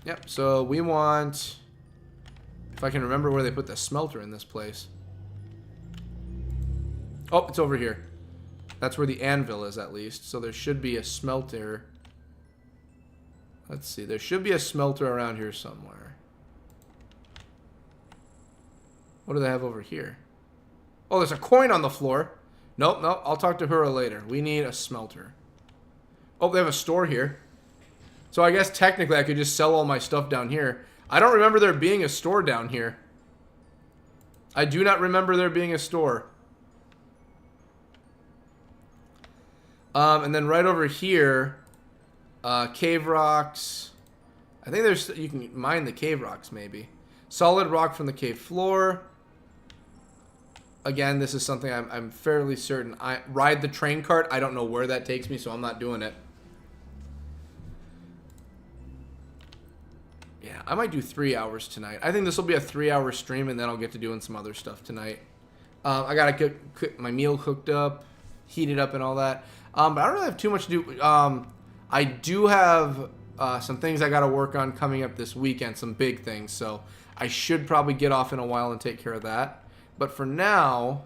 Yep, so we want, if I can remember where they put the smelter in this place. Oh, it's over here. That's where the anvil is, at least. So there should be a smelter. Let's see. There should be a smelter around here somewhere. What do they have over here? Oh, there's a coin on the floor. Nope. I'll talk to Hura later. We need a smelter. Oh, they have a store here. So I guess technically I could just sell all my stuff down here. I don't remember there being a store down here. I do not remember there being a store. And then right over here, cave rocks. I think there's, you can mine the cave rocks maybe. Solid rock from the cave floor. Again, this is something I'm fairly certain. I ride the train cart. I don't know where that takes me, so I'm not doing it. Yeah, I might do 3 hours tonight. I think this will be a 3-hour stream, and then I'll get to doing some other stuff tonight. I gotta get my meal cooked up, heated up, and all that. But I don't really have too much to do. I do have some things I got to work on coming up this weekend, some big things. So I should probably get off in a while and take care of that. But for now,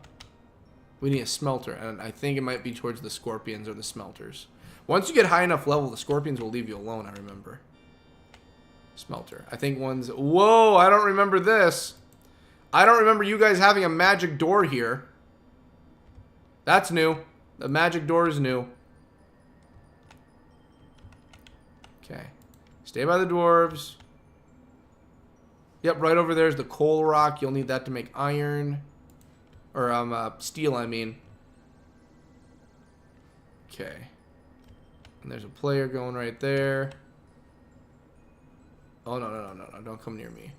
We need a smelter, and I think it might be towards the scorpions or the smelters. Once you get high enough level, the scorpions will leave you alone, I remember. Smelter. I think one's... Whoa, I don't remember this. I don't remember you guys having a magic door here. That's new. The magic door is new. Okay. Stay by the dwarves. Yep, right over there is the coal rock. You'll need that to make iron. Or, steel, I mean. Okay. And there's a player going right there. Oh, no. Don't come near me.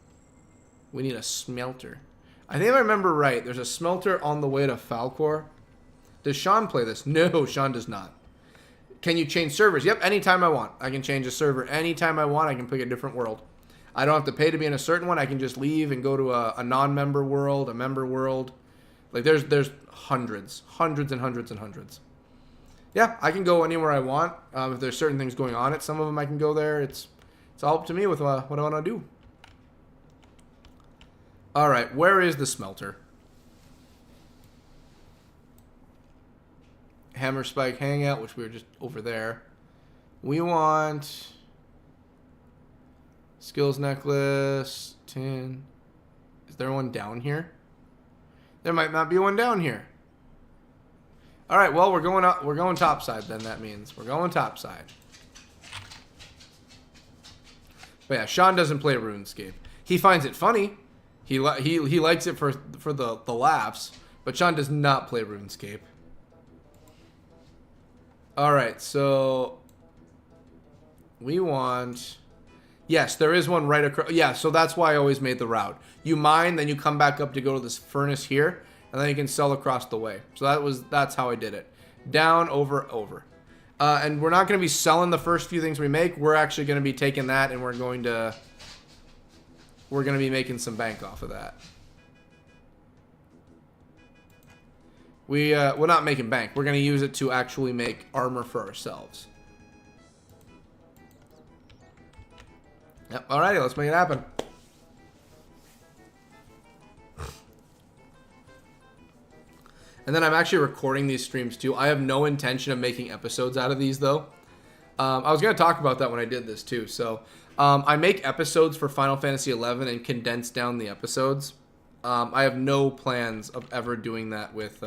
We need a smelter. I think if I remember right, there's a smelter on the way to Falcor. Does Sean play this? No, Sean does not. Can you change servers? Yep, anytime I want. I can change a server anytime I want. I can pick a different world. I don't have to pay to be in a certain one. I can just leave and go to a non-member world, a member world. Like, there's hundreds and hundreds. Yeah, I can go anywhere I want. If there's certain things going on at some of them, I can go there. It's all up to me with what I want to do. All right, where is the smelter? Hammer Spike Hangout, which we were just over there. We want skills necklace, tin. Is there one down here? There might not be one down here. All right, well, we're going up. We're going topside then. That means we're going topside. But yeah, Sean doesn't play RuneScape. He finds it funny. He likes it for the laughs. But Sean does not play RuneScape. All right, so we want. Yes, there is one right across. Yeah, so that's why I always made the route. You mine, then you come back up to go to this furnace here, and then you can sell across the way. So that's how I did it. Down, over. And we're not going to be selling the first few things we make. We're actually going to be taking that, and we're going to be making some bank off of that. We're not making bank. We're going to use it to actually make armor for ourselves. Yep. Alrighty, let's make it happen. And then I'm actually recording these streams too. I have no intention of making episodes out of these though. I was going to talk about that when I did this too. So I make episodes for Final Fantasy XI and condense down the episodes. I have no plans of ever doing that with...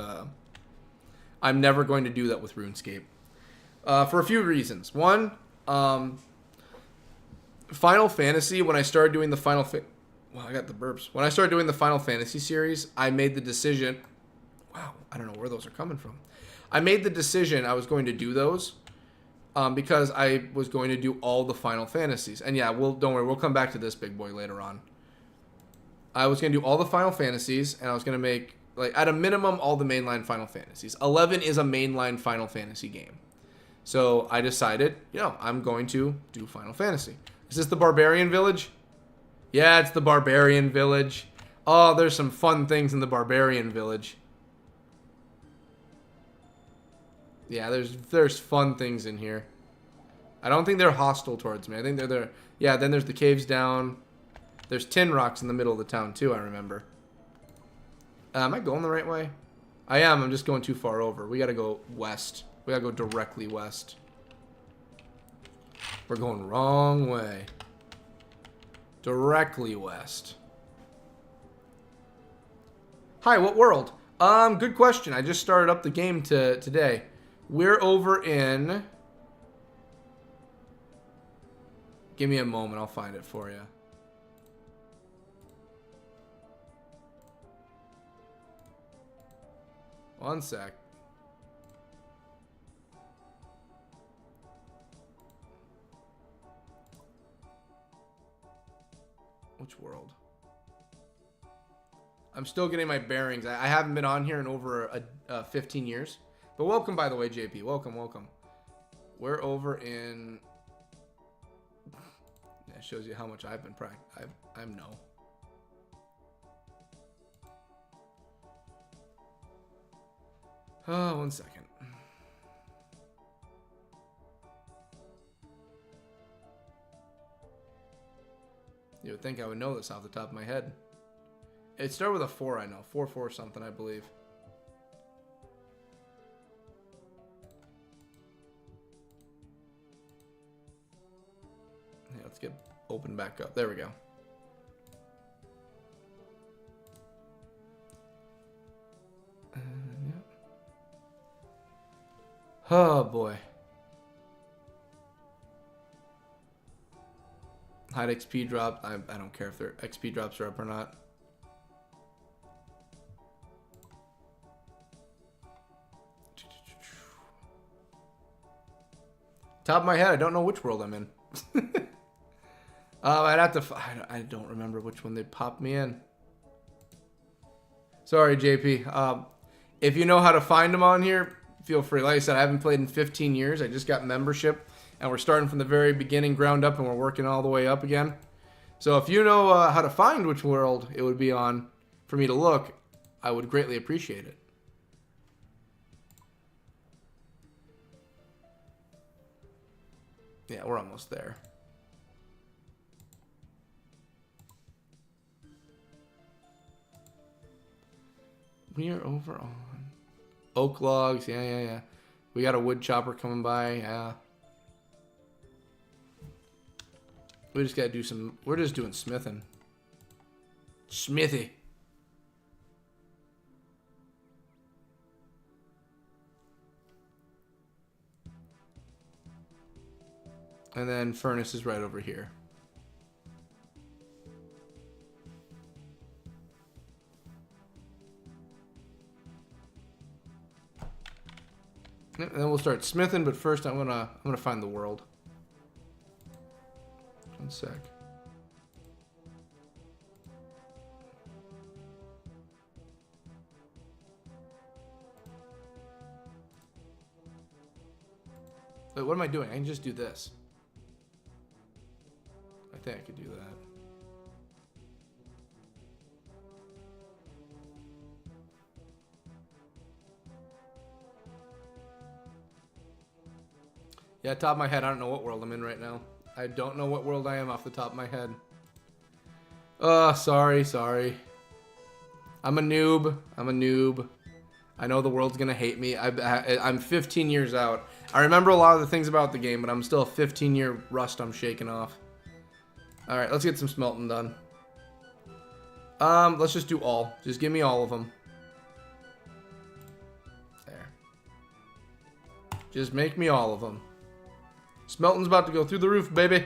I'm never going to do that with RuneScape. For a few reasons. One, Final Fantasy, when I started doing the Wow, I got the burps. When I started doing the Final Fantasy series, I made the decision... Wow, I don't know where those are coming from. I made the decision I was going to do those because I was going to do all the Final Fantasies. And yeah, don't worry, we'll come back to this big boy later on. I was going to do all the Final Fantasies, and I was going to make, like, at a minimum, all the mainline Final Fantasies. 11 is a mainline Final Fantasy game. So I decided, I'm going to do Final Fantasy. Is this the Barbarian Village? Yeah, it's the Barbarian Village. Oh, there's some fun things in the Barbarian Village. Yeah, there's fun things in here. I don't think they're hostile towards me. I think they're there. Yeah, then there's the caves down. There's tin rocks in the middle of the town, too, I remember. Am I going the right way? I am. I'm just going too far over. We gotta go west. We gotta go directly west. We're going wrong way. Directly west. Hi, what world? Good question. I just started up the game today. We're over in... Give me a moment. I'll find it for you. One sec. Which world? I'm still getting my bearings. I haven't been on here in over 15 years. But welcome, by the way, JP. Welcome. We're over in... That shows you how much I've been practicing. I'm no. Oh, 1 second. You would think I would know this off the top of my head. It started with a 4, I know. 4 something, I believe. let's get open back up. There we go. Yeah. Oh boy. Hide XP drop. I don't care if their XP drops are up or not. Top of my head, I don't know which world I'm in. I'd have to. I don't remember which one they popped me in. Sorry, JP. If you know how to find them on here, feel free. Like I said, I haven't played in 15 years. I just got membership, and we're starting from the very beginning, ground up, and we're working all the way up again. So if you know how to find which world it would be on for me to look, I would greatly appreciate it. Yeah, we're almost there. We are over on oak logs. Yeah. We got a wood chopper coming by. Yeah. We just gotta do some. We're just doing smithing. Smithy. And then furnace is right over here. And then we'll start smithing, but first I'm gonna find the world. 1 sec. Wait, what am I doing? I can just do this. I think I could do that. Yeah, top of my head, I don't know what world I'm in right now. I don't know what world I am off the top of my head. Sorry. I'm a noob. I know the world's gonna hate me. I'm 15 years out. I remember a lot of the things about the game, but I'm still a 15-year rust I'm shaking off. Alright, let's get some smelting done. Let's just do all. Just give me all of them. There. Just make me all of them. Smelting's about to go through the roof, baby.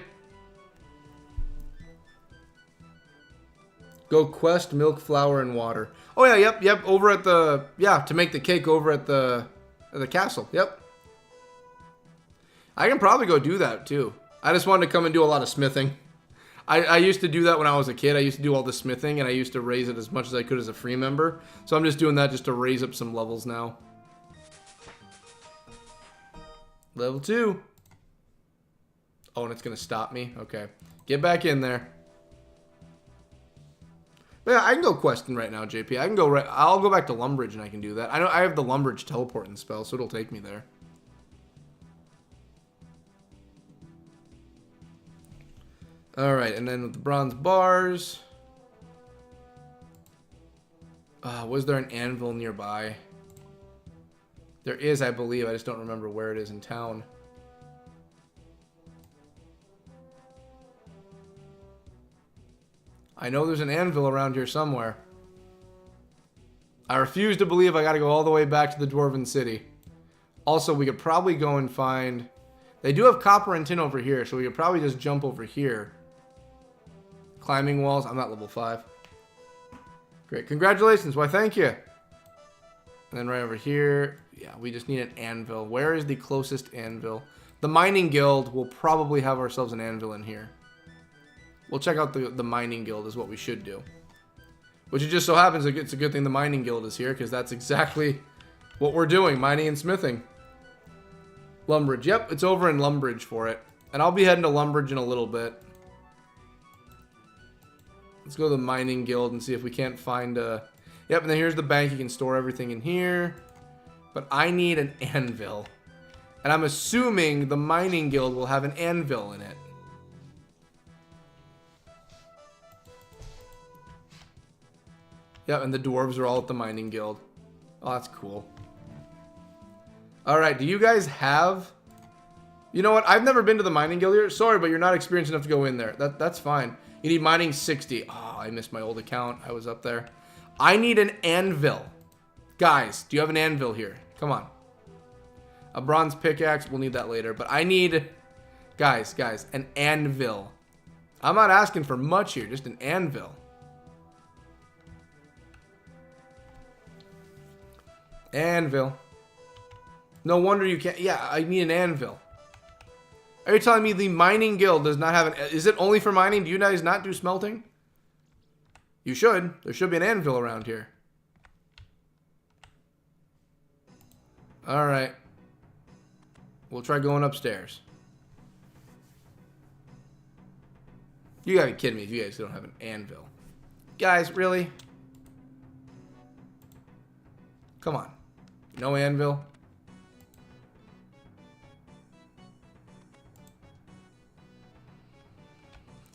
Go quest, milk, flour, and water. Oh yeah, yep. Over at the to make the cake over at the castle. Yep. I can probably go do that too. I just wanted to come and do a lot of smithing. I used to do that when I was a kid. I used to do all the smithing, and I used to raise it as much as I could as a free member. So I'm just doing that just to raise up some levels now. Level 2. Oh, and it's going to stop me? Okay. Get back in there. But yeah, I can go questing right now, JP. I can go right... I'll go back to Lumbridge, and I can do that. I know I have the Lumbridge teleporting spell, so it'll take me there. Alright, and then with the bronze bars... was there an anvil nearby? There is, I believe. I just don't remember where it is in town. I know there's an anvil around here somewhere. I refuse to believe I gotta go all the way back to the Dwarven City. Also, we could probably go and find... They do have copper and tin over here, so we could probably just jump over here. Climbing walls. I'm not level 5. Great. Congratulations. Why, thank you. And then right over here... Yeah, we just need an anvil. Where is the closest anvil? The Mining Guild will probably have ourselves an anvil in here. We'll check out the Mining Guild is what we should do. Which it just so happens it's a good thing the Mining Guild is here, because that's exactly what we're doing, mining and smithing. Lumbridge. Yep, it's over in Lumbridge for it. And I'll be heading to Lumbridge in a little bit. Let's go to the Mining Guild and see if we can't find a... Yep, and then here's the bank. You can store everything in here. But I need an anvil. And I'm assuming the Mining Guild will have an anvil in it. Yep, and the dwarves are all at the Mining Guild. Oh, that's cool. Alright, do you guys have You know what? I've never been to the mining guild here. Sorry, but you're not experienced enough to go in there. That's fine. You need mining 60. Oh, I missed my old account. I was up there. I need an anvil. Guys, do you have an anvil here? Come on. A bronze pickaxe. We'll need that later. But I need... Guys, an anvil. I'm not asking for much here. Just an anvil. Anvil. No wonder you can't... Yeah, I need an anvil. Are you telling me the mining guild does not have an... Is it only for mining? Do you guys not do smelting? You should. There should be an anvil around here. Alright. We'll try going upstairs. You gotta be kidding me if you guys don't have an anvil. Guys, really? Come on. No anvil?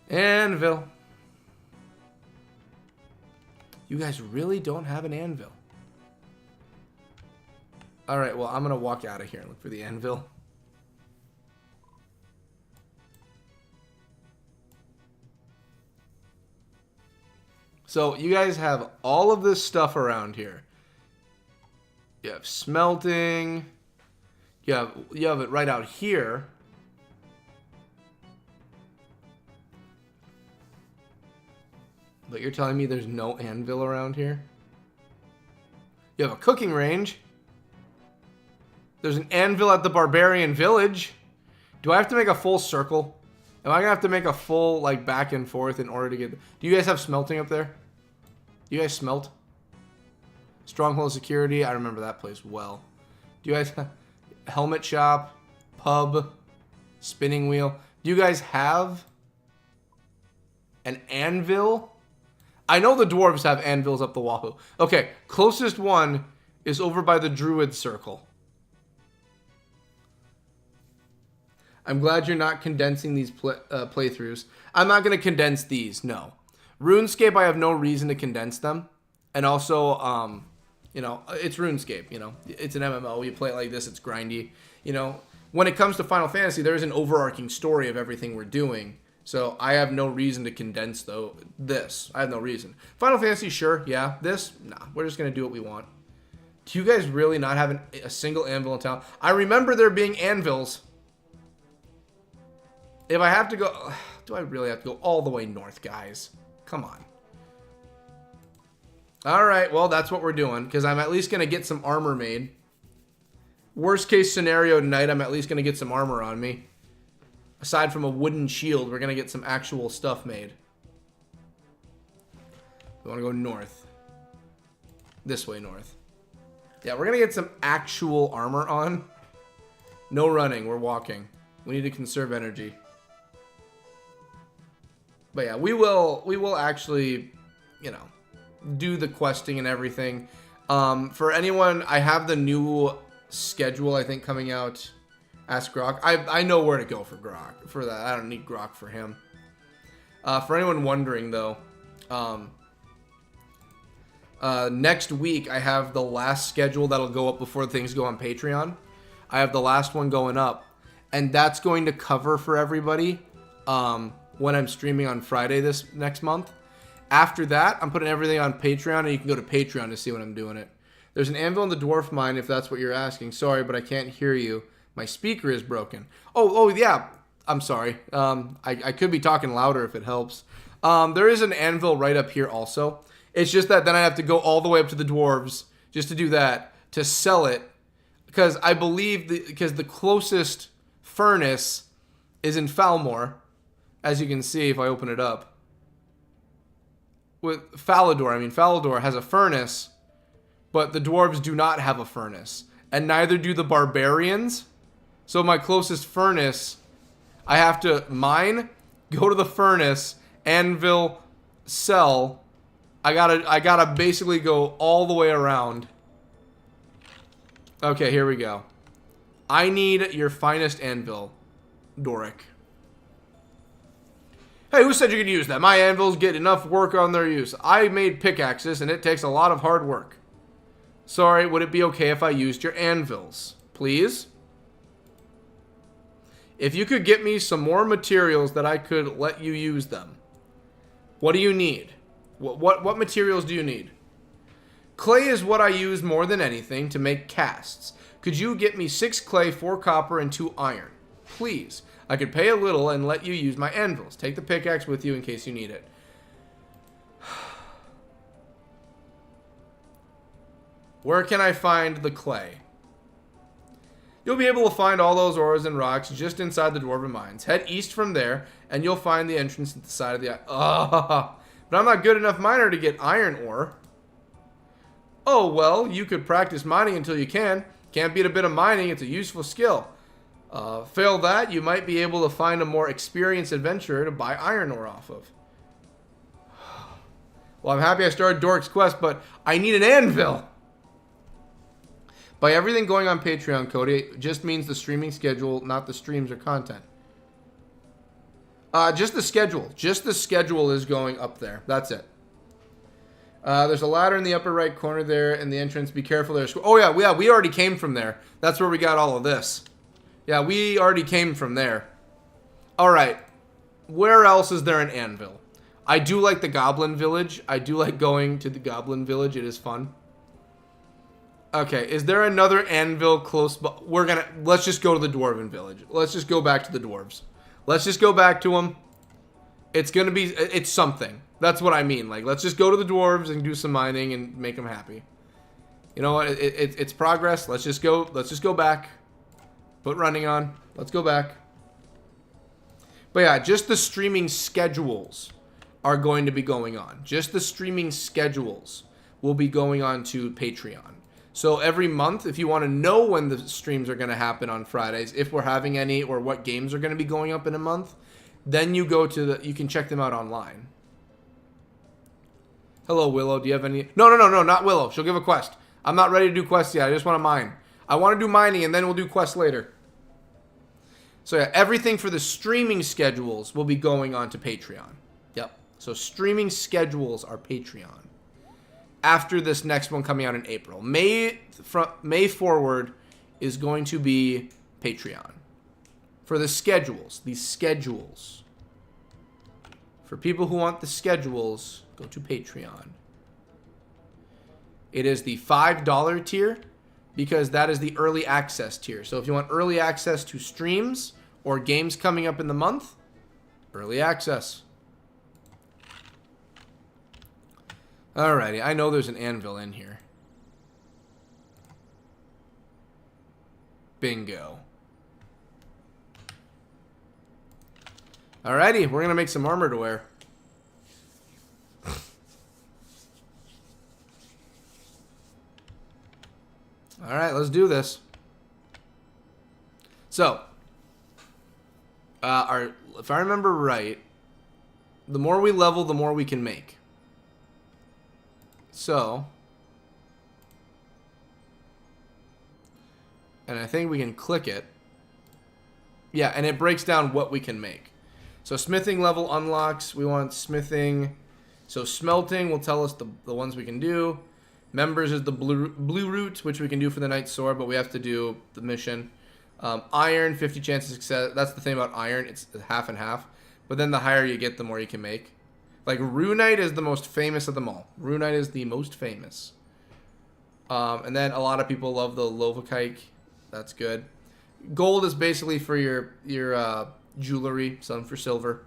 Anvil. You guys really don't have an anvil. Alright, well, I'm going to walk out of here and look for the anvil. So, you guys have all of this stuff around here. You have smelting. You have it right out here. But you're telling me there's no anvil around here? You have a cooking range. There's an anvil at the barbarian village. Do I have to make a full circle? Am I going to have to make a full, like, back and forth in order to get... Do you guys have smelting up there? Do you guys smelt? Stronghold security. I remember that place well. Do you guys have... Helmet shop. Pub. Spinning wheel. Do you guys have... an anvil? I know the dwarves have anvils up the wahoo. Okay, closest one is over by the druid circle. I'm glad you're not condensing these playthroughs. I'm not going to condense these, no. RuneScape, I have no reason to condense them. And also, you know, it's RuneScape, you know. It's an MMO. You play it like this, it's grindy. You know, when it comes to Final Fantasy, there is an overarching story of everything we're doing. So I have no reason to condense this. I have no reason. Final Fantasy, sure, yeah. This, nah. We're just going to do what we want. Do you guys really not have a single anvil in town? I remember there being anvils. If I have to go... Do I really have to go all the way north, guys? Come on. Alright, well, that's what we're doing. Because I'm at least going to get some armor made. Worst case scenario tonight, I'm at least going to get some armor on me. Aside from a wooden shield, we're going to get some actual stuff made. We want to go north. This way north. Yeah, we're going to get some actual armor on. No running, we're walking. We need to conserve energy. But yeah, we will actually, you know, do the questing and everything. For anyone, I have the new schedule, I think, coming out. Ask Grok. I know where to go for Grok. For that, I don't need Grok for him. For anyone wondering, though, next week I have the last schedule that'll go up before things go on Patreon. I have the last one going up, and that's going to cover for everybody when I'm streaming on Friday this next month. After that, I'm putting everything on Patreon, and you can go to Patreon to see when I'm doing it. There's an anvil in the dwarf mine, if that's what you're asking. Sorry, but I can't hear you. My speaker is broken. Oh, yeah. I'm sorry. I could be talking louder if it helps. There is an anvil right up here also. It's just that then I have to go all the way up to the dwarves just to do that, to sell it. Because I believe, because the closest furnace is in Falmore, as you can see if I open it up. With Falador has a furnace, but the dwarves do not have a furnace. And neither do the barbarians. So my closest furnace, I have to mine, go to the furnace, anvil, sell. I gotta basically go all the way around. Okay, here we go. I need your finest anvil, Doric. Hey, who said you could use that? My anvils get enough work on their use. I made pickaxes, and it takes a lot of hard work. Sorry, would it be okay if I used your anvils? Please? If you could get me some more materials that I could let you use them. What do you need? What materials do you need? Clay is what I use more than anything to make casts. Could you get me 6 clay, 4 copper, and 2 iron? Please. I could pay a little and let you use my anvils. Take the pickaxe with you in case you need it. Where can I find the clay? You'll be able to find all those ores and rocks just inside the Dwarven Mines. Head east from there, and you'll find the entrance at the side of the... but I'm not good enough miner to get iron ore. Oh, well, you could practice mining until you can. Can't beat a bit of mining. It's a useful skill. Fail that, you might be able to find a more experienced adventurer to buy iron ore off of. Well, I'm happy I started Dork's Quest, but I need an anvil. By everything going on Patreon, Cody, it just means the streaming schedule, not the streams or content. Just the schedule. Just the schedule is going up there. That's it. There's a ladder in the upper right corner there in the entrance. Be careful there. Oh, yeah, we already came from there. That's where we got all of this. Yeah, we already came from there. All right. Where else is there an anvil? I do like the Goblin Village. I do like going to the Goblin Village. It is fun. Okay, is there another anvil close by? Let's just go to the Dwarven Village. Let's just go back to the dwarves. Let's just go back to them. It's something. That's what I mean. Like, let's just go to the dwarves and do some mining and make them happy. You know what? It's progress. Let's just go back. Put running on. Let's go back. But yeah, just the streaming schedules are going to be going on. Just the streaming schedules will be going on to Patreon. So every month, if you want to know when the streams are going to happen on Fridays, if we're having any, or what games are going to be going up in a month, then you go to you can check them out online. Hello, Willow. Do you have any? No, not Willow. She'll give a quest. I'm not ready to do quests yet. I just want to mine. I want to do mining, and then we'll do quests later. So yeah, everything for the streaming schedules will be going on to Patreon. Yep. So streaming schedules are Patreon. After this next one coming out in April. May forward is going to be Patreon. For the schedules. These schedules. For people who want the schedules, go to Patreon. It is the $5 tier because that is the early access tier. So if you want early access to streams or games coming up in the month, early access. Alrighty, I know there's an anvil in here. Bingo. Alrighty, we're gonna make some armor to wear. Alright, let's do this. So, if I remember right, the more we level, the more we can make. So, and I think we can click it. Yeah, and it breaks down what we can make. So smithing level unlocks. We want smithing. So smelting will tell us the ones we can do. Members is the blue root, which we can do for the Knight's Sword, but we have to do the mission. Iron, 50 chance of success. That's the thing about iron. It's half and half. But then the higher you get, the more you can make. Like, Runite is the most famous of them all. Runite is the most famous. And then a lot of people love the Lovakike. That's good. Gold is basically for your jewelry. Some for silver.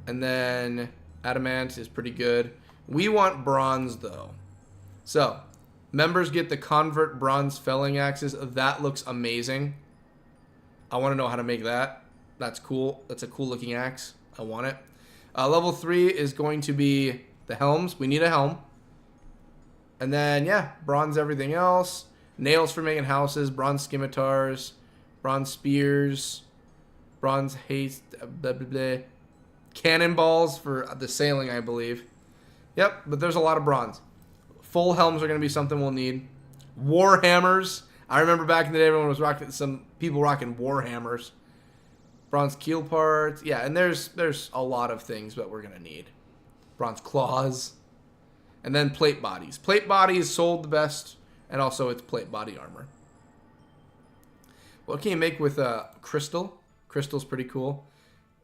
And then adamant is pretty good. We want bronze, though. So, members get the Convert Bronze Felling Axes. That looks amazing. I want to know how to make that. That's cool. That's a cool looking axe. I want it. Level 3 is going to be the helms. We need a helm. And then, yeah, bronze everything else. Nails for making houses. Bronze scimitars. Bronze spears. Bronze haste. Blah, blah, blah. Cannonballs for the sailing, I believe. Yep, but there's a lot of bronze. Full helms are going to be something we'll need. Warhammers. I remember back in the day everyone was rocking, some people rocking Warhammers. Bronze keel parts. Yeah, and there's a lot of things that we're going to need. Bronze claws. And then plate bodies. Plate bodies sold the best, and also it's plate body armor. What can you make with crystal? Crystal's pretty cool.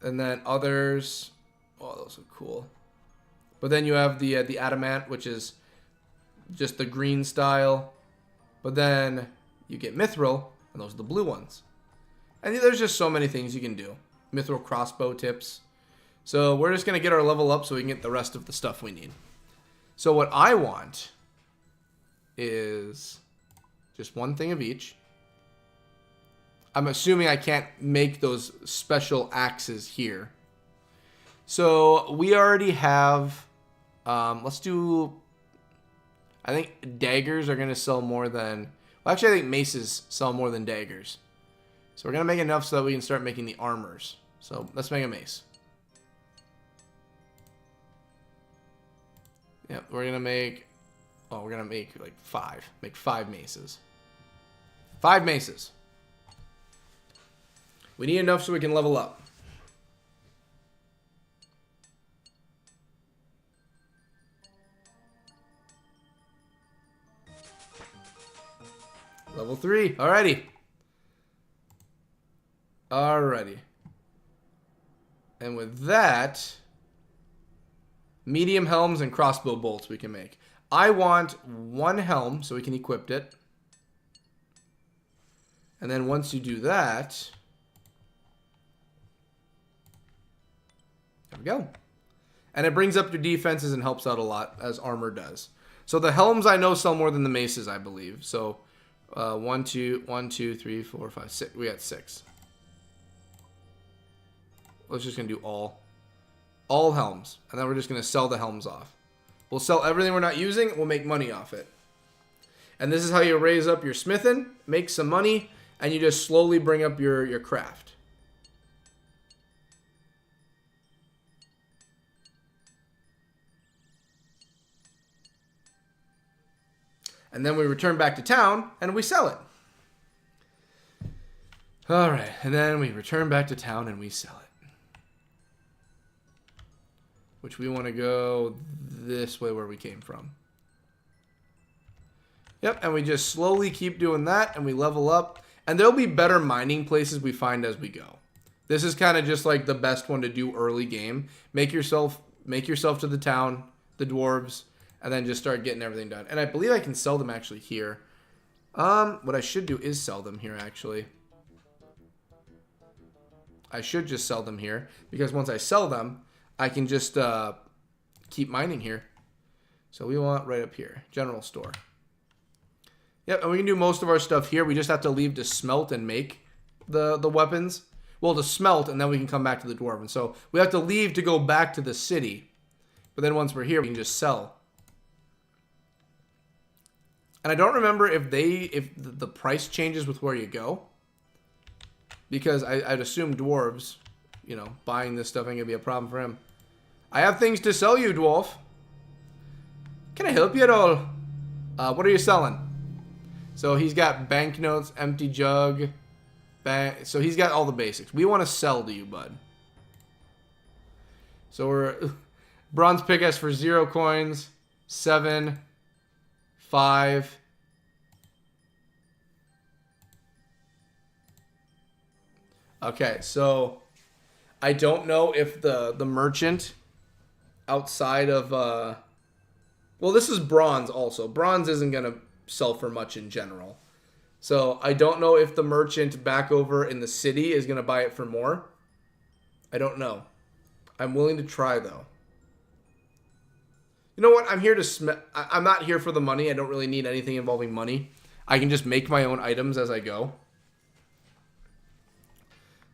And then others, oh, those are cool. But then you have the adamant, which is just the green style. But then you get mithril, and those are the blue ones. And there's just so many things you can do. Mithril crossbow tips. So we're just going to get our level up so we can get the rest of the stuff we need. So what I want is just one thing of each. I'm assuming I can't make those special axes here. So we already have, let's do, I think daggers are going to sell more than, well, actually I think maces sell more than daggers. So we're going to make enough so that we can start making the armors. So let's make a mace. Yep, we're going to make, oh, we're going to make like 5. Make 5 maces. 5 maces. We need enough so we can level up. Level 3. Alrighty. Alrighty. And with that, medium helms and crossbow bolts we can make. I want 1 helm so we can equip it. And then once you do that, there we go. And it brings up your defenses and helps out a lot, as armor does. So the helms I know sell more than the maces, I believe. So 1, 2, 3, 4, 5, 6. We got 6. We're just going to do all helms. And then we're just going to sell the helms off. We'll sell everything we're not using. We'll make money off it. And this is how you raise up your smithing, make some money, and you just slowly bring up your craft. And then we return back to town and we sell it. All right, and then we return back to town and we sell it. Which we want to go this way where we came from. Yep, and we just slowly keep doing that and we level up. And there'll be better mining places we find as we go. This is kind of just like the best one to do early game. Make yourself to the town, the dwarves, and then just start getting everything done. And I believe I can sell them actually here. What I should do is sell them here actually. I should just sell them here because once I sell them, I can just keep mining here. So we want right up here, general store. Yep, and we can do most of our stuff here. We just have to leave to smelt and make the weapons. Well, to smelt, and then we can come back to the dwarven. So we have to leave to go back to the city. But then once we're here, we can just sell. And I don't remember if the price changes with where you go. Because I'd assume dwarves, you know, buying this stuff ain't gonna be a problem for him. I have things to sell you, dwarf. Can I help you at all? What are you selling? So he's got banknotes, empty jug. So he's got all the basics. We want to sell to you, bud. So we're bronze pickaxe for 0 coins, 7, 5. Okay, so I don't know if the merchant outside of well, this is bronze also. Bronze isn't gonna sell for much in general. So I don't know if the merchant back over in the city is gonna buy it for more. I don't know. I'm willing to try though. You know what? I'm here to I'm not here for the money. I don't really need anything involving money. I can just make my own items as I go.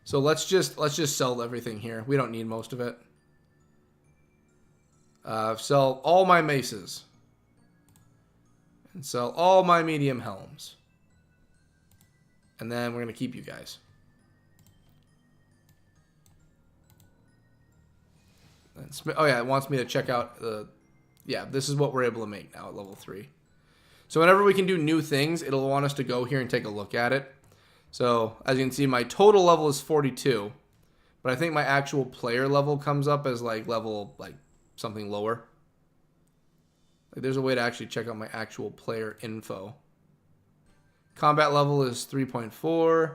So let's just sell everything here. We don't need most of it. Sell all my maces. And sell all my medium helms. And then we're going to keep you guys. Oh yeah, it wants me to check out the... Yeah, this is what we're able to make now at level 3. So whenever we can do new things, it'll want us to go here and take a look at it. So as you can see, my total level is 42. But I think my actual player level comes up as like level like something lower. Like there's a way to actually check out my actual player info. Combat level is 3.4.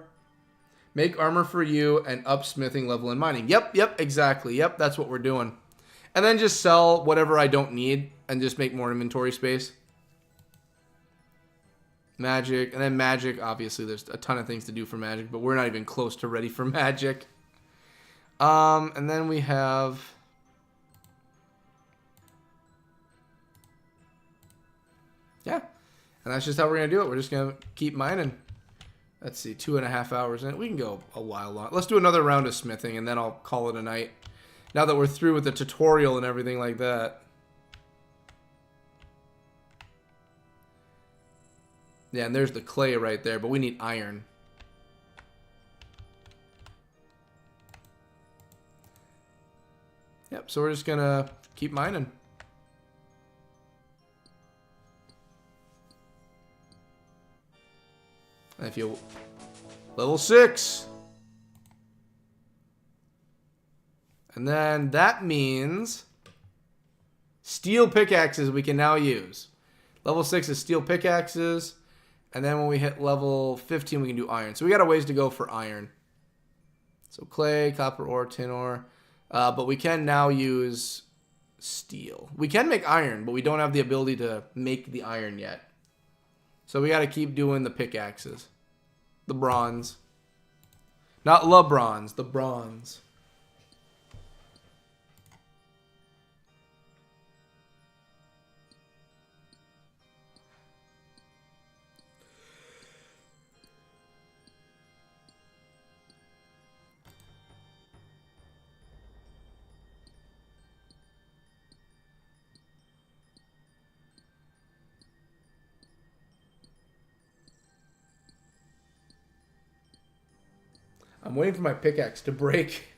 Make armor for you and up smithing level and mining. Yep, exactly. Yep, that's what we're doing. And then just sell whatever I don't need and just make more inventory space. Magic. And then magic, obviously there's a ton of things to do for magic, but we're not even close to ready for magic. And then we have... Yeah. And that's just how we're going to do it. We're just going to keep mining. Let's see, 2.5 hours in. We can go a while long. Let's do another round of smithing, and then I'll call it a night. Now that we're through with the tutorial and everything like that. Yeah, and there's the clay right there, but we need iron. Yep, so we're just going to keep mining. And if you... Level 6. And then that means steel pickaxes we can now use. Level 6 is steel pickaxes. And then when we hit level 15, we can do iron. So we got a ways to go for iron. So clay, copper ore, tin ore. But we can now use steel. We can make iron, but we don't have the ability to make the iron yet. So we got to keep doing the pickaxes. The bronze. Not le bronze, the bronze. I'm waiting for my pickaxe to break.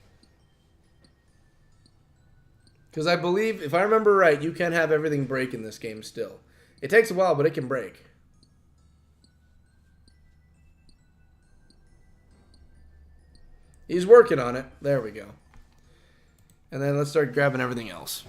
Because I believe, if I remember right, you can have everything break in this game still. It takes a while, but it can break. He's working on it. There we go. And then let's start grabbing everything else.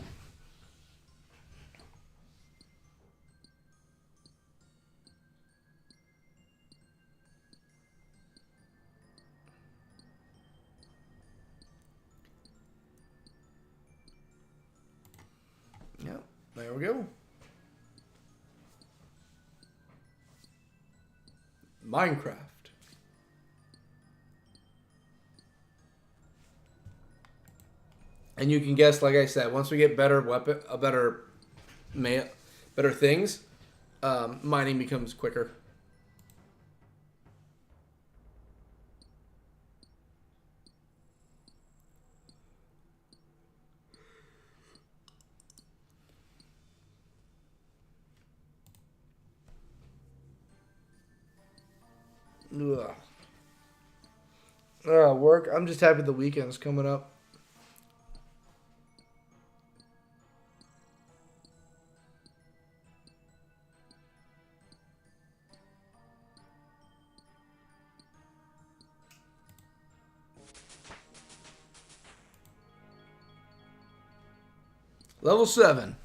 Yep, there we go. Minecraft. And you can guess, like I said, once we get better better things, mining becomes quicker. Ugh. Work. I'm just happy the weekend's coming up. Level 7.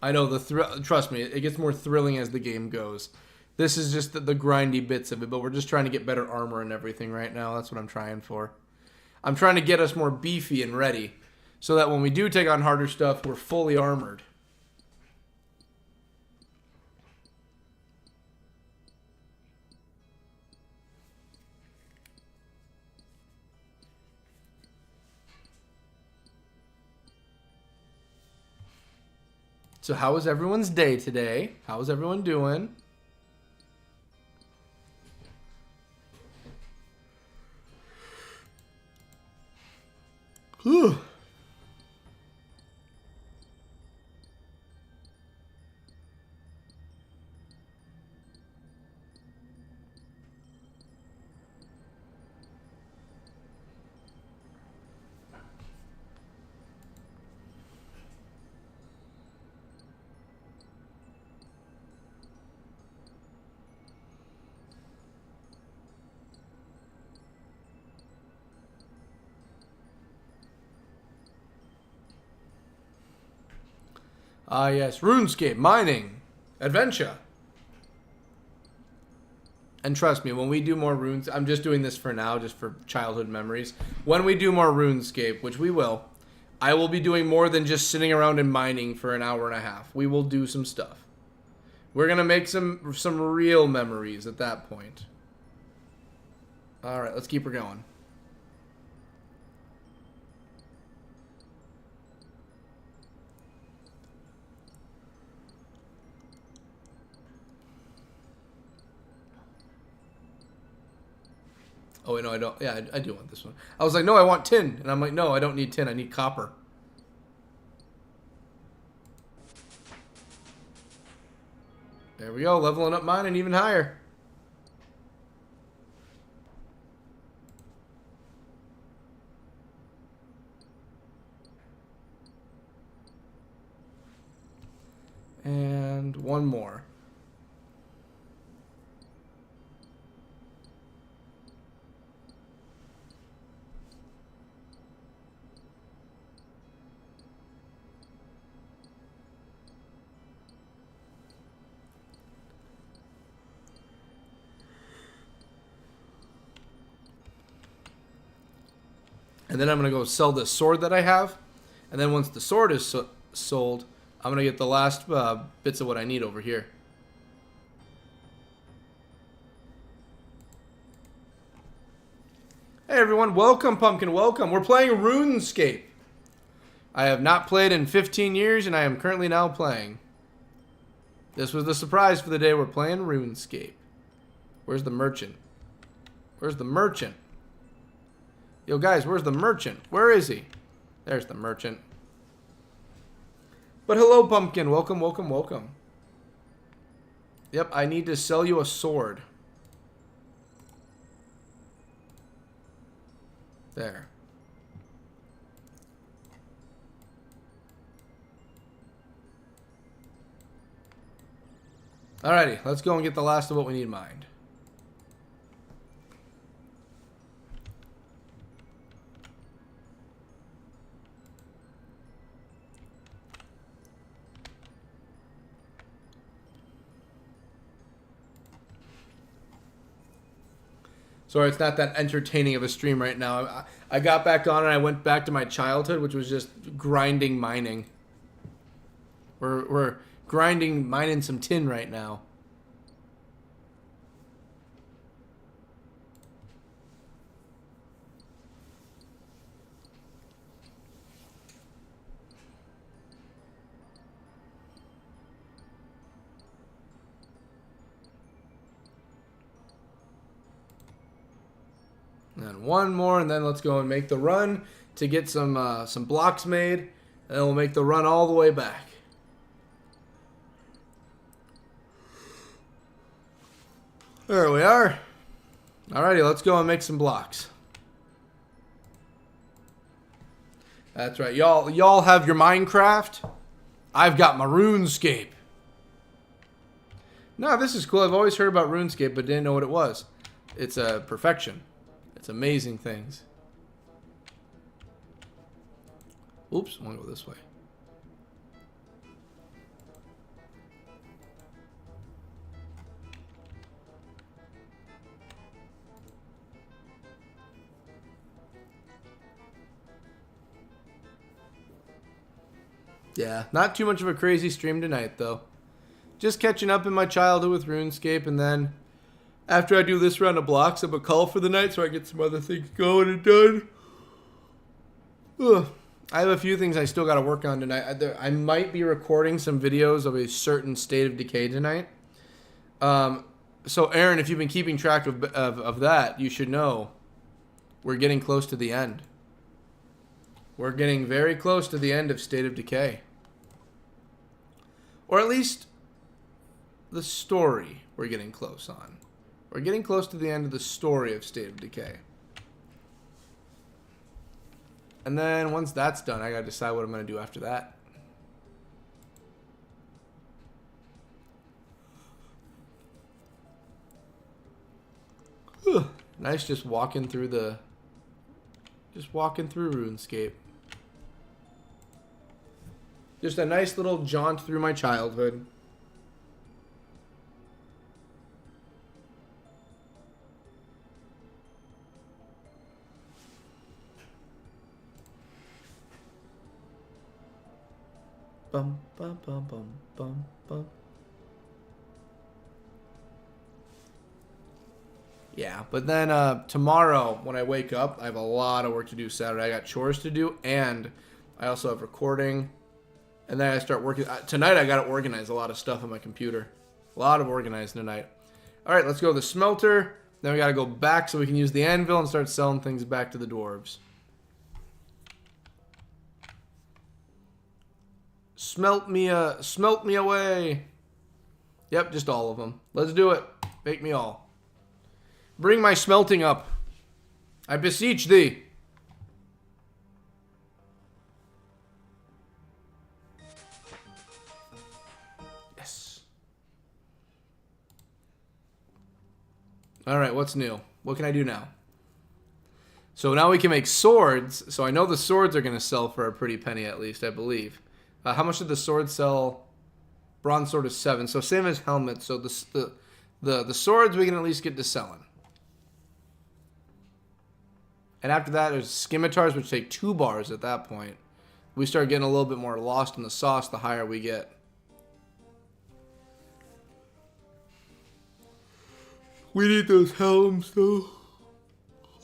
I know trust me, it gets more thrilling as the game goes. This is just the grindy bits of it, but we're just trying to get better armor and everything right now. That's what I'm trying for. I'm trying to get us more beefy and ready so that when we do take on harder stuff, we're fully armored. So how was everyone's day today? How is everyone doing? Whew. Yes, RuneScape, mining, adventure. And trust me, when we do more runes, I'm just doing this for now, just for childhood memories. When we do more RuneScape, which we will, I will be doing more than just sitting around and mining for an hour and a half. We will do some stuff. We're going to make some real memories at that point. All right, let's keep her going. Oh, wait, no, I don't. Yeah, I do want this one. I was like, no, I want tin. And I'm like, no, I don't need tin. I need copper. There we go. Leveling up mine and even higher. And one more. And then I'm going to go sell this sword that I have. And then once the sword is sold, I'm going to get the last bits of what I need over here. Hey everyone, welcome Pumpkin, welcome. We're playing RuneScape. I have not played in 15 years and I am currently now playing. This was the surprise for the day we're playing RuneScape. Where's the merchant? Where's the merchant? Yo, guys, where's the merchant? Where is he? There's the merchant. But hello, Pumpkin. Welcome, welcome, welcome. Yep, I need to sell you a sword. There. Alrighty, let's go and get the last of what we need mined. Sorry, it's not that entertaining of a stream right now. I got back on and I went back to my childhood, which was just grinding mining. We're grinding, mining some tin right now. And one more, and then let's go and make the run to get some blocks made, and then we'll make the run all the way back. There we are. Alrighty, let's go and make some blocks. That's right, y'all have your Minecraft. I've got my RuneScape. No, this is cool. I've always heard about RuneScape, but didn't know what it was. It's a perfection. It's amazing things. Oops, I want to go this way. Yeah, not too much of a crazy stream tonight, though. Just catching up in my childhood with RuneScape, and then after I do this round of blocks, I'm a call for the night so I get some other things going and done. Ugh. I have a few things I still got to work on tonight. I might be recording some videos of a certain State of Decay tonight. So Aaron, if you've been keeping track of that, you should know we're getting close to the end. We're getting very close to the end of State of Decay. Or at least the story we're getting close on. We're getting close to the end of the story of State of Decay. And then once that's done, I gotta decide what I'm gonna do after that. Whew. Nice just walking through RuneScape. Just a nice little jaunt through my childhood. Bum, bum, bum, bum, bum, bum. Yeah, but then tomorrow when I wake up, I have a lot of work to do Saturday. I got chores to do, and I also have recording. And then I start working. Tonight I got to organize a lot of stuff on my computer. A lot of organizing tonight. All right, let's go to the smelter. Then we got to go back so we can use the anvil and start selling things back to the dwarves. Smelt me away. Yep, just all of them. Let's do it. Make me all. Bring my smelting up. I beseech thee. Yes. All right, what's new? What can I do now? So now we can make swords. So I know the swords are going to sell for a pretty penny at least, I believe. How much did the sword sell? Bronze sword is 7. So same as helmet. So the swords we can at least get to selling. And after that, there's scimitars, which take 2 bars at that point. We start getting a little bit more lost in the sauce the higher we get. We need those helms, though.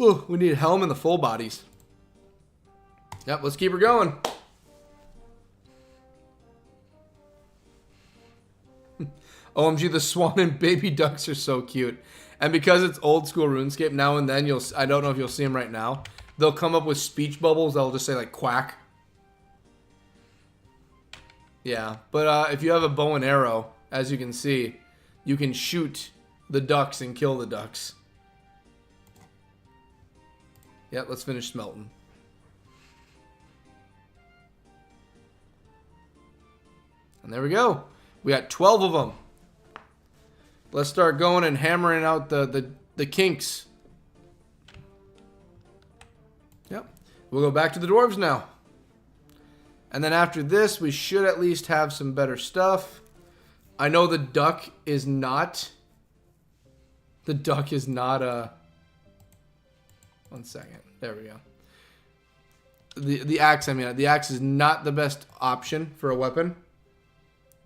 Oh, we need a helm and the full bodies. Yep, let's keep her going. OMG, the swan and baby ducks are so cute. And because it's old school RuneScape, now and then I don't know if you'll see them right now. They'll come up with speech bubbles that'll just say like quack. Yeah, but if you have a bow and arrow, as you can see, you can shoot the ducks and kill the ducks. Yep, let's finish smelting. And there we go. We got 12 of them. Let's start going and hammering out the kinks. Yep. We'll go back to the dwarves now. And then after this, we should at least have some better stuff. I know the duck is not... The duck is not a... 1 second. There we go. The axe, I mean, the axe is not the best option for a weapon.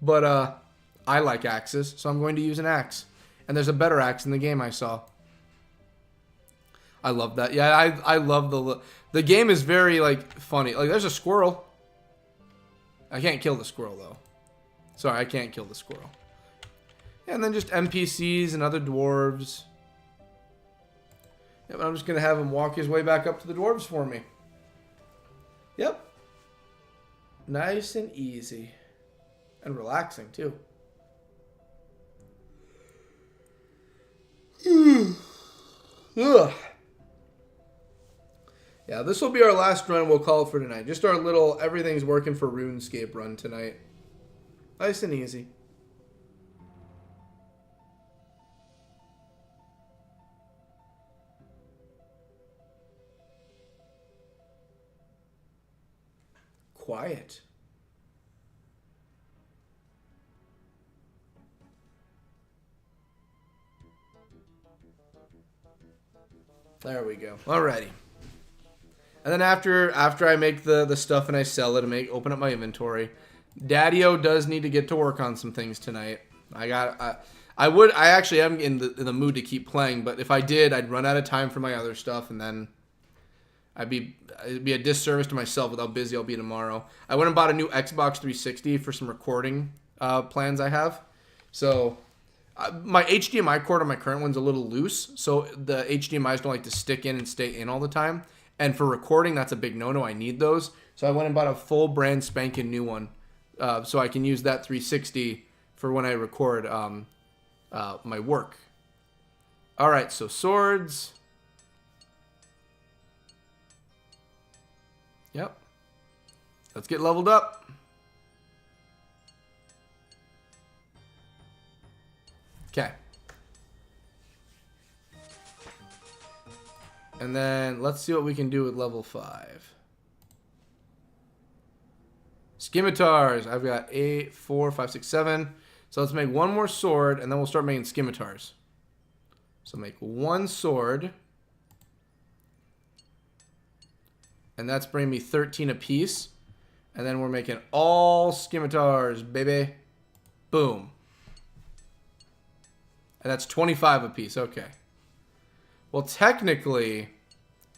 But, I like axes, so I'm going to use an axe. And there's a better axe in the game I saw. I love that. Yeah, I love the game is very, like, funny. Like, there's a squirrel. I can't kill the squirrel, though. Sorry, I can't kill the squirrel. And then just NPCs and other dwarves. Yep, I'm just going to have him walk his way back up to the dwarves for me. Yep. Nice and easy. And relaxing, too. Ugh. Yeah, this will be our last run. We'll call it for tonight. Just our little everything's working for RuneScape run tonight. Nice and easy. Quiet. There we go. Alrighty. And then after I make the stuff and I sell it and open up my inventory, Daddy-O does need to get to work on some things tonight. I actually am in the mood to keep playing, but if I did, I'd run out of time for my other stuff, and then it'd be a disservice to myself with how busy I'll be tomorrow. I went and bought a new Xbox 360 for some recording plans I have. So my HDMI cord on my current one's a little loose, so the HDMIs don't like to stick in and stay in all the time. And for recording, that's a big no-no. I need those. So I went and bought a full brand spanking new one, so I can use that 360 for when I record my work. All right, so swords. Yep. Let's get leveled up. Okay. And then let's see what we can do with level 5. Scimitars. I've got 8, 4, 5, 6, 7. So let's make one more sword, and then we'll start making scimitars. So make one sword. And that's bringing me 13 apiece. And then we're making all scimitars, baby. Boom. And that's 25 apiece. Okay. Well, technically,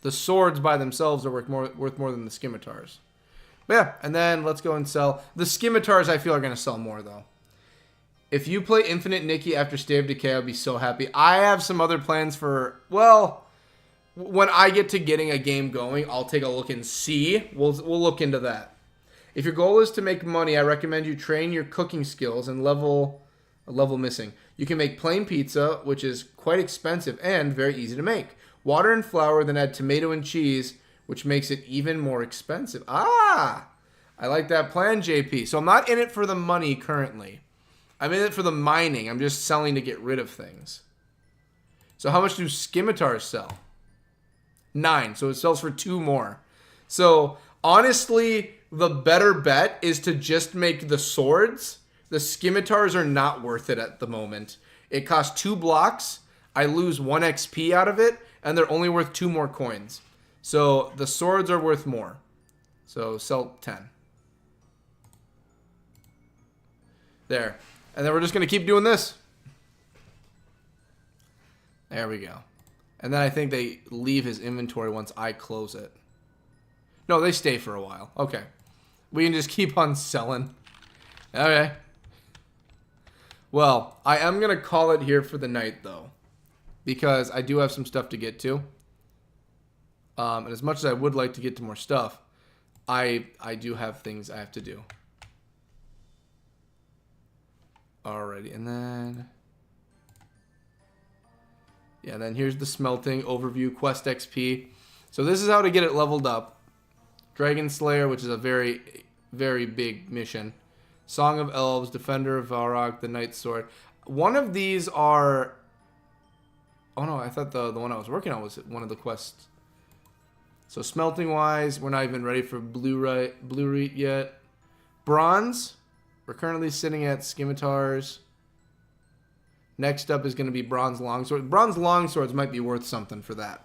the swords by themselves are worth more than the scimitars. But yeah, and then let's go and sell. The scimitars I feel are going to sell more, though. If you play Infinite Nikki after State of Decay, I'll be so happy. I have some other plans for, well, when I get to getting a game going, I'll take a look and see. We'll look into that. If your goal is to make money, I recommend you train your cooking skills and level missing. You can make plain pizza, which is quite expensive and very easy to make. Water and flour, then add tomato and cheese, which makes it even more expensive. Ah, I like that plan, JP. So I'm not in it for the money currently. I'm in it for the mining. I'm just selling to get rid of things. So how much do scimitars sell? 9. So it sells for 2 more. So honestly, the better bet is to just make the swords. The scimitars are not worth it at the moment. It costs 2 blocks. I lose 1 XP out of it, and they're only worth 2 more coins. So the swords are worth more. So sell 10. There. And then we're just going to keep doing this. There we go. And then I think they leave his inventory once I close it. No, they stay for a while. Okay. We can just keep on selling. Okay. Well, I am going to call it here for the night, though. Because I do have some stuff to get to. And as much as I would like to get to more stuff, I do have things I have to do. Alrighty, and then... yeah, and then here's the smelting overview, quest XP. So this is how to get it leveled up. Dragon Slayer, which is a very, very big mission. Song of Elves, Defender of Varrock, the Night Sword. One of these are... oh no, I thought the one I was working on was one of the quests. So smelting wise, we're not even ready for blue reet yet. Bronze, we're currently sitting at scimitars. Next up is going to be bronze longsword. Bronze longswords might be worth something for that.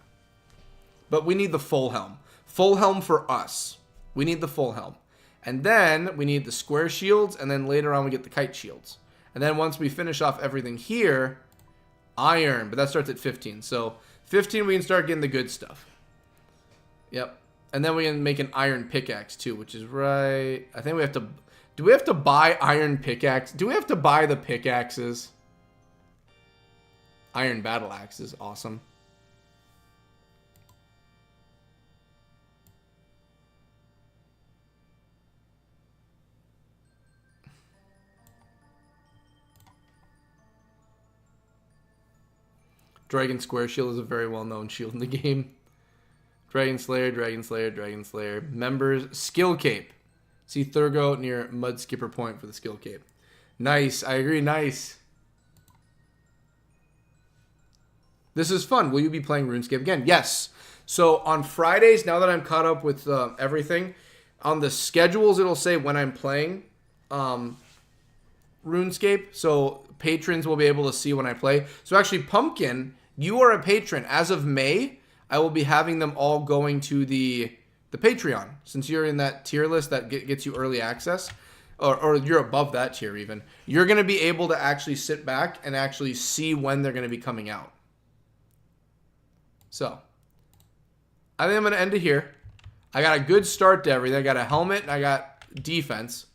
But we need the full helm. Full helm for us. We need the full helm. And then we need the square shields, and then later on we get the kite shields. And then once we finish off everything here, iron, but that starts at 15. So 15 we can start getting the good stuff. Yep. And then we can make an iron pickaxe too, which is right. I think we have to... do we have to buy iron pickaxe? Do we have to buy the pickaxes? Iron battle axe is awesome. Dragon Square Shield is a very well-known shield in the game. Dragon Slayer, Dragon Slayer, Dragon Slayer. Members, Skill Cape. See Thurgo near Mud Skipper Point for the Skill Cape. Nice, I agree, nice. This is fun. Will you be playing RuneScape again? Yes. So on Fridays, now that I'm caught up with everything, on the schedules it'll say when I'm playing RuneScape. So patrons will be able to see when I play. So actually, Pumpkin, you are a patron. As of May, I will be having them all going to the Patreon. Since you're in that tier list that gets you early access, or you're above that tier even, you're going to be able to actually sit back and actually see when they're going to be coming out. So, I think I'm going to end it here. I got a good start to everything. I got a helmet and I got defense.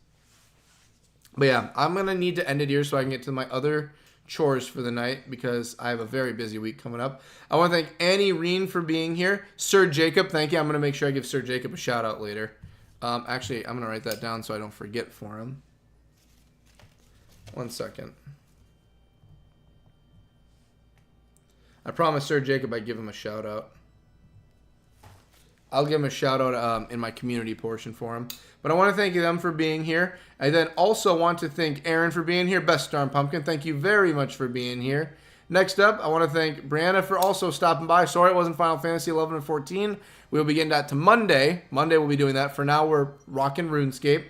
But yeah, I'm going to need to end it here so I can get to my other chores for the night because I have a very busy week coming up. I want to thank Annie Reen for being here. Sir Jacob, thank you. I'm going to make sure I give Sir Jacob a shout out later. Actually, I'm going to write that down so I don't forget for him. 1 second. I promised Sir Jacob I'd give him a shout out. I'll give him a shout out in my community portion for him. But I want to thank them for being here. I then also want to thank Aaron for being here. Best Darn Pumpkin, thank you very much for being here. Next up, I want to thank Brianna for also stopping by. Sorry it wasn't Final Fantasy 11 and 14. We'll be getting that to Monday. Monday we'll be doing that. For now, we're rocking RuneScape.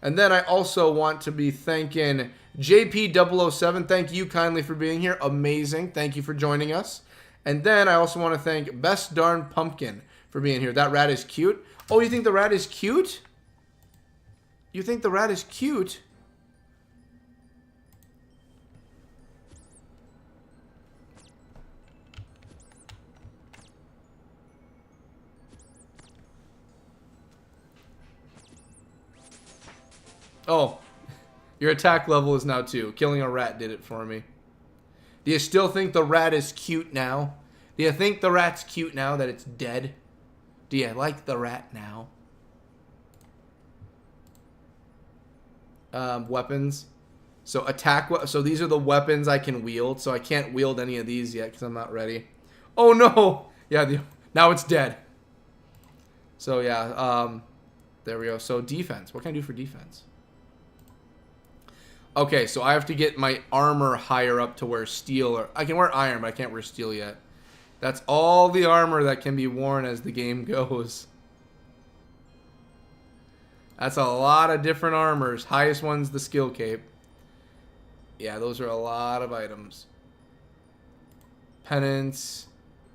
And then I also want to be thanking JP007. Thank you kindly for being here. Amazing. Thank you for joining us. And then I also want to thank Best Darn Pumpkin for being here. That rat is cute. Oh, you think the rat is cute? You think the rat is cute? Oh, your attack level is now 2. Killing a rat did it for me. Do you still think the rat is cute now? Do you think the rat's cute now that it's dead? Do you like the rat now? Weapons. So attack. So these are the weapons I can wield. So I can't wield any of these yet because I'm not ready. Oh no! Yeah, now it's dead. So yeah, there we go. So defense. What can I do for defense? Okay, so I have to get my armor higher up to wear steel. Or I can wear iron, but I can't wear steel yet. That's all the armor that can be worn as the game goes. That's a lot of different armors. Highest one's the skill cape. Yeah, those are a lot of items. Penance,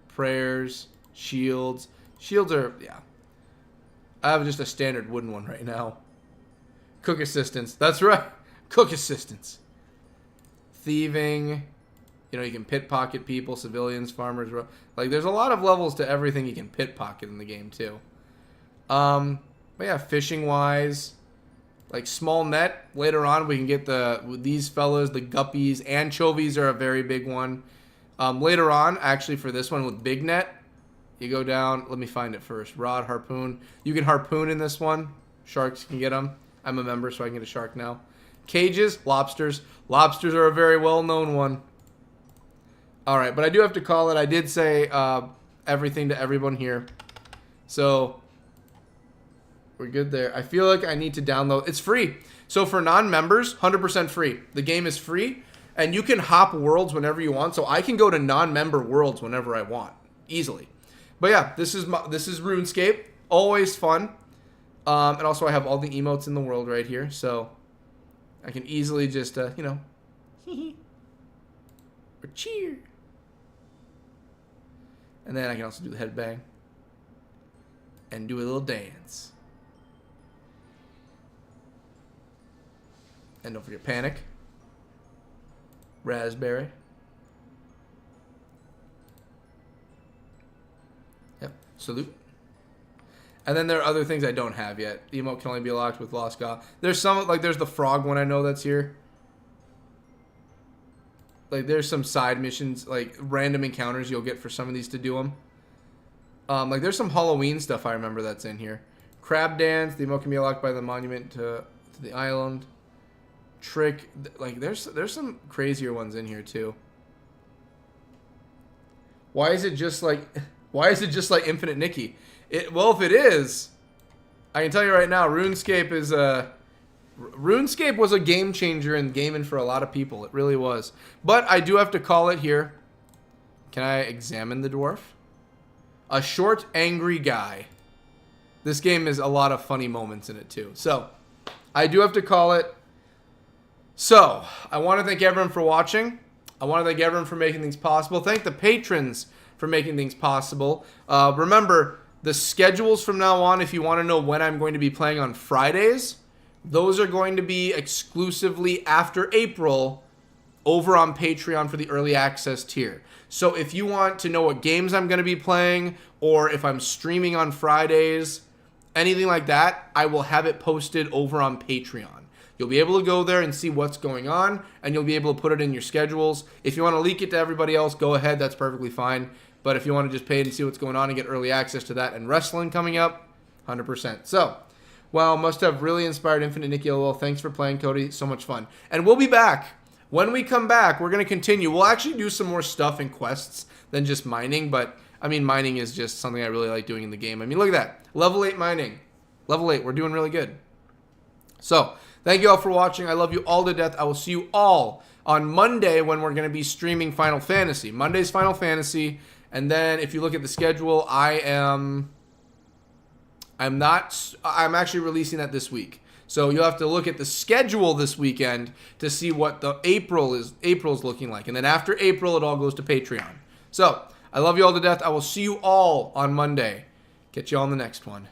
prayers, shields. Shields are, yeah. I have just a standard wooden one right now. Cook assistance. That's right. Cook assistance. Thieving. You know, you can pickpocket people, civilians, farmers. Like, there's a lot of levels to everything you can pickpocket in the game, too. But yeah, fishing-wise. Like, small net. Later on, we can get these fellas, the guppies. Anchovies are a very big one. Later on, actually, for this one with big net, you go down. Let me find it first. Rod, harpoon. You can harpoon in this one. Sharks can get them. I'm a member, so I can get a shark now. Cages, lobsters. Lobsters are a very well-known one. Alright, but I do have to call it. I did say everything to everyone here. So, we're good there. I feel like I need to download. It's free. So, for non-members, 100% free. The game is free, and you can hop worlds whenever you want. So, I can go to non-member worlds whenever I want. Easily. But yeah, this is RuneScape. Always fun. And also, I have all the emotes in the world right here. So, I can easily just, you know, or cheer. And then I can also do the headbang. And do a little dance. And don't forget panic. Raspberry. Yep. Salute. And then there are other things I don't have yet. The emote can only be locked with Lost God. There's some, like, there's the frog one I know that's here. Like, there's some side missions, like, random encounters you'll get for some of these to do them. Like, there's some Halloween stuff I remember that's in here. Crab dance. The emote can be locked by the monument to the island. Trick. Like, there's some crazier ones in here, too. Why is it just like Infinite Nikki? Well, if it is, I can tell you right now, RuneScape was a game changer in gaming for a lot of people. It really was. But I do have to call it here. Can I examine the dwarf? A short, angry guy. This game has a lot of funny moments in it too. So, I do have to call it. So, I want to thank everyone for watching. I want to thank everyone for making things possible. Thank the patrons for making things possible. Remember, the schedules from now on, if you want to know when I'm going to be playing on Fridays, those are going to be exclusively after April over on Patreon for the early access tier. So if you want to know what games I'm going to be playing, or if I'm streaming on Fridays, anything like that, I will have it posted over on Patreon. You'll be able to go there and see what's going on, and you'll be able to put it in your schedules. If you want to leak it to everybody else, go ahead. That's perfectly fine. But if you want to just pay and see what's going on and get early access to that and wrestling coming up, 100%. So, well, must have really inspired Infinite Nikki LOL. Thanks for playing, Cody. So much fun. And we'll be back. When we come back, we're going to continue. We'll actually do some more stuff and quests than just mining. But, I mean, mining is just something I really like doing in the game. I mean, look at that. Level 8 mining. Level 8. We're doing really good. So, thank you all for watching. I love you all to death. I will see you all on Monday when we're going to be streaming Final Fantasy. Monday's Final Fantasy. And then if you look at the schedule, I'm actually releasing that this week. So you'll have to look at the schedule this weekend to see what the April's looking like. And then after April, it all goes to Patreon. So I love you all to death. I will see you all on Monday. Catch you all on the next one.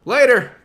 Later.